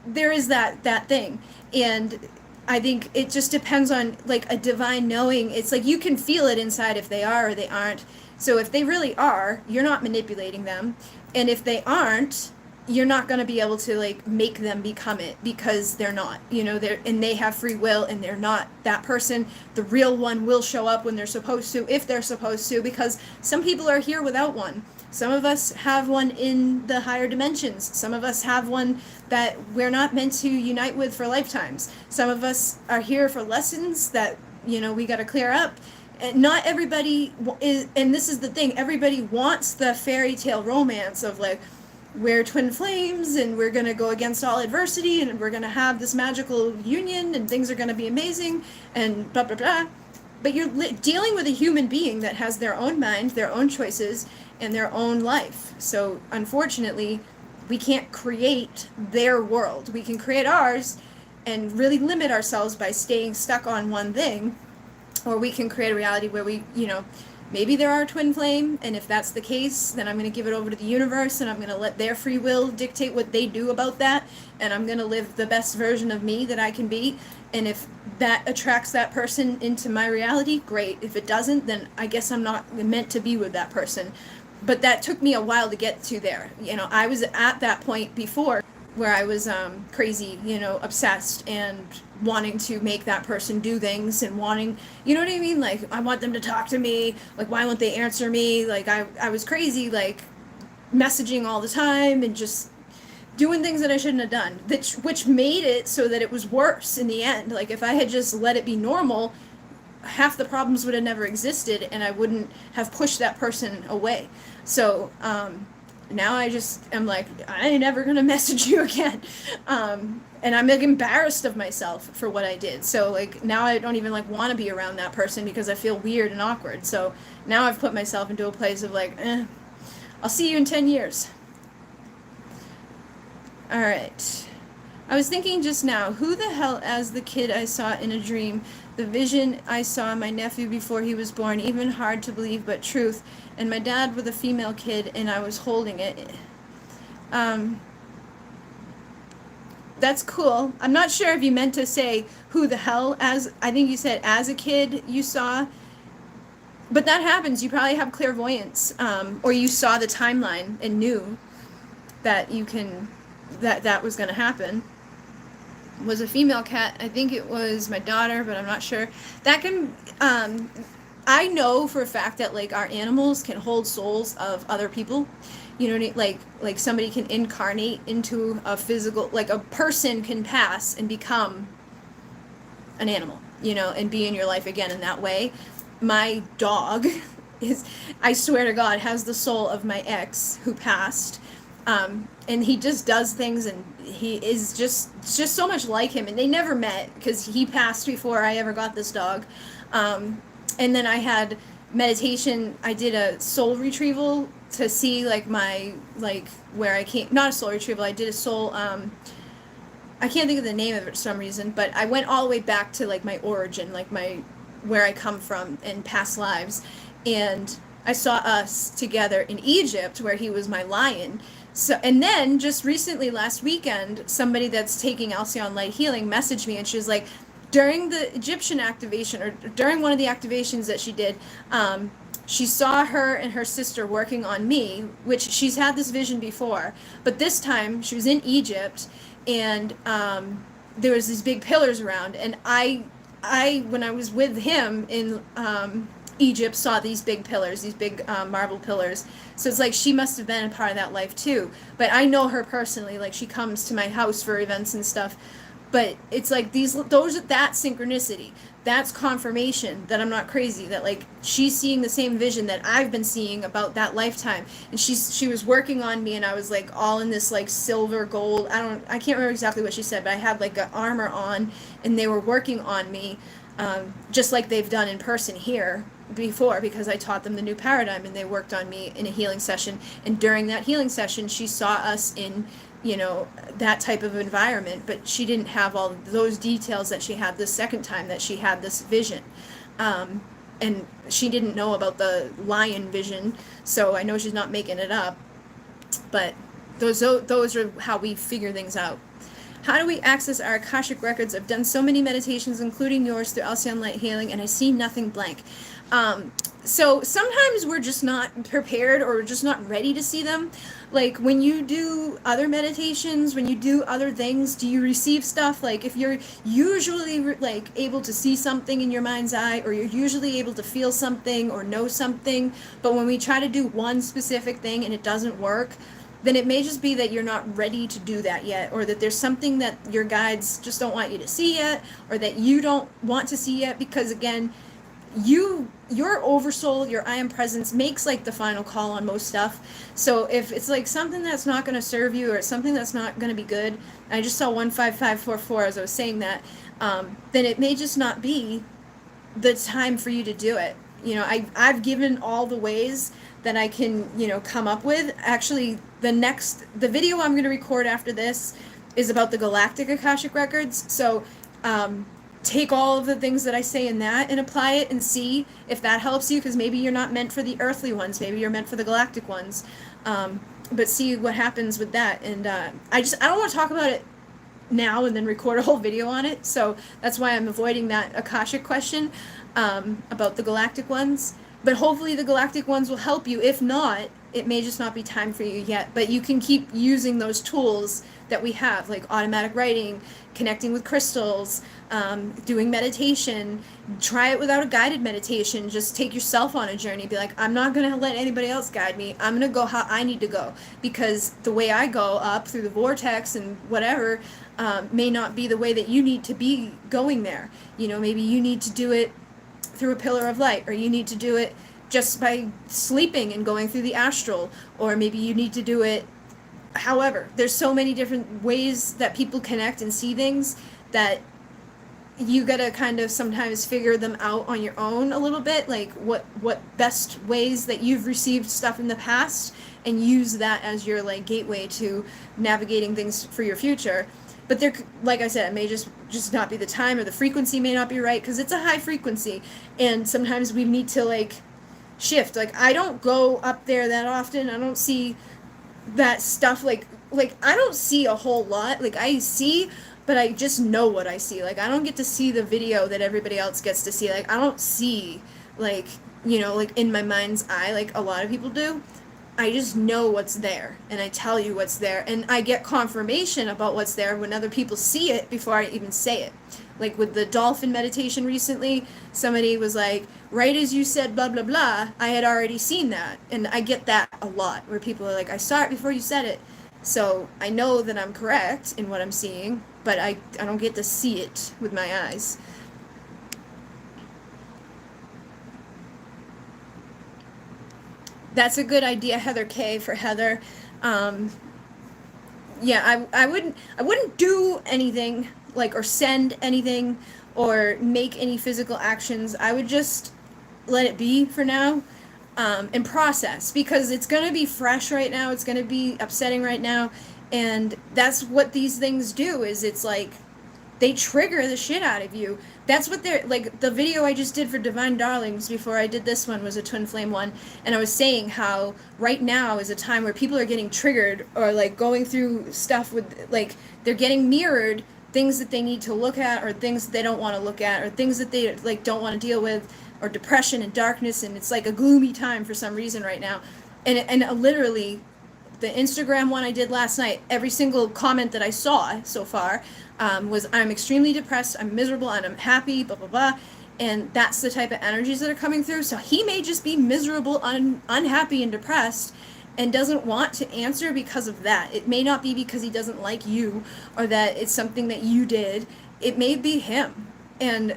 there is that thing. And I think it just depends on, like, a divine knowing. It's like, you can feel it inside if they are or they aren't. So if they really are, you're not manipulating them. And if they aren't, you're not going to be able to, like, make them become it, because they're not, you know, and they have free will, and they're not that person. The real one will show up when they're supposed to, if they're supposed to, because some people are here without one. Some of us have one in the higher dimensions. Some of us have one that we're not meant to unite with for lifetimes. Some of us are here for lessons that, you know, we got to clear up. And not everybody is, and this is the thing, everybody wants the fairy tale romance of, like, we're twin flames and we're going to go against all adversity and we're going to have this magical union and things are going to be amazing and blah, blah, blah. But you're dealing with a human being that has their own mind, their own choices, and their own life. So unfortunately, we can't create their world. We can create ours and really limit ourselves by staying stuck on one thing. Or we can create a reality where we, you know, maybe they're our twin flame, and if that's the case, then I'm going to give it over to the universe, and I'm going to let their free will dictate what they do about that, and I'm going to live the best version of me that I can be. And if that attracts that person into my reality, great. If it doesn't, then I guess I'm not meant to be with that person. But that took me a while to get to there. You know, I was at that point before where I was crazy, you know, obsessed and wanting to make that person do things and wanting, you know what I mean? Like, I want them to talk to me. Like, why won't they answer me? Like, I was crazy, like, messaging all the time and just doing things that I shouldn't have done, which made it so that it was worse in the end. Like, if I had just let it be normal, half the problems would have never existed, and I wouldn't have pushed that person away. So, now I just am like, I ain't never gonna message you again. And I'm, like, embarrassed of myself for what I did. So, like, now I don't even, like, want to be around that person because I feel weird and awkward. So now I've put myself into a place of, like, I'll see you in 10 years. All right. I was thinking just now, who the hell, as the kid I saw in a dream, the vision I saw my nephew before he was born, even hard to believe, but truth, and my dad with a female kid, and I was holding it. That's cool. I'm not sure if you meant to say who the hell, as I think you said as a kid you saw, but that happens. You probably have clairvoyance, or you saw the timeline and knew that that was going to happen. Was a female cat. I think it was my daughter, but I'm not sure. That can, I know for a fact that like our animals can hold souls of other people. You know what I mean? Like somebody can incarnate into a physical, like a person can pass and become an animal, you know, and be in your life again in that way. My dog is, I swear to God, has the soul of my ex who passed. And he just does things, and he is just so much like him. And they never met because he passed before I ever got this dog. And then I had meditation. I did a soul retrieval to see like my, like where I came, not a soul retrieval. I did a soul, I can't think of the name of it for some reason, but I went all the way back to like my origin, like my, where I come from in past lives. And I saw us together in Egypt where he was my lion. So, and then just recently last weekend, somebody that's taking Alcyone Light Healing messaged me, and she was like, during the Egyptian activation, or during one of the activations that she did, she saw her and her sister working on me, which she's had this vision before, but this time she was in Egypt, and there was these big pillars around, and I when I was with him in Egypt, saw these big pillars, these big marble pillars. So it's like she must have been a part of that life too. But I know her personally, like she comes to my house for events and stuff. But it's like that synchronicity, that's confirmation that I'm not crazy, that like she's seeing the same vision that I've been seeing about that lifetime. And she was working on me, and I was like all in this like silver gold, I can't remember exactly what she said, but I had like an armor on, and they were working on me, just like they've done in person here before, because I taught them the new paradigm, and they worked on me in a healing session. And during that healing session, she saw us in, you know, that type of environment, but she didn't have all those details that she had the second time that she had this vision. And she didn't know about the lion vision, so I know she's not making it up. But those are how we figure things out. How do we access our Akashic records? I've done so many meditations, including yours, through Alcyone Light Healing, and I see nothing blank. So sometimes we're just not prepared, or just not ready to see them. Like when you do other meditations, when you do other things, do you receive stuff? Like if you're usually like able to see something in your mind's eye, or you're usually able to feel something or know something, but when we try to do one specific thing and it doesn't work, then it may just be that you're not ready to do that yet, or that there's something that your guides just don't want you to see yet, or that you don't want to see yet, because again, your oversoul, your I am presence makes like the final call on most stuff. So if it's like something that's not going to serve you, or it's something that's not going to be good, I just saw 15544 as I was saying that, then it may just not be the time for you to do it. You know, I've given all the ways that I can, you know, come up with. Actually, the video I'm going to record after this is about the Galactic Akashic Records. So, take all of the things that I say in that and apply it, and see if that helps you, because maybe you're not meant for the earthly ones, maybe you're meant for the galactic ones. But see what happens with that. And I don't want to talk about it now and then record a whole video on it, so that's why I'm avoiding that Akashic question about the galactic ones. But hopefully the galactic ones will help you. If not, it may just not be time for you yet. But you can keep using those tools that we have, like automatic writing, connecting with crystals, doing meditation. Try it without a guided meditation. Just take yourself on a journey. Be like, I'm not going to let anybody else guide me. I'm going to go how I need to go, because the way I go up through the vortex and whatever may not be the way that you need to be going there. You know, maybe you need to do it through a pillar of light, or you need to do it just by sleeping and going through the astral, or maybe you need to do it however. There's so many different ways that people connect and see things that you gotta kind of sometimes figure them out on your own a little bit, like what best ways that you've received stuff in the past, and use that as your like gateway to navigating things for your future. But there, like I said, it may just not be the time, or the frequency may not be right, because it's a high frequency, and sometimes we need to like shift. Like I don't go up there that often. I don't see that stuff like like, I don't see a whole lot. Like, I see, but I just know what I see. Like, I don't get to see the video that everybody else gets to see. Like, I don't see, like, like in my mind's eye, like a lot of people do. I just know what's there, and I tell you what's there, and I get confirmation about what's there when other people see it before I even say it. Like with the dolphin meditation recently, somebody was like, right as you said blah blah blah, I had already seen that. And I get that a lot, where people are like, I saw it before you said it. So I know that I'm correct in what I'm seeing, but I don't get to see it with my eyes. That's a good idea, Heather K, for Heather. Um, yeah, I wouldn't do anything, like, or send anything or make any physical actions. I would just let it be for now, and process, because it's going to be fresh right now. It's going to be upsetting right now, and that's what these things do. Is it's like they trigger the shit out of you. That's what they're like. The video I just did for Divine Darlings before I did this one was a twin flame one, and I was saying how right now is a time where people are getting triggered, or like going through stuff with, like, they're getting mirrored things that they need to look at, or things that they don't want to look at, or things that they like don't want to deal with, or depression and darkness, and it's like a gloomy time for some reason right now. And literally, the Instagram one I did last night, every single comment that I saw so far, was, I'm extremely depressed, I'm miserable, and I'm happy, blah, blah, blah. And that's the type of energies that are coming through. So he may just be miserable, unhappy, and depressed, and doesn't want to answer because of that. It may not be because he doesn't like you, or that it's something that you did. It may be him. And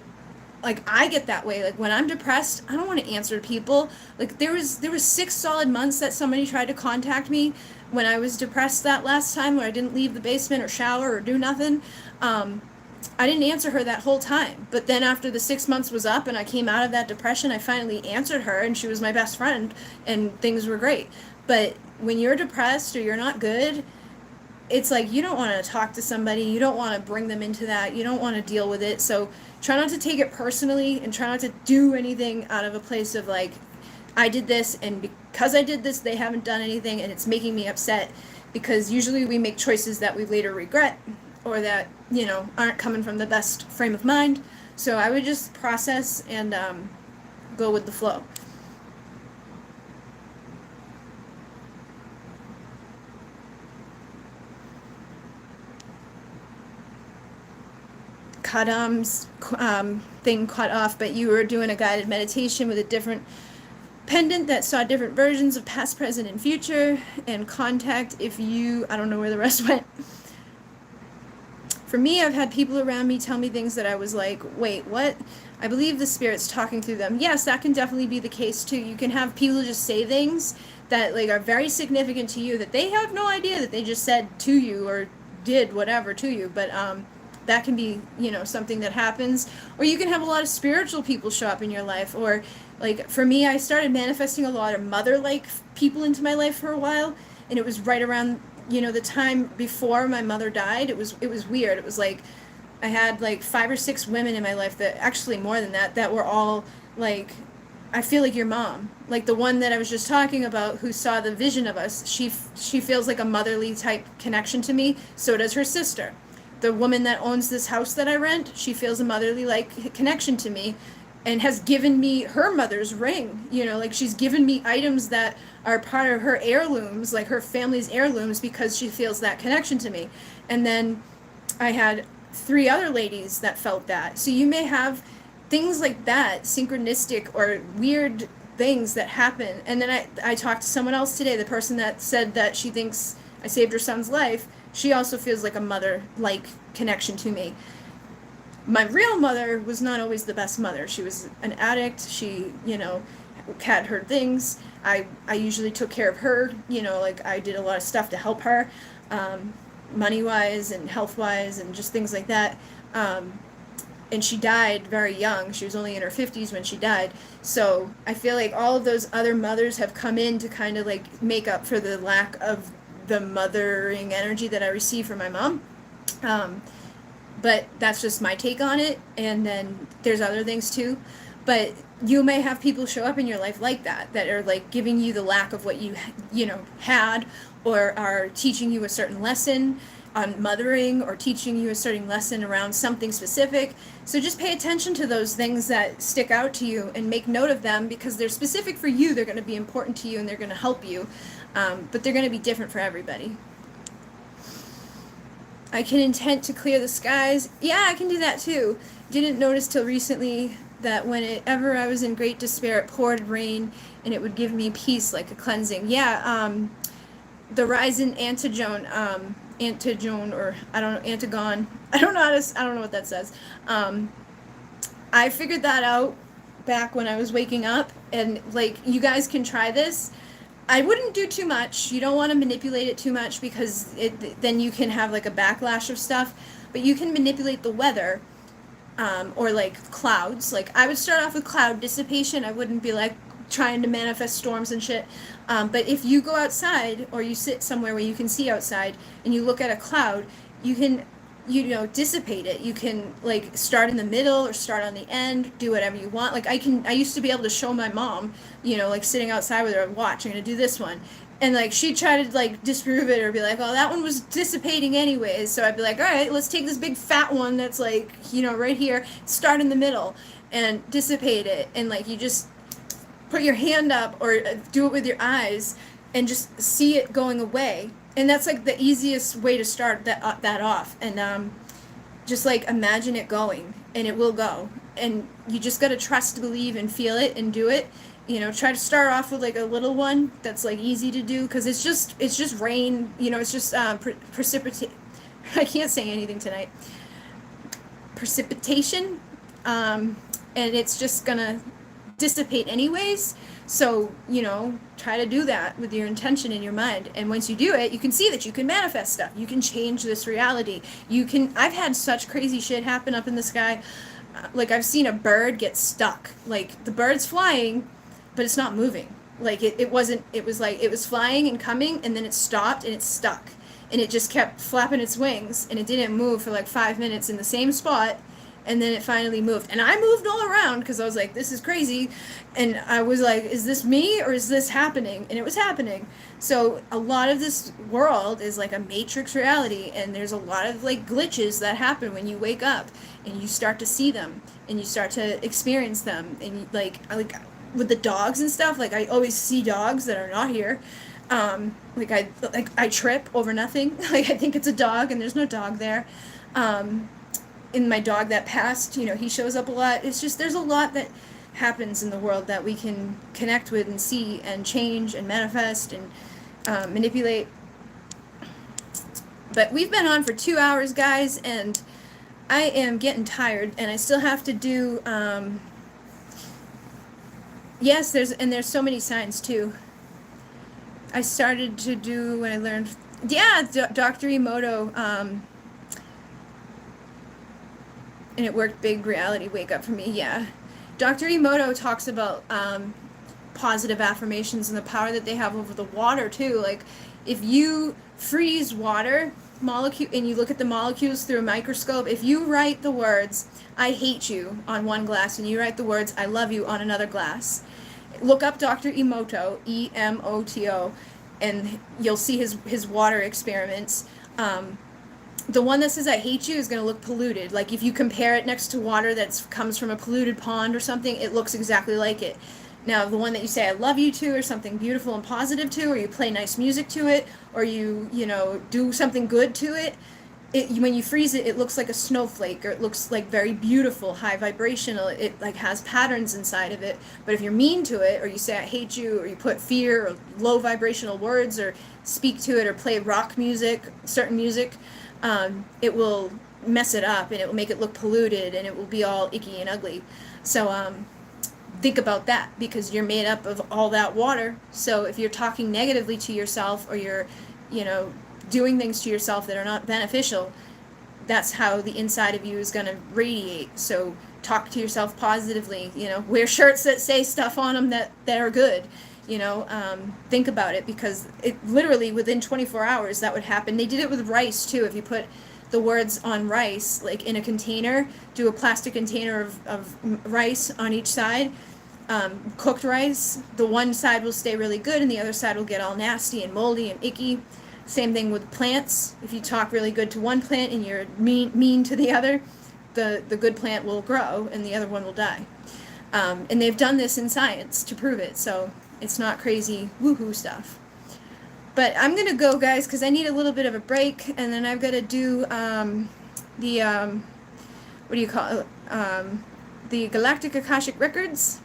like, I get that way. Like, when I'm depressed, I don't want to answer to people. Like, there was 6 solid months that somebody tried to contact me when I was depressed that last time, where I didn't leave the basement or shower or do nothing. I didn't answer her that whole time. But then after the 6 months was up and I came out of that depression, I finally answered her, and she was my best friend, and things were great. But when you're depressed or you're not good, it's like, you don't want to talk to somebody, you don't want to bring them into that, you don't want to deal with it. So try not to take it personally, and try not to do anything out of a place of like, I did this, and because I did this, they haven't done anything, and it's making me upset. Because usually we make choices that we later regret, or that, aren't coming from the best frame of mind. So I would just process and go with the flow. Kadam's thing cut off, but you were doing a guided meditation with a different pendant that saw different versions of past, present, and future, and contact if you, I don't know where the rest went. For me, I've had people around me tell me things that I was like, wait, what? I believe the spirit's talking through them. Yes, that can definitely be the case too. You can have people just say things that like are very significant to you that they have no idea that they just said to you, or did whatever to you. But that can be, something that happens. Or you can have a lot of spiritual people show up in your life. Or like for me, I started manifesting a lot of mother-like people into my life for a while, and it was right around the time before my mother died. It was weird. It was like I had like 5 or 6 women in my life, that actually more than that, that were all like, I feel like your mom. Like the one that I was just talking about, who saw the vision of us, she feels like a motherly type connection to me. So does her sister. The woman that owns this house that I rent, she feels a motherly like connection to me, and has given me her mother's ring. Like she's given me items that are part of her heirlooms, like her family's heirlooms, because she feels that connection to me. And then I had 3 other ladies that felt that. So you may have things like that, synchronistic or weird things that happen. And then I talked to someone else today, the person that said that she thinks I saved her son's life. She also feels like a mother-like connection to me. My real mother was not always the best mother. She was an addict. She, had her things. I usually took care of her. Like I did a lot of stuff to help her, money-wise and health-wise, and just things like that. And she died very young. She was only in her 50s when she died. So I feel like all of those other mothers have come in to kind of like make up for the lack of the mothering energy that I received from my mom. But that's just my take on it. And then there's other things too. But you may have people show up in your life like that, that are like giving you the lack of what you know, had, or are teaching you a certain lesson on mothering, or teaching you a certain lesson around something specific. So just pay attention to those things that stick out to you and make note of them, because they're specific for you, they're going to be important to you, and they're going to help you, but they're going to be different for everybody. I can intend to clear the skies. Yeah, I can do that too. Didn't notice till recently that whenever I was in great despair, it poured rain, and it would give me peace, like a cleansing. Yeah, the rising Antigone, or I don't know, Antigone. I don't know what that says. I figured that out back when I was waking up, and like, you guys can try this. I wouldn't do too much. You don't want to manipulate it too much, because then you can have like a backlash of stuff. But you can manipulate the weather, or like clouds. Like, I would start off with cloud dissipation. I wouldn't be like trying to manifest storms and shit. But if you go outside, or you sit somewhere where you can see outside, and you look at a cloud, you can, you know, dissipate it. You can like start in the middle or start on the end, do whatever you want. Like, I used to be able to show my mom, you know, like sitting outside with her, watch, I'm gonna do this one, and like she'd try to like disprove it, or be like, oh, that one was dissipating anyways. So I'd be like, all right, let's take this big fat one that's like, you know, right here, start in the middle and dissipate it. And like, you just put your hand up, or do it with your eyes, and just see it going away. And that's like the easiest way to start that off. And just like imagine it going, and it will go. And you just gotta trust, believe, and feel it, and do it. You know, try to start off with like a little one that's like easy to do, because it's just rain. You know, it's just precipitate. I can't say anything tonight. Precipitation, and it's just gonna dissipate anyways. So, you know, try to do that with your intention in your mind. And once you do it, you can see that you can manifest stuff. You can change this reality. I've had such crazy shit happen up in the sky. Like, I've seen a bird get stuck. Like, the bird's flying, but it's not moving. Like, it was like, it was flying and coming, and then it stopped, and it's stuck. And it just kept flapping its wings, and it didn't move for like 5 minutes in the same spot. And then it finally moved. And I moved all around, because I was like, this is crazy. And I was like, is this me, or is this happening? And it was happening. So a lot of this world is like a matrix reality. And there's a lot of like glitches that happen when you wake up, and you start to see them, and you start to experience them. And you, like with the dogs and stuff, like I always see dogs that are not here. I trip over nothing. Like, I think it's a dog, and there's no dog there. In my dog that passed, you know, he shows up a lot. It's just, there's a lot that happens in the world that we can connect with, and see, and change, and manifest, and manipulate. But we've been on for 2 hours, guys, and I am getting tired, and I still have to do, yes, there's so many signs too. I started to do when I learned, yeah, Dr. Emoto, and it worked. Big reality wake up for me. Yeah, Dr. Emoto talks about positive affirmations and the power that they have over the water too. Like, if you freeze water molecule and you look at the molecules through a microscope, if you write the words "I hate you" on one glass, and you write the words "I love you" on another glass, look up Dr. Emoto, Emoto, and you'll see his water experiments. The one that says "I hate you" is going to look polluted. Like, if you compare it next to water that comes from a polluted pond or something, it looks exactly like it. Now, the one that you say "I love you" to, or something beautiful and positive to, or you play nice music to it, or you know, do something good to it, when you freeze it, it looks like a snowflake, or it looks like very beautiful, high vibrational. It like has patterns inside of it. But if you're mean to it, or you say "I hate you," or you put fear or low vibrational words, or speak to it, or play rock music, certain music, it will mess it up, and it will make it look polluted, and it will be all icky and ugly. So think about that, because you're made up of all that water. So if you're talking negatively to yourself, or you're, you know, doing things to yourself that are not beneficial, that's how the inside of you is going to radiate. So talk to yourself positively, you know, wear shirts that say stuff on them that are good. You know, think about it, because it literally within 24 hours that would happen. They did it with rice too. If you put the words on rice, like in a container, do a plastic container of rice on each side, cooked rice, the one side will stay really good and the other side will get all nasty and moldy and icky. Same thing with plants. If you talk really good to one plant and you're mean to the other, the good plant will grow and the other one will die. And they've done this in science to prove it, so it's not crazy woohoo stuff. But I'm going to go, guys, because I need a little bit of a break, and then I've got to do what do you call it? The Galactic Akashic Records.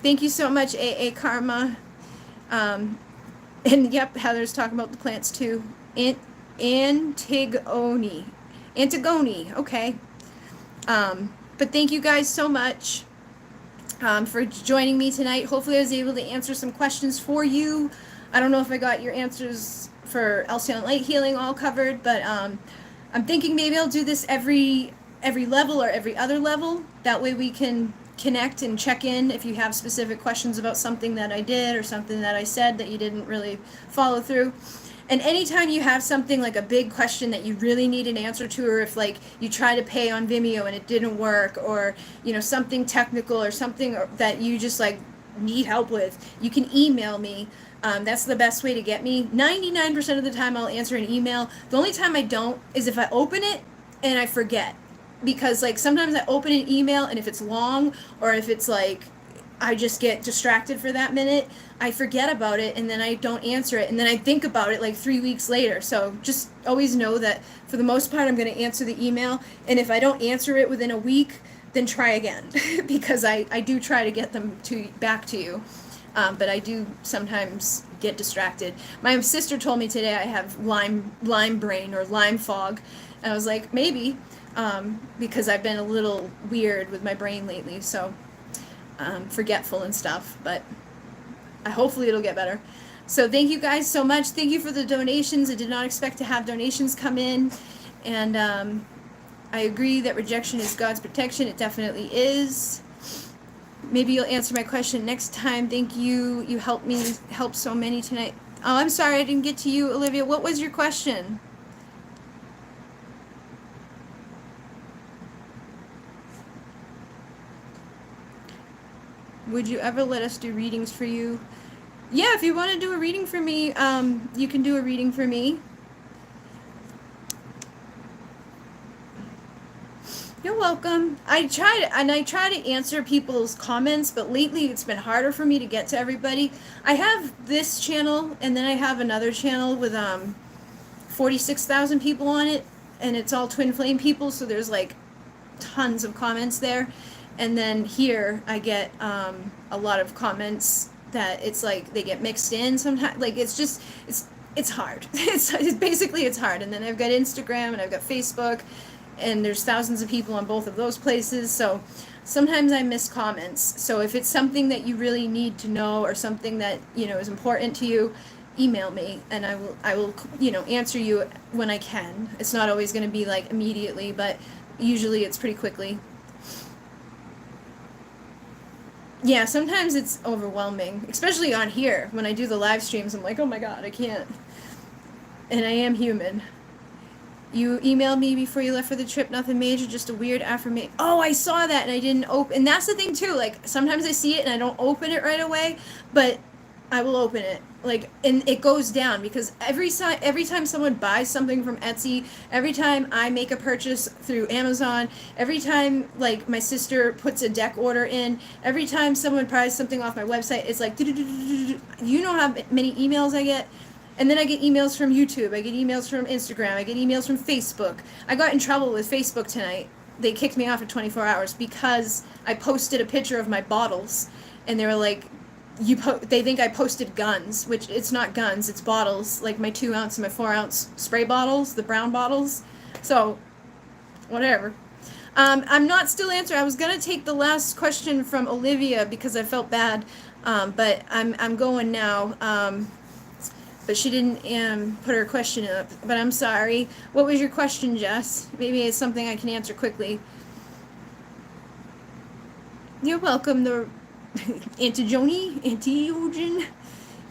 Thank you so much, A.A. Karma. And yep, Heather's talking about the plants too. Antigone, okay. But thank you guys so much for joining me tonight. Hopefully I was able to answer some questions for you. I don't know if I got your answers for Alcyone Light Healing all covered, but I'm thinking maybe I'll do this every level or every other level. That way we can connect and check in if you have specific questions about something that I did or something that I said that you didn't really follow through. And anytime you have something like a big question that you really need an answer to, or if like you try to pay on Vimeo and it didn't work, or you know, something technical or something that you just like need help with, you can email me. That's the best way to get me. 99% of the time I'll answer an email. The only time I don't is if I open it and I forget. Because like sometimes I open an email and if it's long or if it's like I just get distracted for that minute, I forget about it and then I don't answer it and then I think about it like 3 weeks later. So just always know that for the most part I'm going to answer the email, and if I don't answer it within a week, then try again because I do try to get them back to you. But I do sometimes get distracted. My sister told me today I have Lyme brain or Lyme fog, and I was like, maybe. Because I've been a little weird with my brain lately, so forgetful and stuff, but hopefully it'll get better. So thank you guys so much. Thank you for the donations. I did not expect to have donations come in, and I agree that rejection is God's protection. It definitely is. Maybe you'll answer my question next time. Thank you. You helped me help so many tonight. Oh, I'm sorry I didn't get to you, Olivia. What was your question? Would you ever let us do readings for you? Yeah, if you want to do a reading for me, you can do a reading for me. You're welcome. I try to answer people's comments, but lately it's been harder for me to get to everybody. I have this channel, and then I have another channel with 46,000 people on it, and it's all twin flame people, so there's like tons of comments there. And then here I get a lot of comments that it's like they get mixed in sometimes. Like it's hard. It's basically it's hard. And then I've got Instagram and I've got Facebook, and there's thousands of people on both of those places. So sometimes I miss comments. So if it's something that you really need to know or something that you know is important to you, email me and I will you know answer you when I can. It's not always going to be like immediately, but usually it's pretty quickly. Yeah, sometimes it's overwhelming, especially on here. When I do the live streams, I'm like, oh my god, I can't. And I am human. You emailed me before you left for the trip, nothing major, just a weird affirmation. Oh, I saw that and I didn't open. And that's the thing too, like sometimes I see it and I don't open it right away, but I will open it. Like, and it goes down because every time someone buys something from Etsy, every time I make a purchase through Amazon, every time like my sister puts a deck order in, every time someone buys something off my website, it's like, you know how many emails I get? And then I get emails from YouTube, I get emails from Instagram, I get emails from Facebook. I got in trouble with Facebook tonight. They kicked me off for 24 hours because I posted a picture of my bottles, and they were like, they think I posted guns, which it's not guns, it's bottles, like my 2 ounce and my 4 ounce spray bottles, the brown bottles. So, whatever. I'm not still answering. I was gonna take the last question from Olivia because I felt bad, but I'm going now. But she didn't put her question up. But I'm sorry. What was your question, Jess? Maybe it's something I can answer quickly. You're welcome. The Antiogen,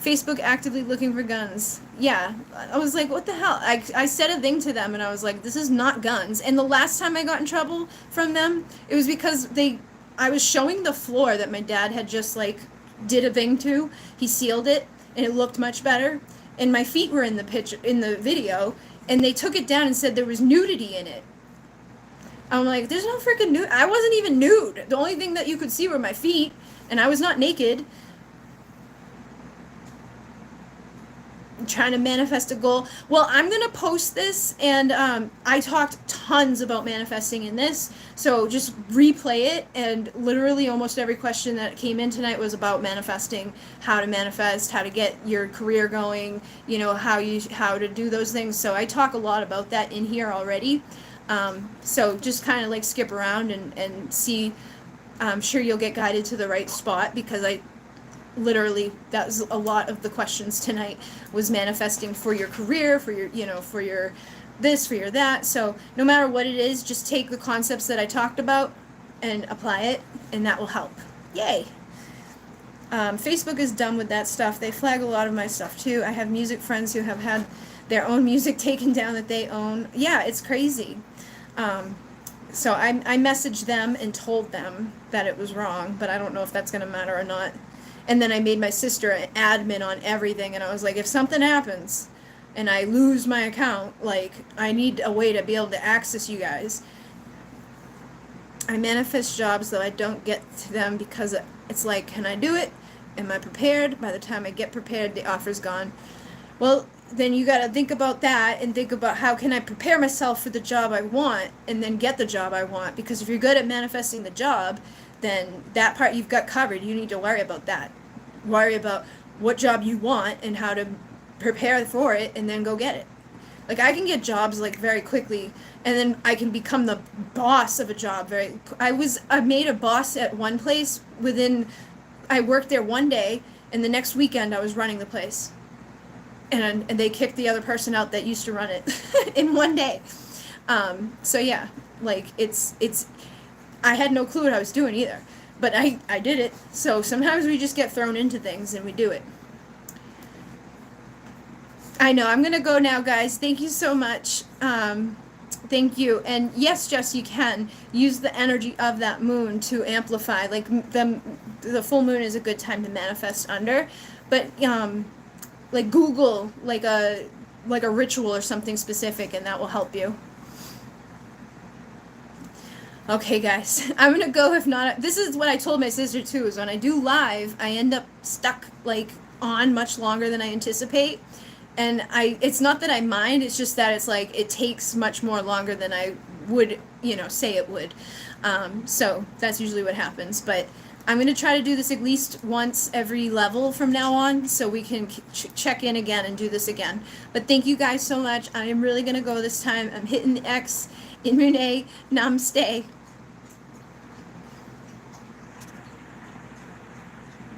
Facebook actively looking for guns. Yeah, I was like, what the hell? I said a thing to them and I was like, this is not guns. And the last time I got in trouble from them, it was because they I was showing the floor that my dad had just like did a thing to. He sealed it and it looked much better. And my feet were in the picture, in the video, and they took it down and said there was nudity in it. I'm like, there's no freaking nude. I wasn't even nude. The only thing that you could see were my feet, and I was not naked. I'm trying to manifest a goal. Well, I'm going to post this, and I talked tons about manifesting in this, so just replay it, and literally almost every question that came in tonight was about manifesting, how to manifest, how to get your career going, you know, how to do those things. So I talk a lot about that in here already. So just kind of like skip around and see. I'm sure you'll get guided to the right spot, because I literally, that was a lot of the questions tonight, was manifesting for your career, for your, you know, for your this, for your that. So no matter what it is, just take the concepts that I talked about and apply it, and that will help. Yay. Facebook is done with that stuff. They flag a lot of my stuff too. I have music friends who have had their own music taken down that they own. Yeah, it's crazy. So I messaged them and told them that it was wrong, but I don't know if that's going to matter or not. And then I made my sister an admin on everything, and I was like, if something happens and I lose my account, like, I need a way to be able to access you guys. I manifest jobs, though I don't get to them, because it's like, can I do it? Am I prepared? By the time I get prepared, the offer's gone. Well, then you got to think about that, and think about how can I prepare myself for the job I want, and then get the job I want. Because if you're good at manifesting the job, then that part you've got covered. You need to worry about that. Worry about what job you want and how to prepare for it, and then go get it. Like, I can get jobs like very quickly, and then I can become the boss of a job I made a boss at one place I worked there one day, and the next weekend I was running the place. And they kicked the other person out that used to run it in one day. So yeah, like, it's I had no clue what I was doing either, but I did it. So sometimes we just get thrown into things and we do it. I know, I'm gonna go now, guys. Thank you so much. Thank you. And yes, Jess, you can use the energy of that moon to amplify. Like, the full moon is a good time to manifest under, but like, Google like a ritual or something specific, and that will help you. Okay, guys, I'm gonna go. If not, this is what I told my sister too, is when I do live, I end up stuck like on much longer than I anticipate. And it's not that I mind, it's just that it's like, it takes much more longer than I would, you know, say it would. So that's usually what happens. But I'm going to try to do this at least once every level from now on, so we can check in again and do this again. But thank you guys so much. I am really going to go this time. I'm hitting the X in Munay Namaste.